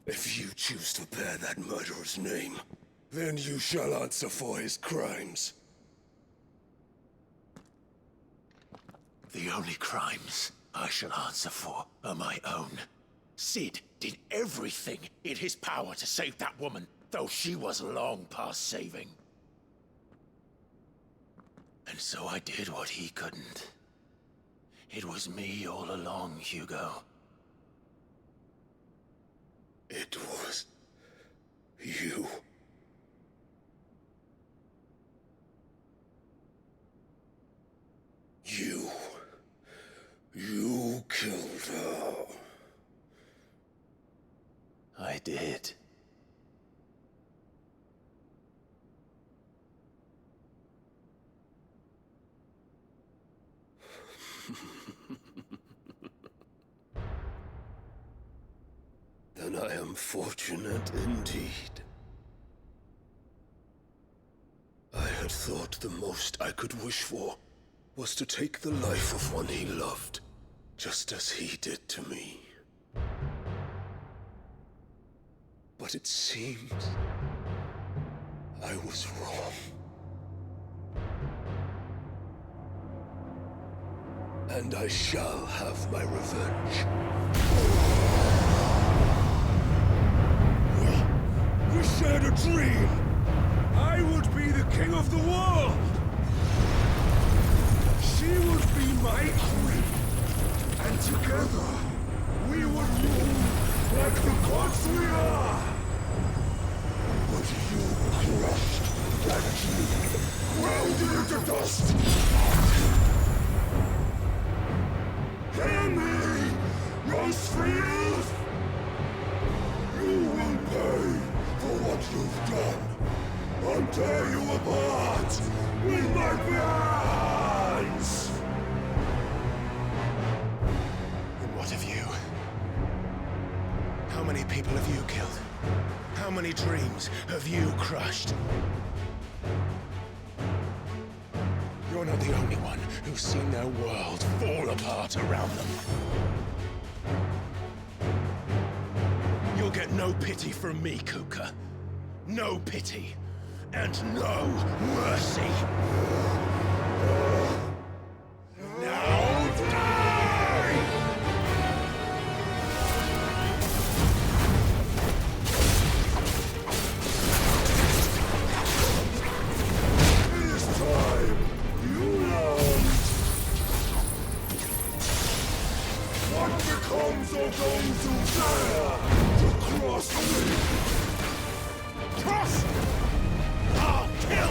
If you choose to bear that murderer's name, Then you shall answer for his crimes. The only crimes I shall answer for are my own. Sid did everything in his power to save that woman, though she was long past saving. And so I did what he couldn't. It was me all along, Hugo. It was you. You killed her. I did. Then I am fortunate indeed. I had thought the most I could wish for was to take the life of one he loved, just as he did to me. But it seems I was wrong. And I shall have my revenge. We shared a dream! I would be the king of the world! She would be my queen! And together, we would rule like the gods we are! But you crushed that dream, ground it into dust! Hear me, Rosefield! You will pay for what you've done. I'll tear you apart with my hands! And what of you? How many people have you killed? How many dreams have you crushed? You're not the only one who's seen their world fall apart around them. You'll get no pity from me, Kuka. No pity. And no mercy. Now die! It is time you learned. What becomes of those who dare to cross me? Cross! I'll kill you!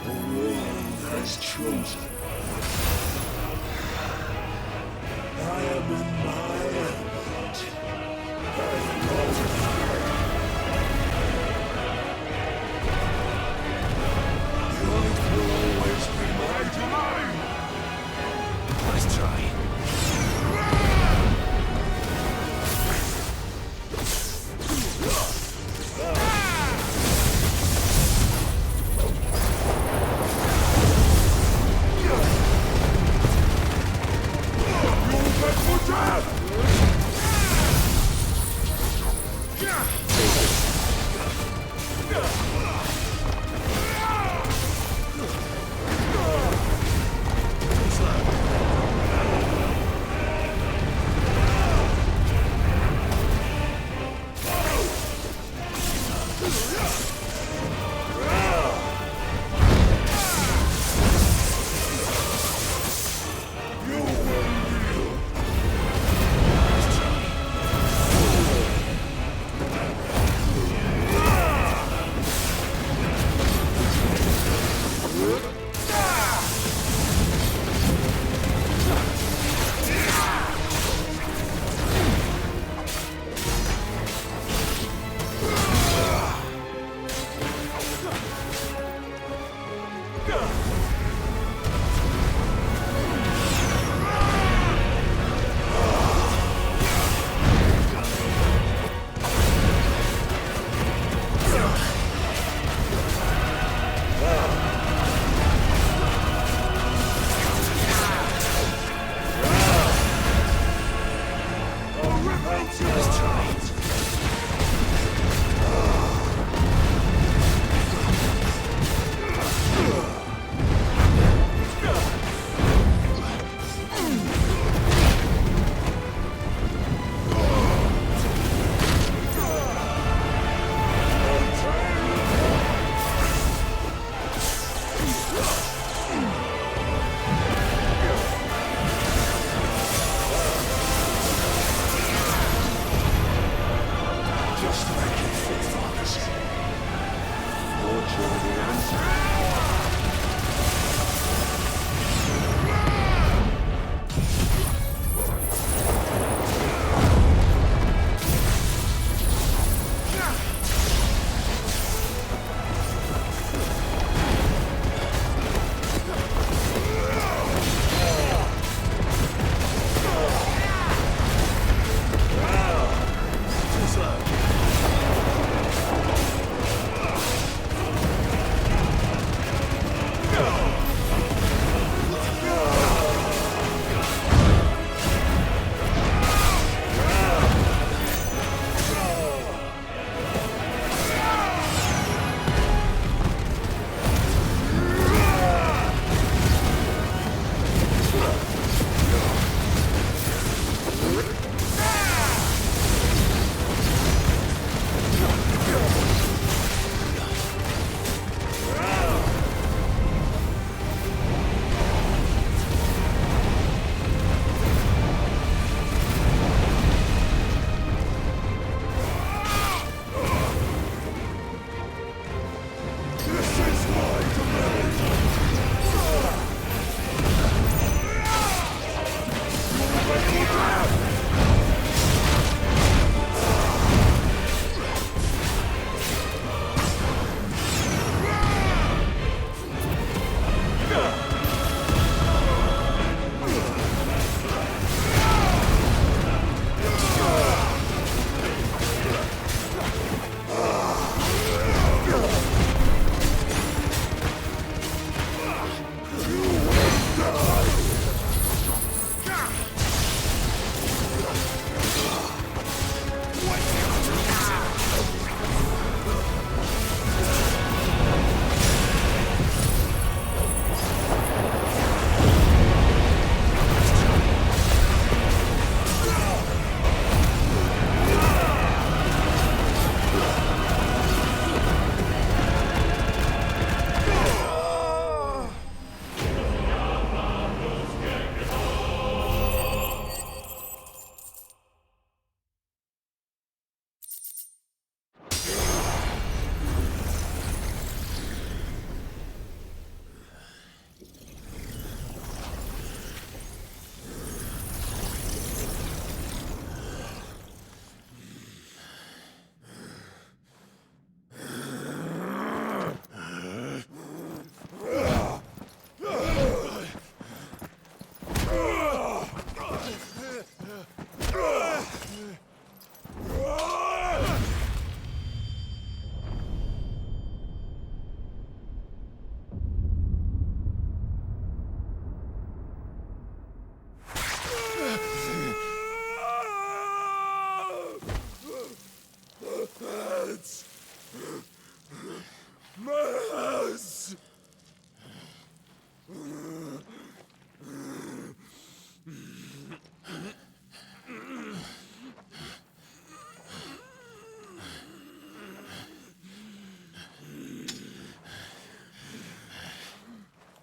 The world has chosen. I am in my element. And yours will always be my domain. Let's try. Mads! Mads!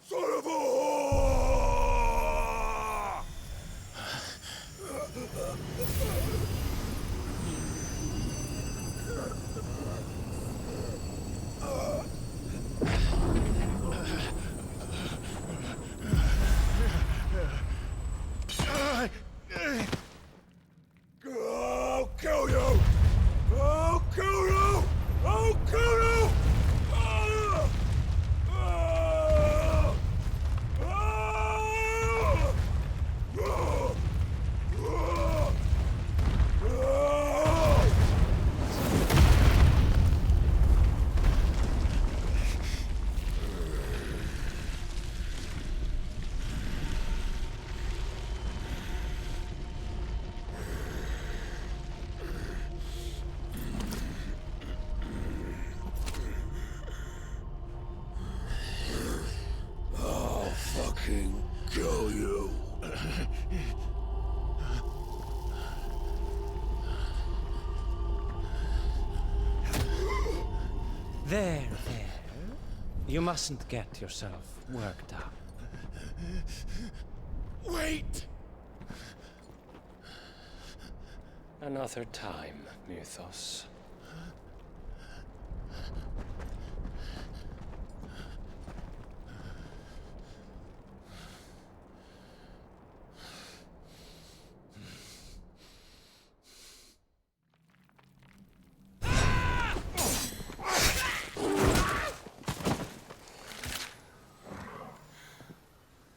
Son of a whore! I'll kill you! I'll kill you! I'll kill you! Ah! Ah! Ah! Ah! Ah! I'll fucking kill you. There. You mustn't get yourself worked up. Wait! Another time, Mythos.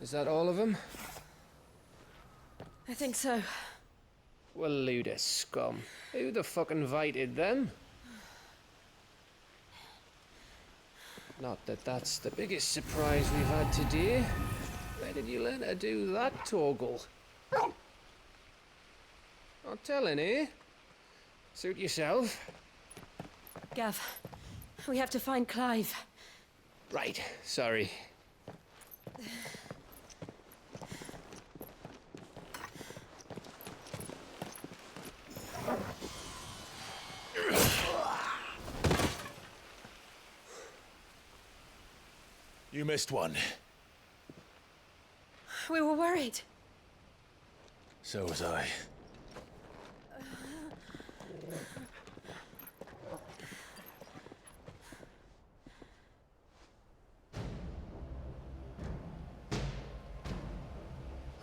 Is that all of them? I think so. Well, load of scum. Who the fuck invited them? Not that that's the biggest surprise we've had today. Where did you learn to do that, Torgal? Not telling, eh? Suit yourself. Gav, we have to find Clive. Right, sorry. You missed one. We were worried. So was I.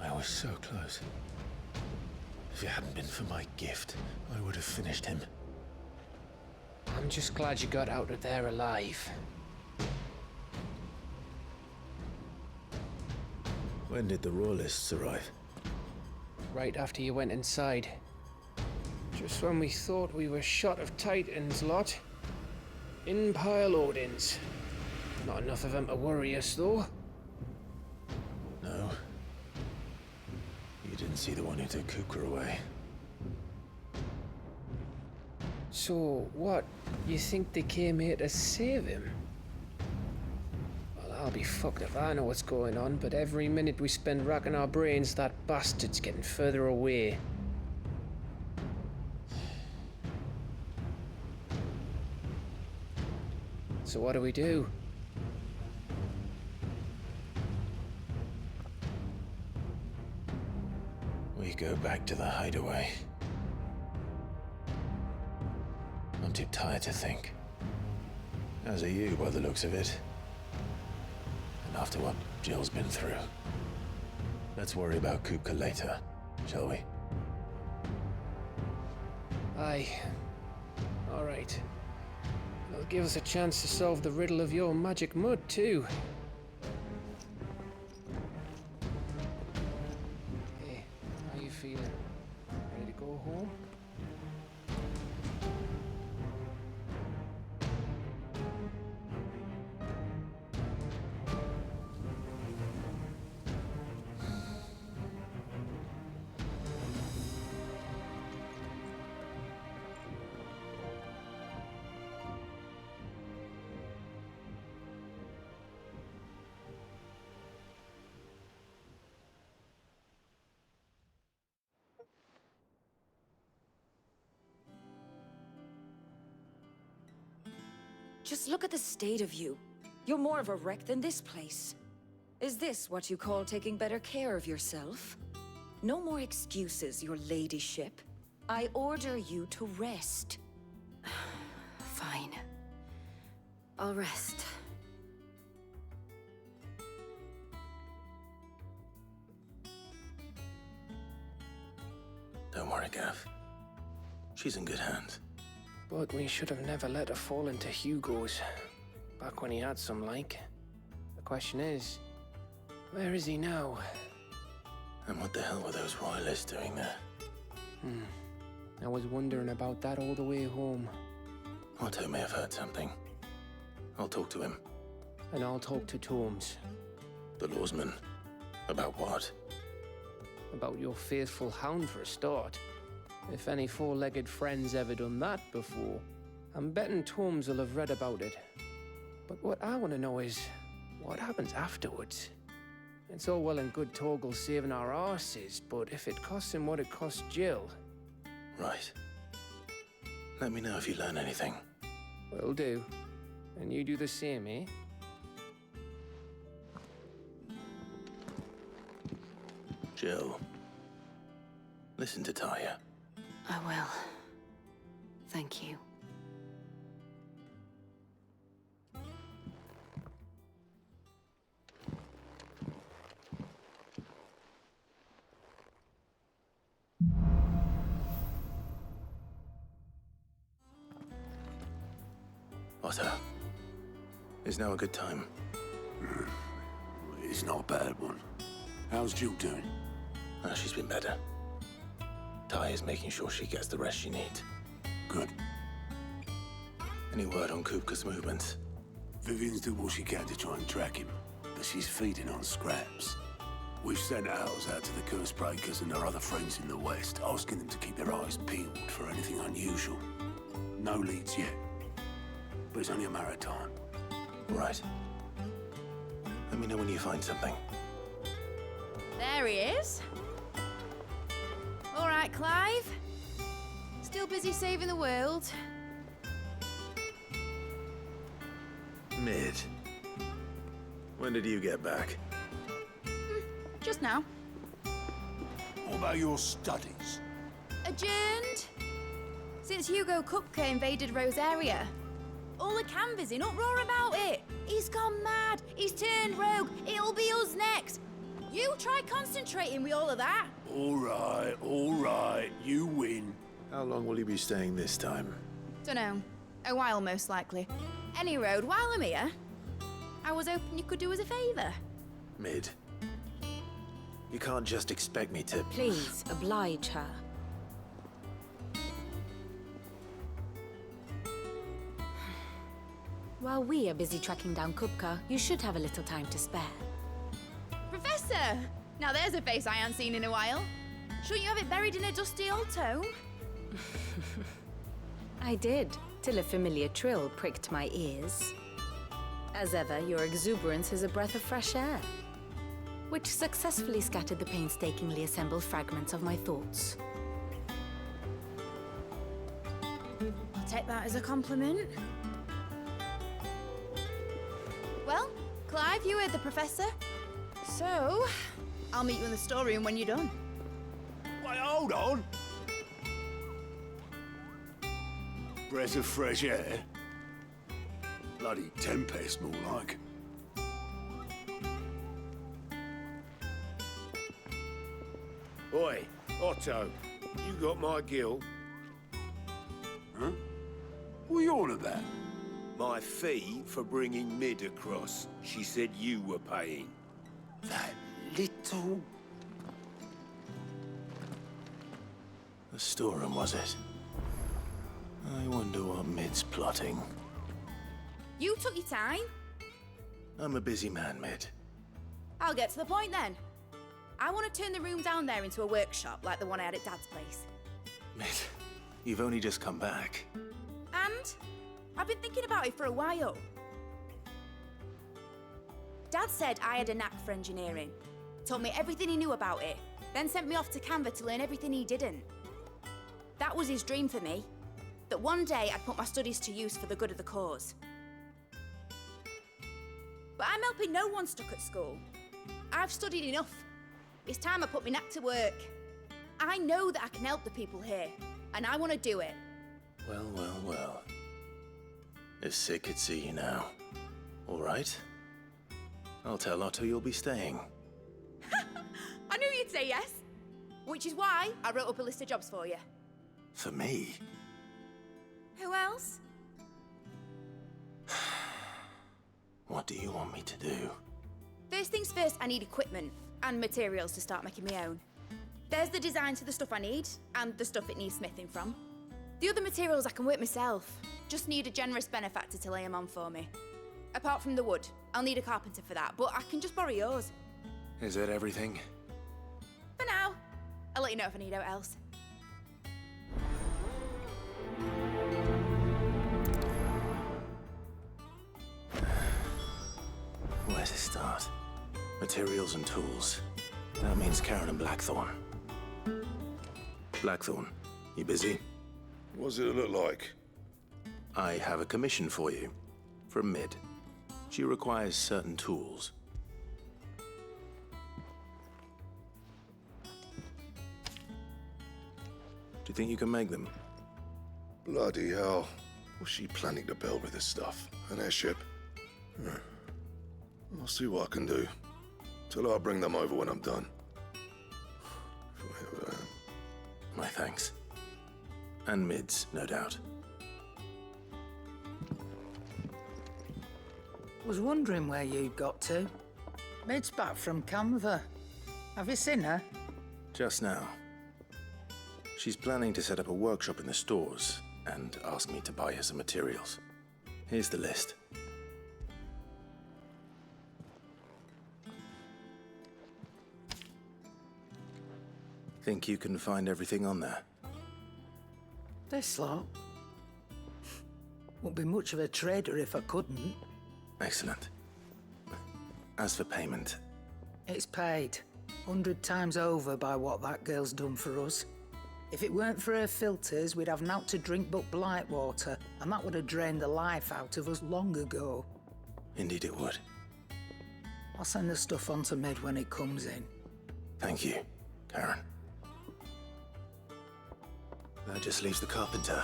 I was so close. If it hadn't been for my gift, I would have finished him. I'm just glad you got out of there alive. When did the Royalists arrive? Right after you went inside. Just when we thought we were shot of Titans, lot. In pile Odins. Not enough of them to worry us, though. No. You didn't see the one who took Kupka away. So, what? You think they came here to save him? Well, I'll be fucked if I know what's going on, but every minute we spend racking our brains, that bastard's getting further away. So what do we do? We go back to the hideaway. I'm too tired to think. As are you, by the looks of it. And after what Jill's been through. Let's worry about Kupka later, shall we? Aye. All right. It'll give us a chance to solve the riddle of your magic mud, too. Hey, how you feeling? Ready to go home? Just look at the state of you. You're more of a wreck than this place. Is this what you call taking better care of yourself? No more excuses, your ladyship. I order you to rest. Fine. I'll rest. Don't worry, Gav. She's in good hands. But we should have never let her fall into Hugo's. Back when he had some like. The question is, where is he now? And what the hell were those royalists doing there? I was wondering about that all the way home. Otto may have heard something. I'll talk to him. And I'll talk to Tomes. The lawsman. About what? About your faithful hound for a start. If any four-legged friend's ever done that before, I'm betting Tomes will have read about it. But what I want to know is, what happens afterwards? It's all well and good Torgal saving our arses, but if it costs him what it cost Jill... Right. Let me know if you learn anything. Will do. And you do the same, eh? Jill. Listen to Taya. I will. Thank you. Otto. Is now a good time? It's not a bad one. How's Jill doing? She's been better. Taya's making sure she gets the rest she needs. Good. Any word on Kupka's movements? Vivian's doing what she can to try and track him, but she's feeding on scraps. We've sent ours out to the Curse Breakers and our other friends in the West, asking them to keep their eyes peeled for anything unusual. No leads yet, but it's only a matter of time. Right. Let me know when you find something. There he is. All right, Clive. Still busy saving the world. Mid. When did you get back? Just now. What about your studies? Adjourned. Since Hugo Kupka invaded Rosaria. All the canvassing in uproar about it. He's gone mad. He's turned rogue. It'll be us next. You try concentrating with all of that. All right. You win. How long will you be staying this time? Dunno. A while, most likely. Any road, while I'm here, I was hoping you could do us a favour. Mid. You can't just expect me to... Please, oblige her. While we are busy tracking down Kupka, you should have a little time to spare. Professor! Now there's a face I haven't seen in a while. Shouldn't you have it buried in a dusty old tome? I did, till a familiar trill pricked my ears. As ever, your exuberance is a breath of fresh air, which successfully scattered the painstakingly assembled fragments of my thoughts. I'll take that as a compliment. Well, Clive, you heard the Professor. So, I'll meet you in the storeroom when you're done. Wait, hold on. Breath of fresh air? Bloody tempest, more like. Oi, Otto, you got my gill? Huh? What are you on about? My fee for bringing Mid across. She said you were paying. That little... The storeroom, was it? I wonder what Mid's plotting. You took your time. I'm a busy man, Mid. I'll get to the point then. I want to turn the room down there into a workshop like the one I had at Dad's place. Mid, you've only just come back. And I've been thinking about it for a while. Dad said I had a knack for engineering. Told me everything he knew about it. Then sent me off to Canva to learn everything he didn't. That was his dream for me. That one day I'd put my studies to use for the good of the cause. but I'm helping no one stuck at school. I've studied enough. It's time I put my neck to work. I know that I can help the people here, and I want to do it. Well, well, well. If Sid could see you now. All right. I'll tell Otto you'll be staying. I knew you'd say yes. Which is why I wrote up a list of jobs for you. For me? Who else? What do you want me to do? First things first, I need equipment and materials to start making my own. There's the designs for the stuff I need, and the stuff it needs smithing from. The other materials I can work myself. Just need a generous benefactor to lay them on for me. Apart from the wood, I'll need a carpenter for that, but I can just borrow yours. Is that everything? For now. I'll let you know if I need out else. Where to start? Materials and tools. That means Karen and Blackthorn. Blackthorn, you busy? What's it look like? I have a commission for you. From Mid. She requires certain tools. Do you think you can make them? Bloody hell. What's she planning to build with this stuff? An airship? I'll see what I can do. Till I'll bring them over when I'm done. My thanks. And Mid's, no doubt. Was wondering where you'd got to. Mid's back from Canva. Have you seen her? Just now. She's planning to set up a workshop in the stores and ask me to buy her some materials. Here's the list. Think you can find everything on there? This lot. Wouldn't be much of a trader if I couldn't. Excellent. As for payment... It's paid. 100 times over by what that girl's done for us. If it weren't for her filters, we'd have naught to drink but blight water, and that would have drained the life out of us long ago. Indeed it would. I'll send the stuff on to Mid when it comes in. Thank you, Karen. That just leaves the carpenter.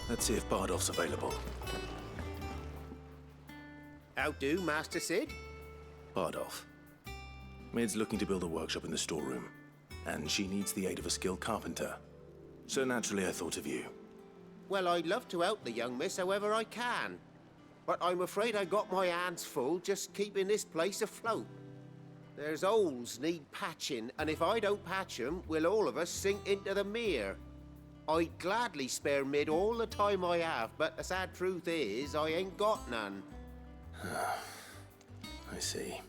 Let's see if Bardolph's available. How do, Master Sid? Bardolph. Mid's looking to build a workshop in the storeroom, and she needs the aid of a skilled carpenter. So naturally I thought of you. Well, I'd love to help the young miss however I can. But I'm afraid I got my hands full just keeping this place afloat. There's holes need patching, and if I don't patch them, we'll all of us sink into the mere. I'd gladly spare Mid all the time I have, but the sad truth is, I ain't got none. I see.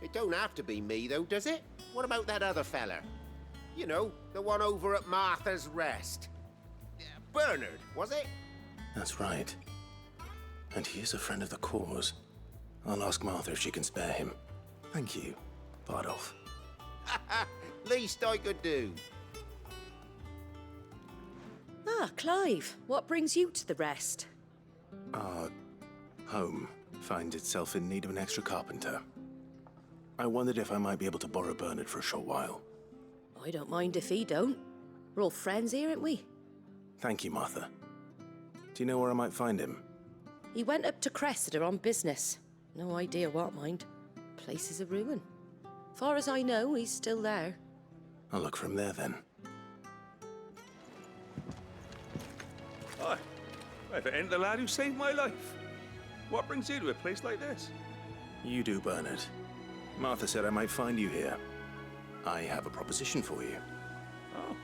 It don't have to be me, though, does it? What about that other fella? You know, the one over at Martha's Rest. Bernard, was it? That's right. And he is a friend of the cause. I'll ask Martha if she can spare him. Thank you, Bardolph. Least I could do. Ah, Clive, what brings you to the Rest? Our home finds itself in need of an extra carpenter. I wondered if I might be able to borrow Bernard for a short while. I don't mind if he don't. We're all friends here, aren't we? Thank you, Martha. Do you know where I might find him? He went up to Cressida on business. No idea what, mind. Place is a ruin. Far as I know, he's still there. I'll look for him there, then. Hi. If it ain't the lad who saved my life. What brings you to a place like this? You do, Bernard. Martha said I might find you here. I have a proposition for you. Oh,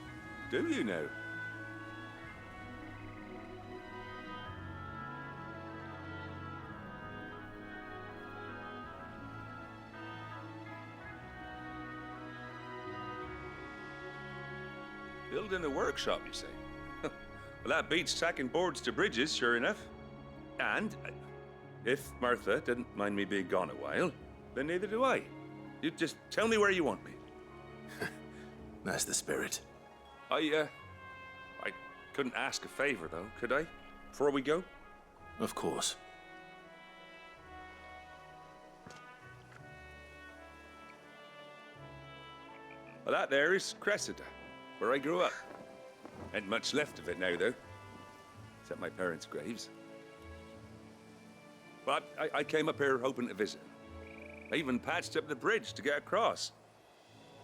do you now? Building a workshop, you say? Well, that beats tacking boards to bridges, sure enough. And if Martha didn't mind me being gone a while, then neither do I. You just tell me where you want me. That's the spirit. I couldn't ask a favor, though, could I? Before we go? Of course. Well, that there is Cressida, where I grew up. Ain't much left of it now, though. Except my parents' graves. But I came up here hoping to visit. I even patched up the bridge to get across.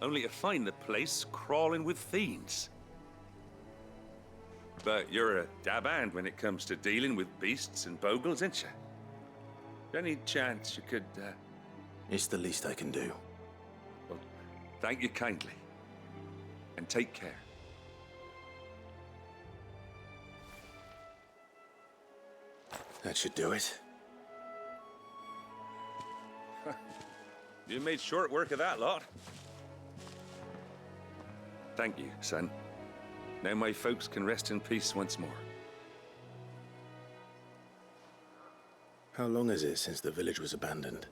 Only to find the place crawling with fiends. But you're a dab hand when it comes to dealing with beasts and bogles, ain't you? Any chance you could, It's the least I can do. Well, thank you kindly. And take care. That should do it. You made short work of that lot. Thank you, son. Now my folks can rest in peace once more. How long is it since the village was abandoned?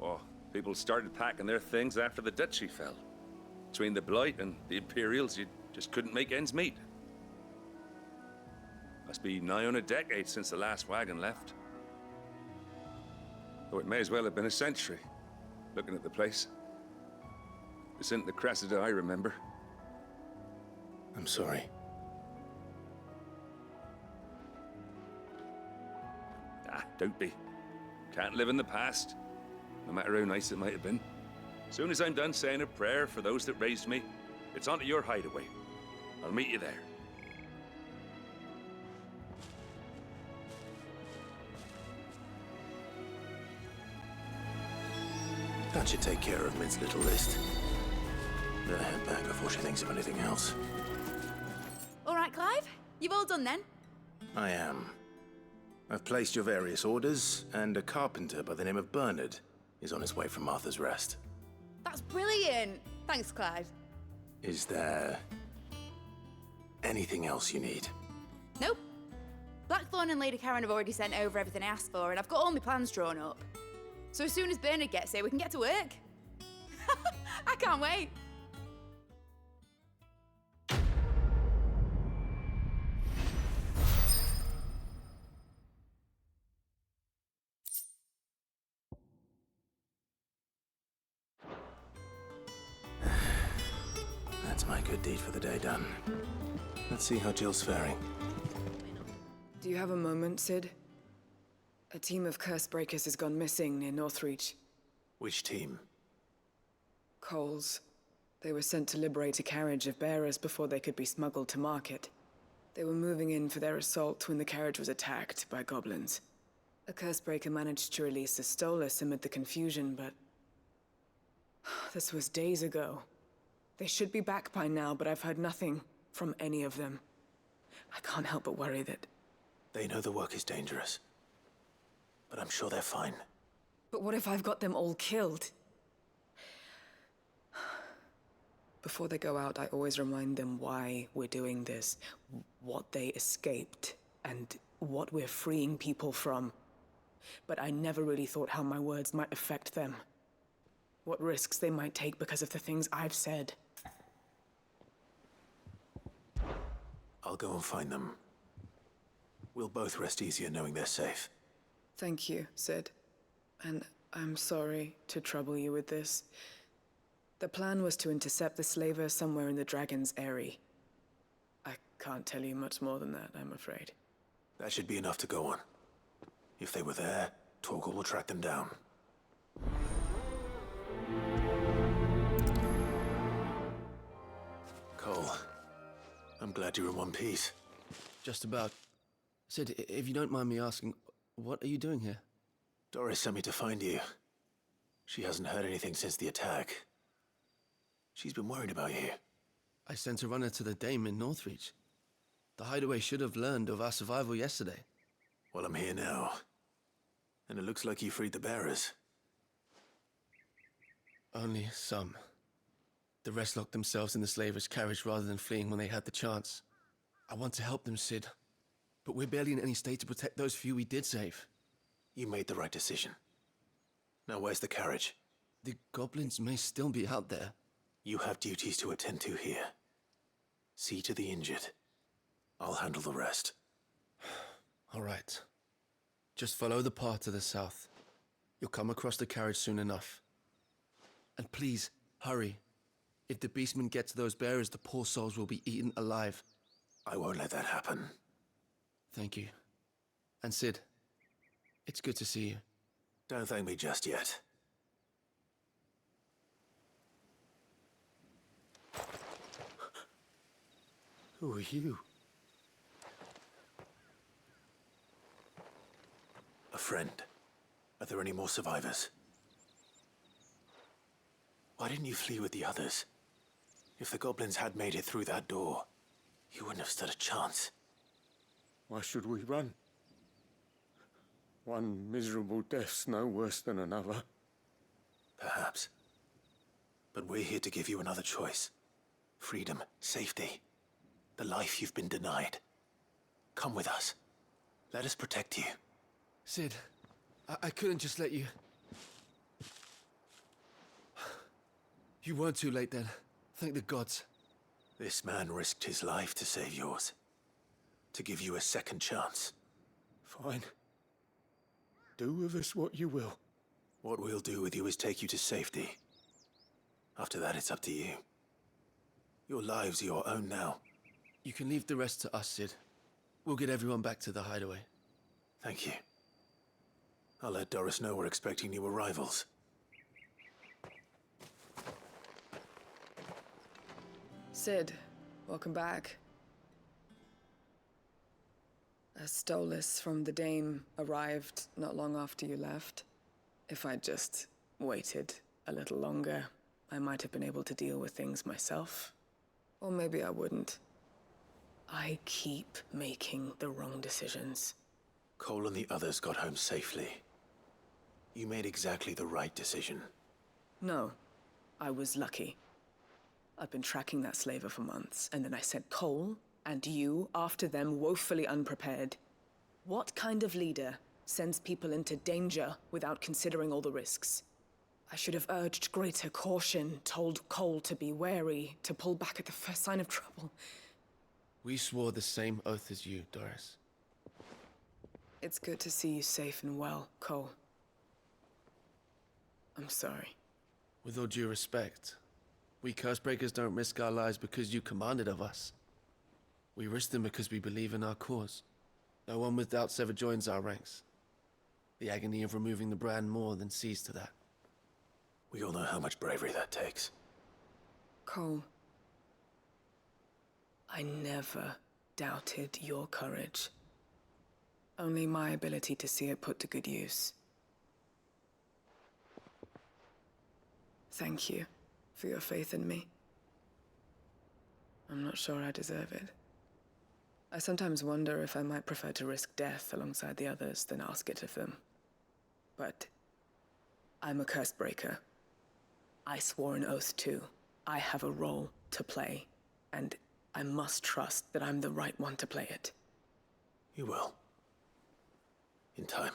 Oh, people started packing their things after the duchy fell. Between the Blight and the Imperials, you just couldn't make ends meet. Must be nigh on a decade since the last wagon left. Though it may as well have been a century, looking at the place. This isn't the Cressida I remember. I'm sorry. Ah, don't be. Can't live in the past, no matter how nice it might have been. Soon as I'm done saying a prayer for those that raised me, it's on to your hideaway. I'll meet you there. That should take care of Mid's little list. Better head back before she thinks of anything else. All right, Clive. You've all done then? I am. I've placed your various orders, and a carpenter by the name of Bernard is on his way from Arthur's Rest. That's brilliant. Thanks, Clive. Is there anything else you need? Nope. Blackthorn and Lady Karen have already sent over everything I asked for, and I've got all my plans drawn up. So as soon as Bernard gets here, we can get to work. I can't wait. That's my good deed for the day done. Let's see how Jill's faring. Do you have a moment, Sid? A team of curse breakers has gone missing near Northreach. Which team? Coles. They were sent to liberate a carriage of bearers before they could be smuggled to market. They were moving in for their assault when the carriage was attacked by goblins. A curse breaker managed to release a Stolas amid the confusion, but... this was days ago. They should be back by now, but I've heard nothing from any of them. I can't help but worry that... They know the work is dangerous. But I'm sure they're fine. But what if I've got them all killed? Before they go out, I always remind them why we're doing this, what they escaped, and what we're freeing people from. But I never really thought how my words might affect them. What risks they might take because of the things I've said. I'll go and find them. We'll both rest easier knowing they're safe. Thank you, Sid. And I'm sorry to trouble you with this. The plan was to intercept the slaver somewhere in the Dragon's Eyrie. I can't tell you much more than that, I'm afraid. That should be enough to go on. If they were there, Torgal will track them down. Cole, I'm glad you're in one piece. Just about. Sid, if you don't mind me asking, what are you doing here? Doris sent me to find you. She hasn't heard anything since the attack. She's been worried about you. I sent a runner to the Dame in Northreach. The hideaway should have learned of our survival yesterday. Well, I'm here now. And it looks like you freed the bearers. Only some. The rest locked themselves in the slaver's carriage rather than fleeing when they had the chance. I want to help them, Sid. But we're barely in any state to protect those few we did save. You made the right decision. Now where's the carriage? The goblins may still be out there. You have duties to attend to here. See to the injured. I'll handle the rest. All right. Just follow the path to the south. You'll come across the carriage soon enough. And please, hurry. If the beastmen get to those bearers, the poor souls will be eaten alive. I won't let that happen. Thank you. And Sid, it's good to see you. Don't thank me just yet. Who are you? A friend. Are there any more survivors? Why didn't you flee with the others? If the goblins had made it through that door, you wouldn't have stood a chance. Why should we run? One miserable death's no worse than another. Perhaps. But we're here to give you another choice. Freedom, safety, the life you've been denied. Come with us. Let us protect you. Sid, I couldn't just let you... You weren't too late then. Thank the gods. This man risked his life to save yours. To give you a second chance. Fine. Do with us what you will. What we'll do with you is take you to safety. After that, it's up to you. Your lives are your own now. You can leave the rest to us, Sid. We'll get everyone back to the hideaway. Thank you. I'll let Doris know we're expecting new arrivals. Sid, welcome back. A Stolas from the Dame arrived not long after you left. If I'd just waited a little longer, I might have been able to deal with things myself. Or maybe I wouldn't. I keep making the wrong decisions. Cole and the others got home safely. You made exactly the right decision. No, I was lucky. I've been tracking that slaver for months, and then I sent Cole and you after them woefully unprepared. What kind of leader sends people into danger without considering all the risks? I should have urged greater caution, told Cole to be wary, to pull back at the first sign of trouble. We swore the same oath as you, Doris. It's good to see you safe and well, Cole. I'm sorry. With all due respect, we Cursebreakers don't risk our lives because you commanded of us. We risk them because we believe in our cause. No one with doubts ever joins our ranks. The agony of removing the brand more than sees to that. We all know how much bravery that takes. Cole, I never doubted your courage. Only my ability to see it put to good use. Thank you for your faith in me. I'm not sure I deserve it. I sometimes wonder if I might prefer to risk death alongside the others than ask it of them. But I'm a Cursebreaker. I swore an oath too. I have a role to play, and I must trust that I'm the right one to play it. You will. In time.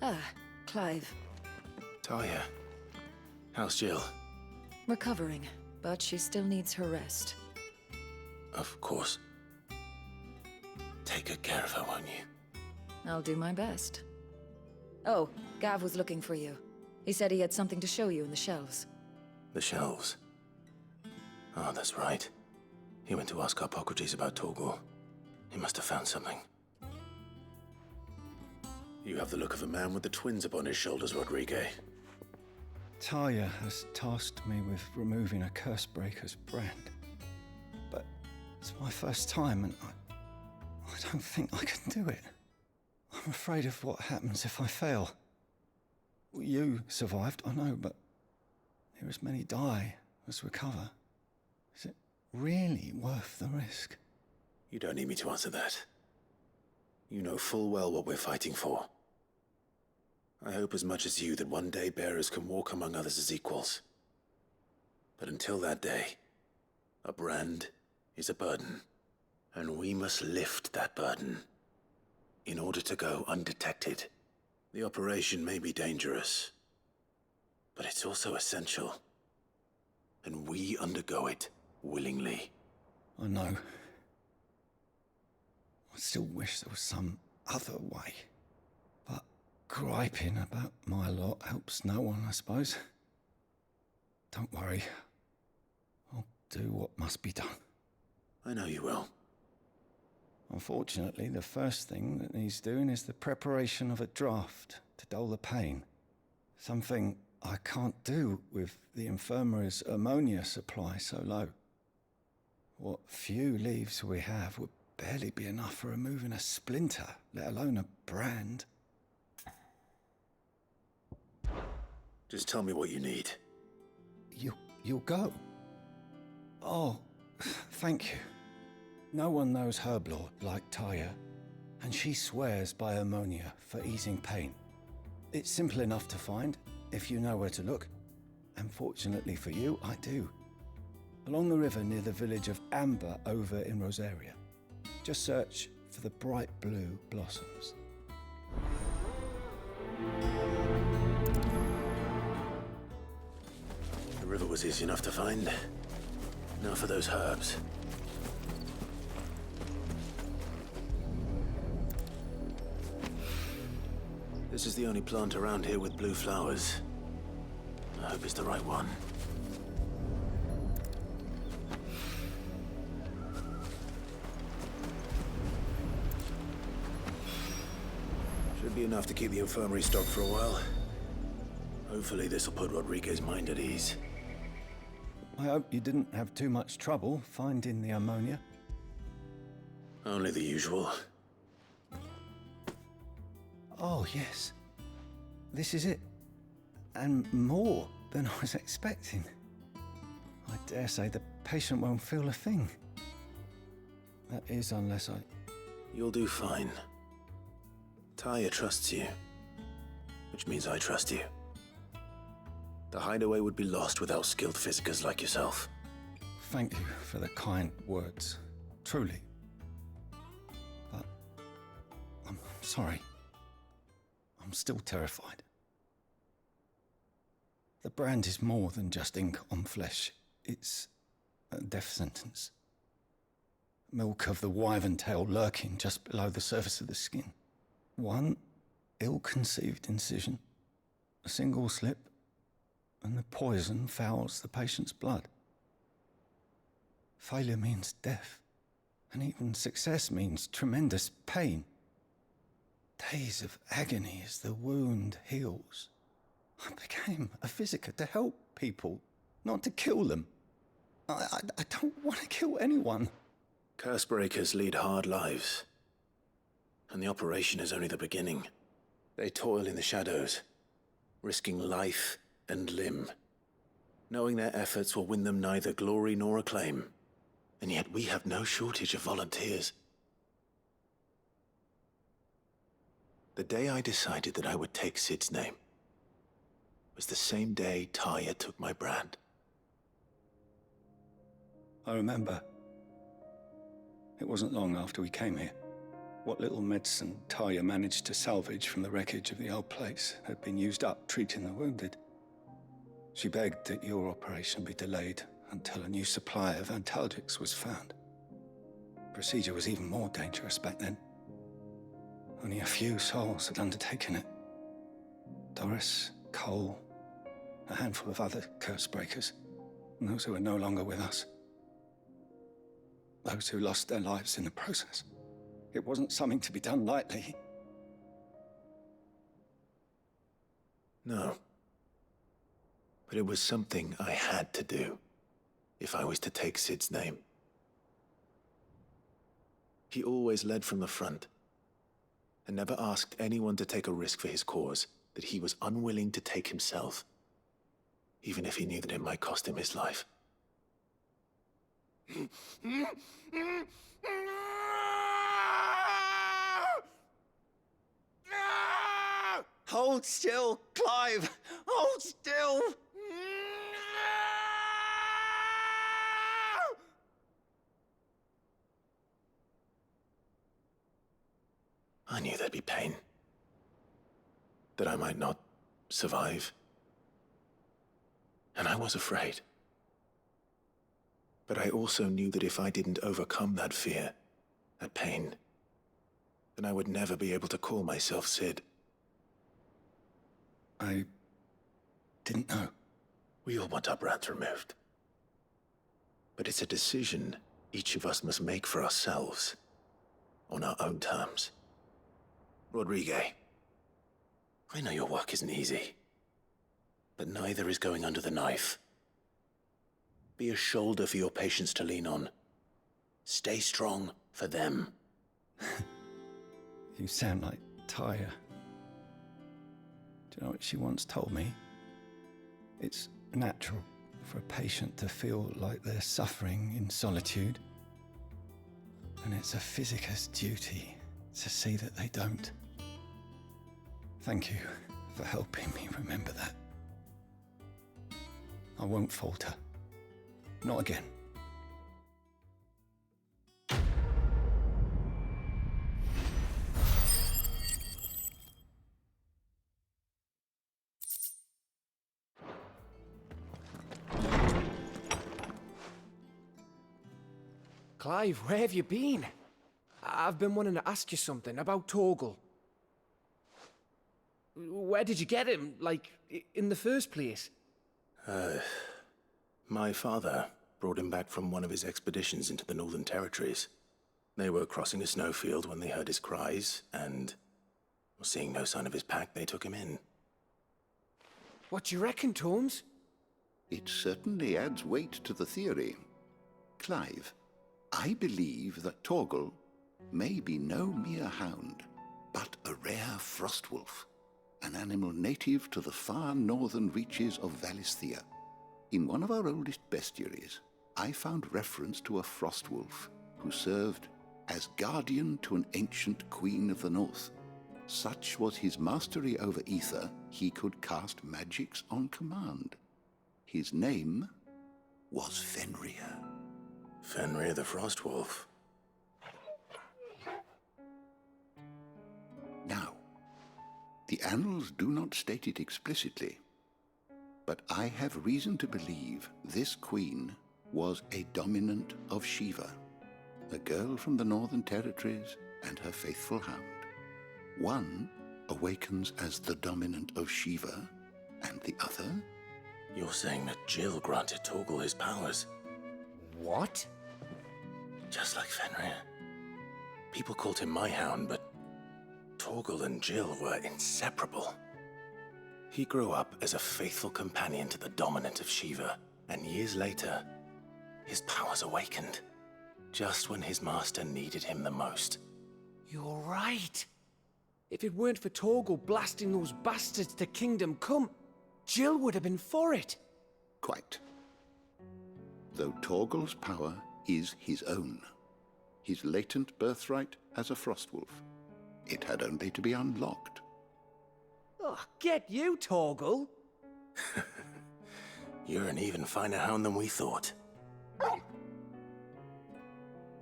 Ah, Clive. Talia. How's Jill? Recovering, but she still needs her rest. Of course. Take good care of her, won't you? I'll do my best. Oh, Gav was looking for you. He said he had something to show you in the shelves. The shelves. Oh, that's right. He went to ask Hippocrates about Torgor. He must have found something. You have the look of a man with the twins upon his shoulders, Rodrigue. Talia has tasked me with removing a Cursebreaker's brand. But it's my first time, and I don't think I can do it. I'm afraid of what happens if I fail. You survived, I know, but there as many die as recover. Is it really worth the risk? You don't need me to answer that. You know full well what we're fighting for. I hope as much as you that one day bearers can walk among others as equals. But until that day, a brand is a burden, and we must lift that burden in order to go undetected. The operation may be dangerous, but it's also essential, and we undergo it willingly. I know. I still wish there was some other way. But griping about my lot helps no one, I suppose. Don't worry. I'll do what must be done. I know you will. Unfortunately, the first thing that needs doing is the preparation of a draft to dull the pain. Something I can't do with the infirmary's ammonia supply so low. What few leaves we have would barely be enough for removing a splinter, let alone a brand. Just tell me what you need. You'll go? Oh, thank you. No one knows Herblord like Taya, and she swears by ammonia for easing pain. It's simple enough to find, if you know where to look. And fortunately for you, I do. Along the river near the village of Amber over in Rosaria. Just search for the bright blue blossoms. The river was easy enough to find. Now for those herbs. This is the only plant around here with blue flowers. I hope it's the right one. Should be enough to keep the infirmary stocked for a while. Hopefully this will put Rodriguez's mind at ease. I hope you didn't have too much trouble finding the ammonia. Only the usual. Oh, yes. This is it. And more than I was expecting. I dare say the patient won't feel a thing. That is, unless I... You'll do fine. Taya trusts you, which means I trust you. The hideaway would be lost without skilled physicers like yourself. Thank you for the kind words. Truly. But... I'm sorry. I'm still terrified. The brand is more than just ink on flesh. It's a death sentence. Milk of the wyvern tail lurking just below the surface of the skin. One ill-conceived incision, a single slip, and the poison fouls the patient's blood. Failure means death, and even success means tremendous pain. Days of agony as the wound heals. I became a physiker to help people, not to kill them. I don't want to kill anyone. Cursebreakers lead hard lives. And the operation is only the beginning. They toil in the shadows, risking life and limb, knowing their efforts will win them neither glory nor acclaim. And yet we have no shortage of volunteers. The day I decided that I would take Sid's name was the same day Taya took my brand. I remember. It wasn't long after we came here. What little medicine Taya managed to salvage from the wreckage of the old place had been used up treating the wounded. She begged that your operation be delayed until a new supply of antalgics was found. Procedure was even more dangerous back then. Only a few souls had undertaken it. Doris, Cole, a handful of other Cursebreakers, and those who are no longer with us. Those who lost their lives in the process. It wasn't something to be done lightly. No. But it was something I had to do, if I was to take Sid's name. He always led from the front, and never asked anyone to take a risk for his cause that he was unwilling to take himself, even if he knew that it might cost him his life. Hold still, Clive! Hold still! I knew there'd be pain. That I might not survive. And I was afraid. But I also knew that if I didn't overcome that fear, that pain, then I would never be able to call myself Cid. I didn't know. We all want our brands removed. But it's a decision each of us must make for ourselves, on our own terms. Rodrigue, I know your work isn't easy, but neither is going under the knife. Be a shoulder for your patients to lean on. Stay strong for them. You sound like Tyre. Do you know what she once told me? It's natural for a patient to feel like they're suffering in solitude. And it's a physicist's duty to see that they don't. Thank you for helping me remember that. I won't falter. Not again. Clive, where have you been? I've been wanting to ask you something about Torgal. Where did you get him, like, in the first place? My father brought him back from one of his expeditions into the Northern Territories. They were crossing a snowfield when they heard his cries, and seeing no sign of his pack, they took him in. What do you reckon, Torms? It certainly adds weight to the theory. Clive, I believe that Torgal may be no mere hound, but a rare frostwolf, an animal native to the far northern reaches of Valisthea. In one of our oldest bestiaries, I found reference to a frostwolf who served as guardian to an ancient queen of the north. Such was his mastery over aether, he could cast magics on command. His name was Fenrir. Fenrir the Frostwolf. Now, the annals do not state it explicitly, but I have reason to believe this queen was a dominant of Shiva, a girl from the Northern Territories and her faithful hound. One awakens as the dominant of Shiva, and the other? You're saying that Jill granted Torgal his powers? What? Just like Fenrir. People called him my hound, but Torgal and Jill were inseparable. He grew up as a faithful companion to the dominant of Shiva, and years later, his powers awakened, just when his master needed him the most. You're right. If it weren't for Torgal blasting those bastards to Kingdom Come, Jill would have been for it. Quite. Though Torgal's power is his own, his latent birthright as a frostwolf, it had only to be unlocked. Oh, get you, Torgal! You're an even finer hound than we thought.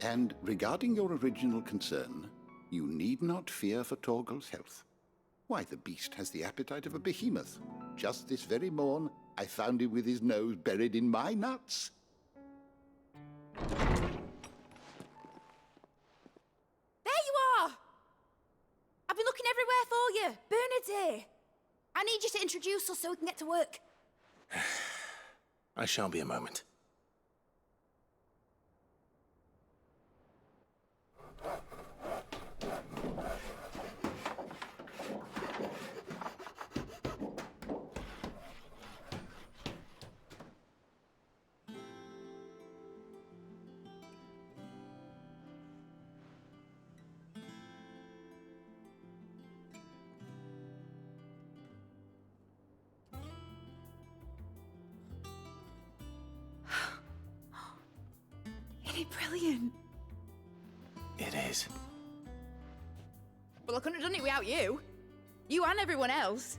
And regarding your original concern, you need not fear for Torgal's health. Why, the beast has the appetite of a behemoth. Just this very morn, I found him with his nose buried in my nuts. There you are! I've been looking everywhere for you. Bernard's here. I need you to introduce us so we can get to work. I shan't be a moment. Isn't it brilliant? It is. Well, I couldn't have done it without you. You and everyone else.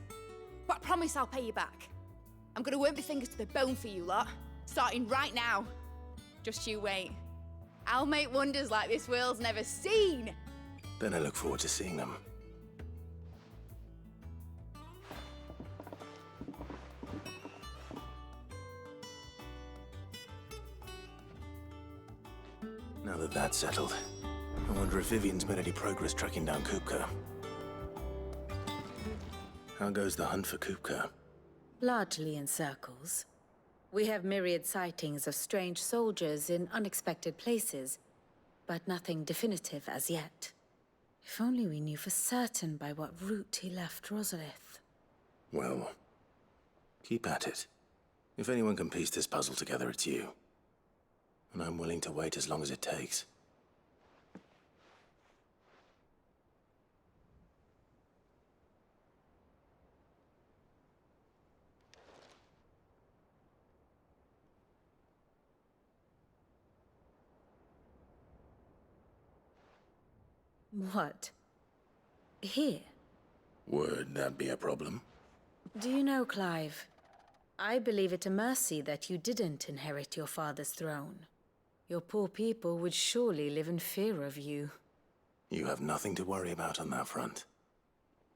But I promise I'll pay you back. I'm gonna work my fingers to the bone for you lot, starting right now. Just you wait. I'll make wonders like this world's never seen. Then I look forward to seeing them. Now that that's settled, I wonder if Vivian's made any progress tracking down Kupka. How goes the hunt for Kupka? Largely in circles. We have myriad sightings of strange soldiers in unexpected places, but nothing definitive as yet. If only we knew for certain by what route he left Rosalith. Well, keep at it. If anyone can piece this puzzle together, it's you. And I'm willing to wait as long as it takes. What? Here? Would that be a problem? Do you know, Clive? I believe it a mercy that you didn't inherit your father's throne. Your poor people would surely live in fear of you. You have nothing to worry about on that front.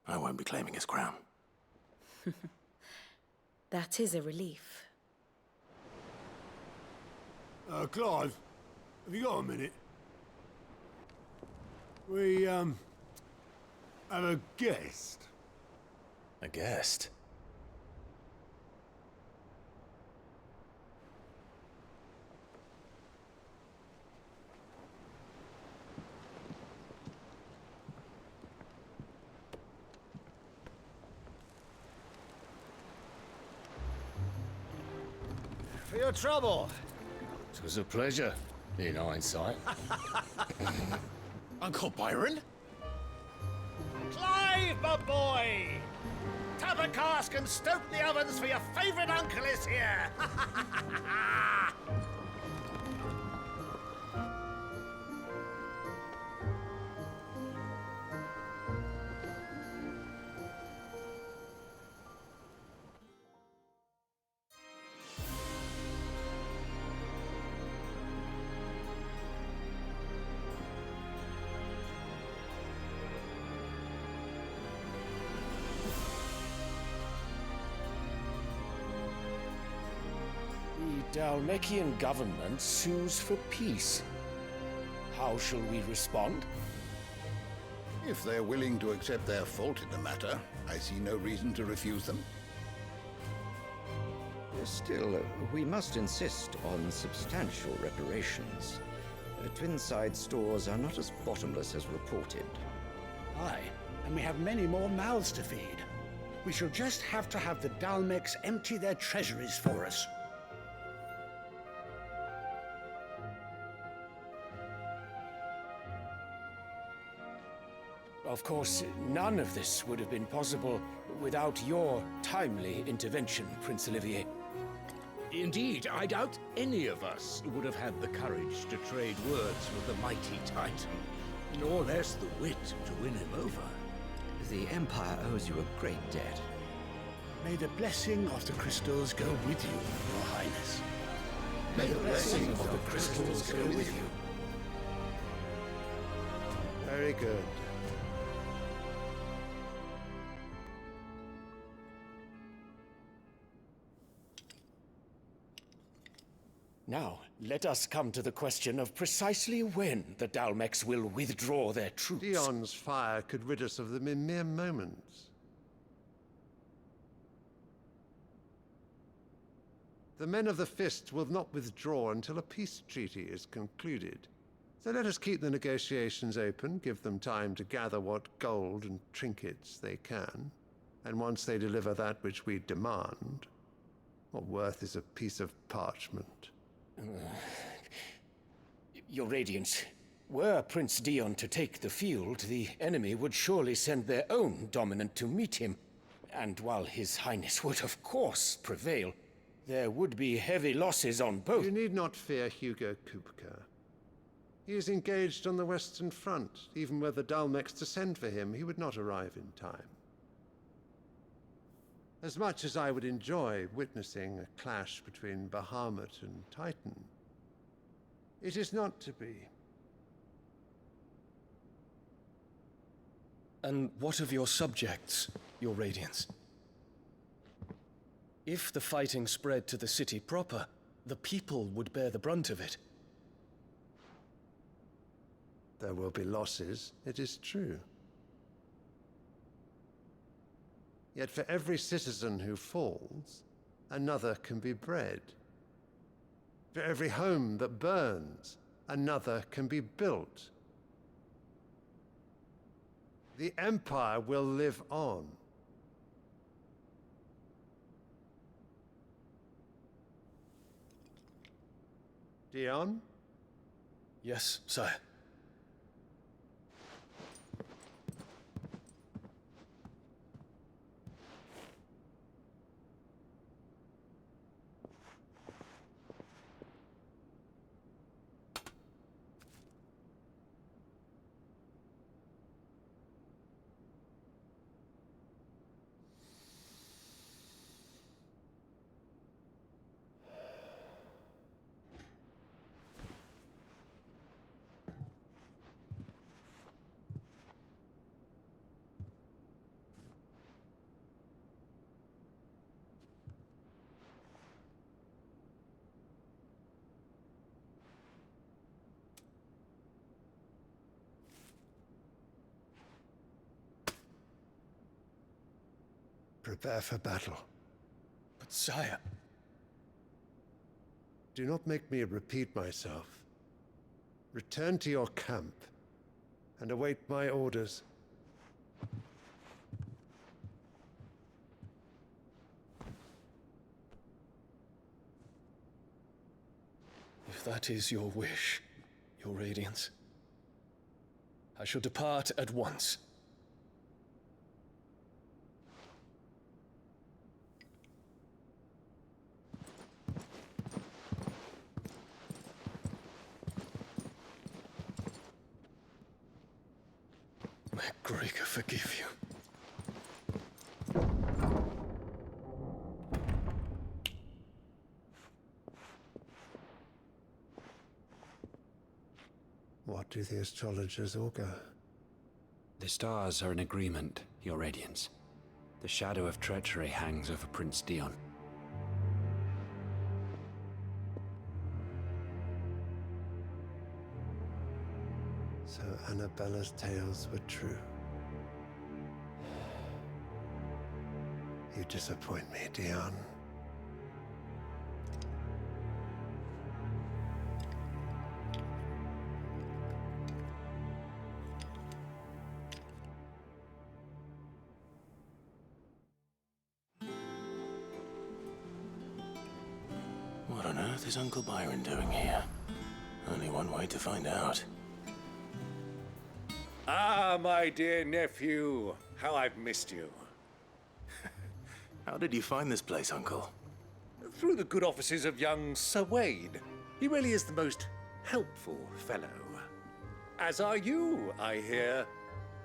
I won't be claiming his crown. That is a relief. Clive, have you got a minute? We, have a guest. A guest? For your trouble. It was a pleasure, in hindsight. Uncle Byron? Clive, my boy! Tap a cask and stoke the ovens for your favourite uncle is here! The Dalmekian government sues for peace. How shall we respond? If they're willing to accept their fault in the matter, I see no reason to refuse them. Still, we must insist on substantial reparations. Twinside stores are not as bottomless as reported. Aye, and we have many more mouths to feed. We shall just have to have the Dalmeks empty their treasuries for us. Of course, none of this would have been possible without your timely intervention, Prince Olivier. Indeed, I doubt any of us would have had the courage to trade words with the mighty Titan, nor less the wit to win him over. The Empire owes you a great debt. May the blessing of the crystals go with you, Your Highness. May the blessing of the crystals go with you. Very good. Now, let us come to the question of precisely when the Dalmeks will withdraw their troops. Dion's fire could rid us of them in mere moments. The men of the Fist will not withdraw until a peace treaty is concluded. So let us keep the negotiations open, give them time to gather what gold and trinkets they can, and once they deliver that which we demand, what worth is a piece of parchment? Your Radiance, were Prince Dion to take the field, the enemy would surely send their own dominant to meet him. And while His Highness would of course prevail, there would be heavy losses on both. You need not fear Hugo Kupka. He is engaged on the Western Front. Even were the Dalmeks to send for him, he would not arrive in time. As much as I would enjoy witnessing a clash between Bahamut and Titan, it is not to be. And what of your subjects, Your Radiance? If the fighting spread to the city proper, the people would bear the brunt of it. There will be losses, it is true. Yet for every citizen who falls, another can be bred. For every home that burns, another can be built. The Empire will live on. Dion? Yes, sire. Prepare for battle. But sire... Do not make me repeat myself. Return to your camp and await my orders. If that is your wish, your Radiance, I shall depart at once. May Gregor forgive you. What do the astrologers augur? The stars are in agreement, Your Radiance. The shadow of treachery hangs over Prince Dion. So Annabella's tales were true. You disappoint me, Dion. What on earth is Uncle Byron doing here? Only one way to find out. Ah, my dear nephew. How I've missed you. How did you find this place, Uncle? Through the good offices of young Sir Wade. He really is the most helpful fellow. As are you, I hear.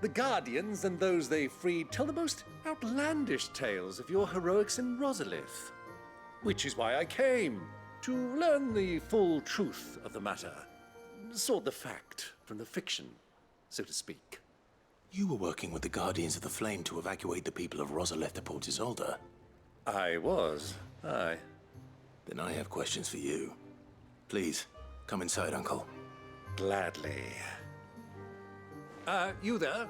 The Guardians and those they freed tell the most outlandish tales of your heroics in Rosalith. Which is why I came, to learn the full truth of the matter. Sort the fact from the fiction, so to speak. You were working with the Guardians of the Flame to evacuate the people of Rosalith to Port Isolde. I was, aye. Then I have questions for you. Please, come inside, Uncle. Gladly. You there?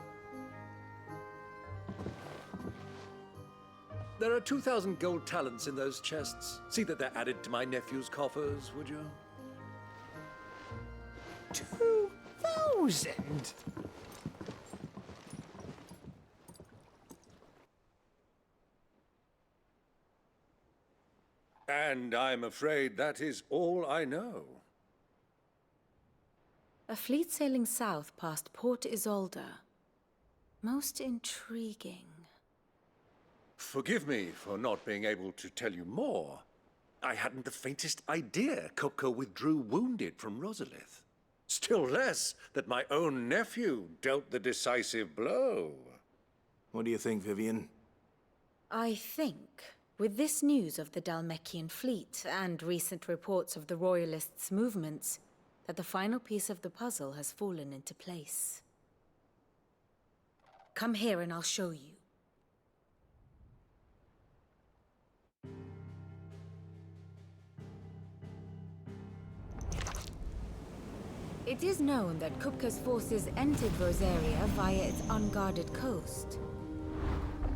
There are 2,000 gold talents in those chests. See that they're added to my nephew's coffers, would you? 2,000? And I'm afraid that is all I know. A fleet sailing south past Port Isolde. Most intriguing. Forgive me for not being able to tell you more. I hadn't the faintest idea Kupka withdrew wounded from Rosalith. Still less that my own nephew dealt the decisive blow. What do you think, Vivian? I think, with this news of the Dhalmekian fleet and recent reports of the Royalists' movements, that the final piece of the puzzle has fallen into place. Come here and I'll show you. It is known that Kupka's forces entered Rosaria via its unguarded coast.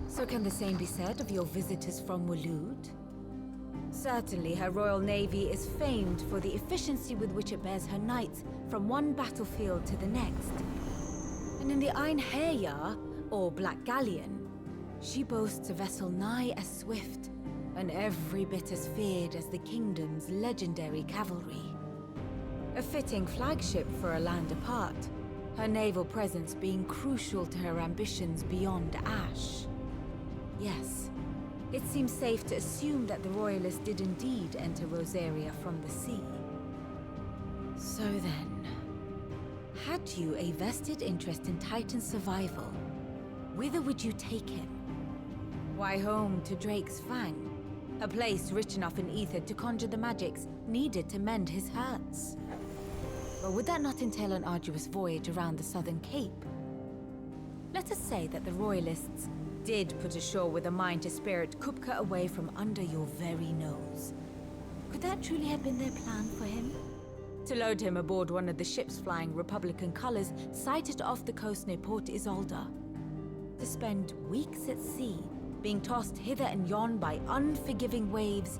So can the same be said of your visitors from Waloed? Certainly, her royal navy is famed for the efficiency with which it bears her knights from one battlefield to the next. And in the Einherjar, or Black Galleon, she boasts a vessel nigh as swift and every bit as feared as the kingdom's legendary cavalry. A fitting flagship for a land apart, her naval presence being crucial to her ambitions beyond Ash. Yes, it seems safe to assume that the Royalists did indeed enter Rosaria from the sea. So then, had you a vested interest in Titan's survival, whither would you take him? Why, home to Drake's Fang, a place rich enough in aether to conjure the magics needed to mend his hurts. Or would that not entail an arduous voyage around the southern cape? Let us say that the Royalists did put ashore with a mind to spirit Kupka away from under your very nose. Could that truly have been their plan for him? To load him aboard one of the ships flying Republican colors sighted off the coast near Port Isolde. To spend weeks at sea, being tossed hither and yon by unforgiving waves,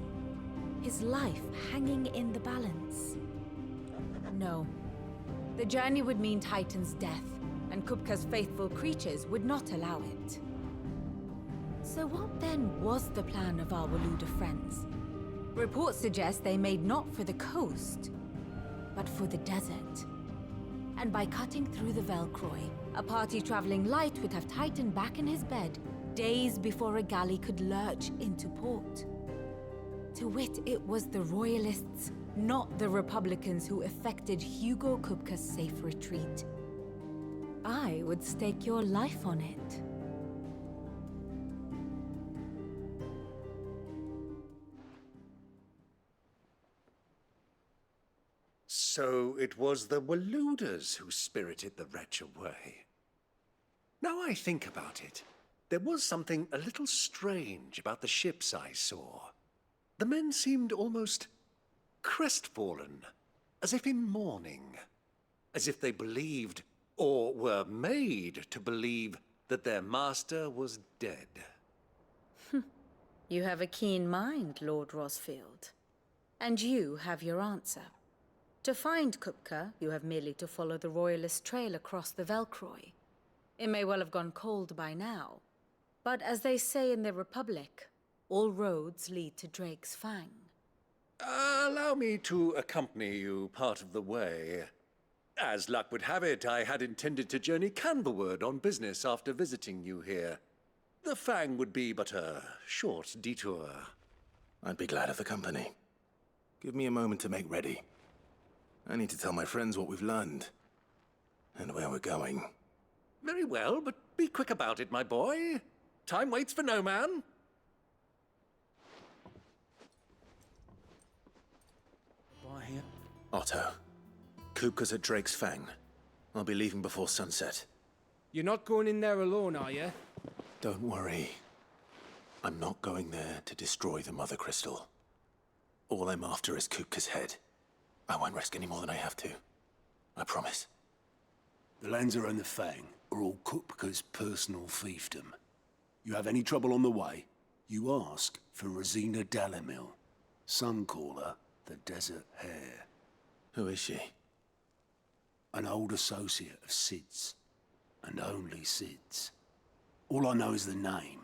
his life hanging in the balance. No. The journey would mean Titan's death, and Kupka's faithful creatures would not allow it. So what then was the plan of our Waloed friends? Reports suggest they made not for the coast, but for the desert. And by cutting through the Velcroy, a party traveling light would have Titan back in his bed days before a galley could lurch into port. To wit, it was the Royalists, not the Republicans, who effected Hugo Kupka's safe retreat. I would stake your life on it. So it was the Waloeders who spirited the wretch away. Now I think about it, there was something a little strange about the ships I saw. The men seemed almost crestfallen, as if in mourning, as if they believed, or were made to believe, that their master was dead. You have a keen mind, Lord Rosfield. And you have your answer. To find Kupka, you have merely to follow the Royalist trail across the Velcroy. It may well have gone cold by now, but as they say in the Republic, all roads lead to Drake's Fang. Allow me to accompany you part of the way. As luck would have it, I had intended to journey Canverward on business after visiting you here. The Fang would be but a short detour. I'd be glad of the company. Give me a moment to make ready. I need to tell my friends what we've learned, and where we're going. Very well, but be quick about it, my boy. Time waits for no man. Otto, Kupka's at Drake's Fang. I'll be leaving before sunset. You're not going in there alone, are you? Don't worry. I'm not going there to destroy the Mother Crystal. All I'm after is Kupka's head. I won't risk any more than I have to. I promise. The lands around the Fang are all Kupka's personal fiefdom. You have any trouble on the way, you ask for Rosina Dalamil, Suncaller, the Desert Hare. Who is she? An old associate of Sid's, and only Sid's. All I know is the name,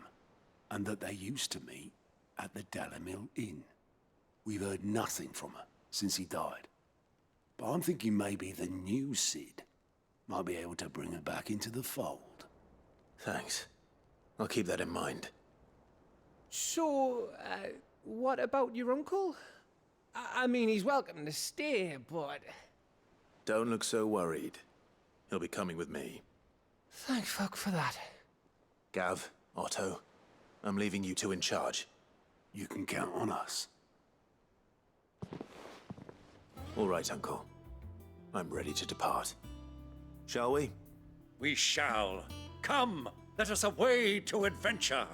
and that they used to meet at the Dalamil Inn. We've heard nothing from her since he died. But I'm thinking maybe the new Sid might be able to bring her back into the fold. Thanks. I'll keep that in mind. So, what about your uncle? I mean, he's welcome to stay, but... Don't look so worried. He'll be coming with me. Thank fuck for that. Gav, Otto, I'm leaving you two in charge. You can count on us. All right, Uncle. I'm ready to depart. Shall we? We shall. Come, let us away to adventure.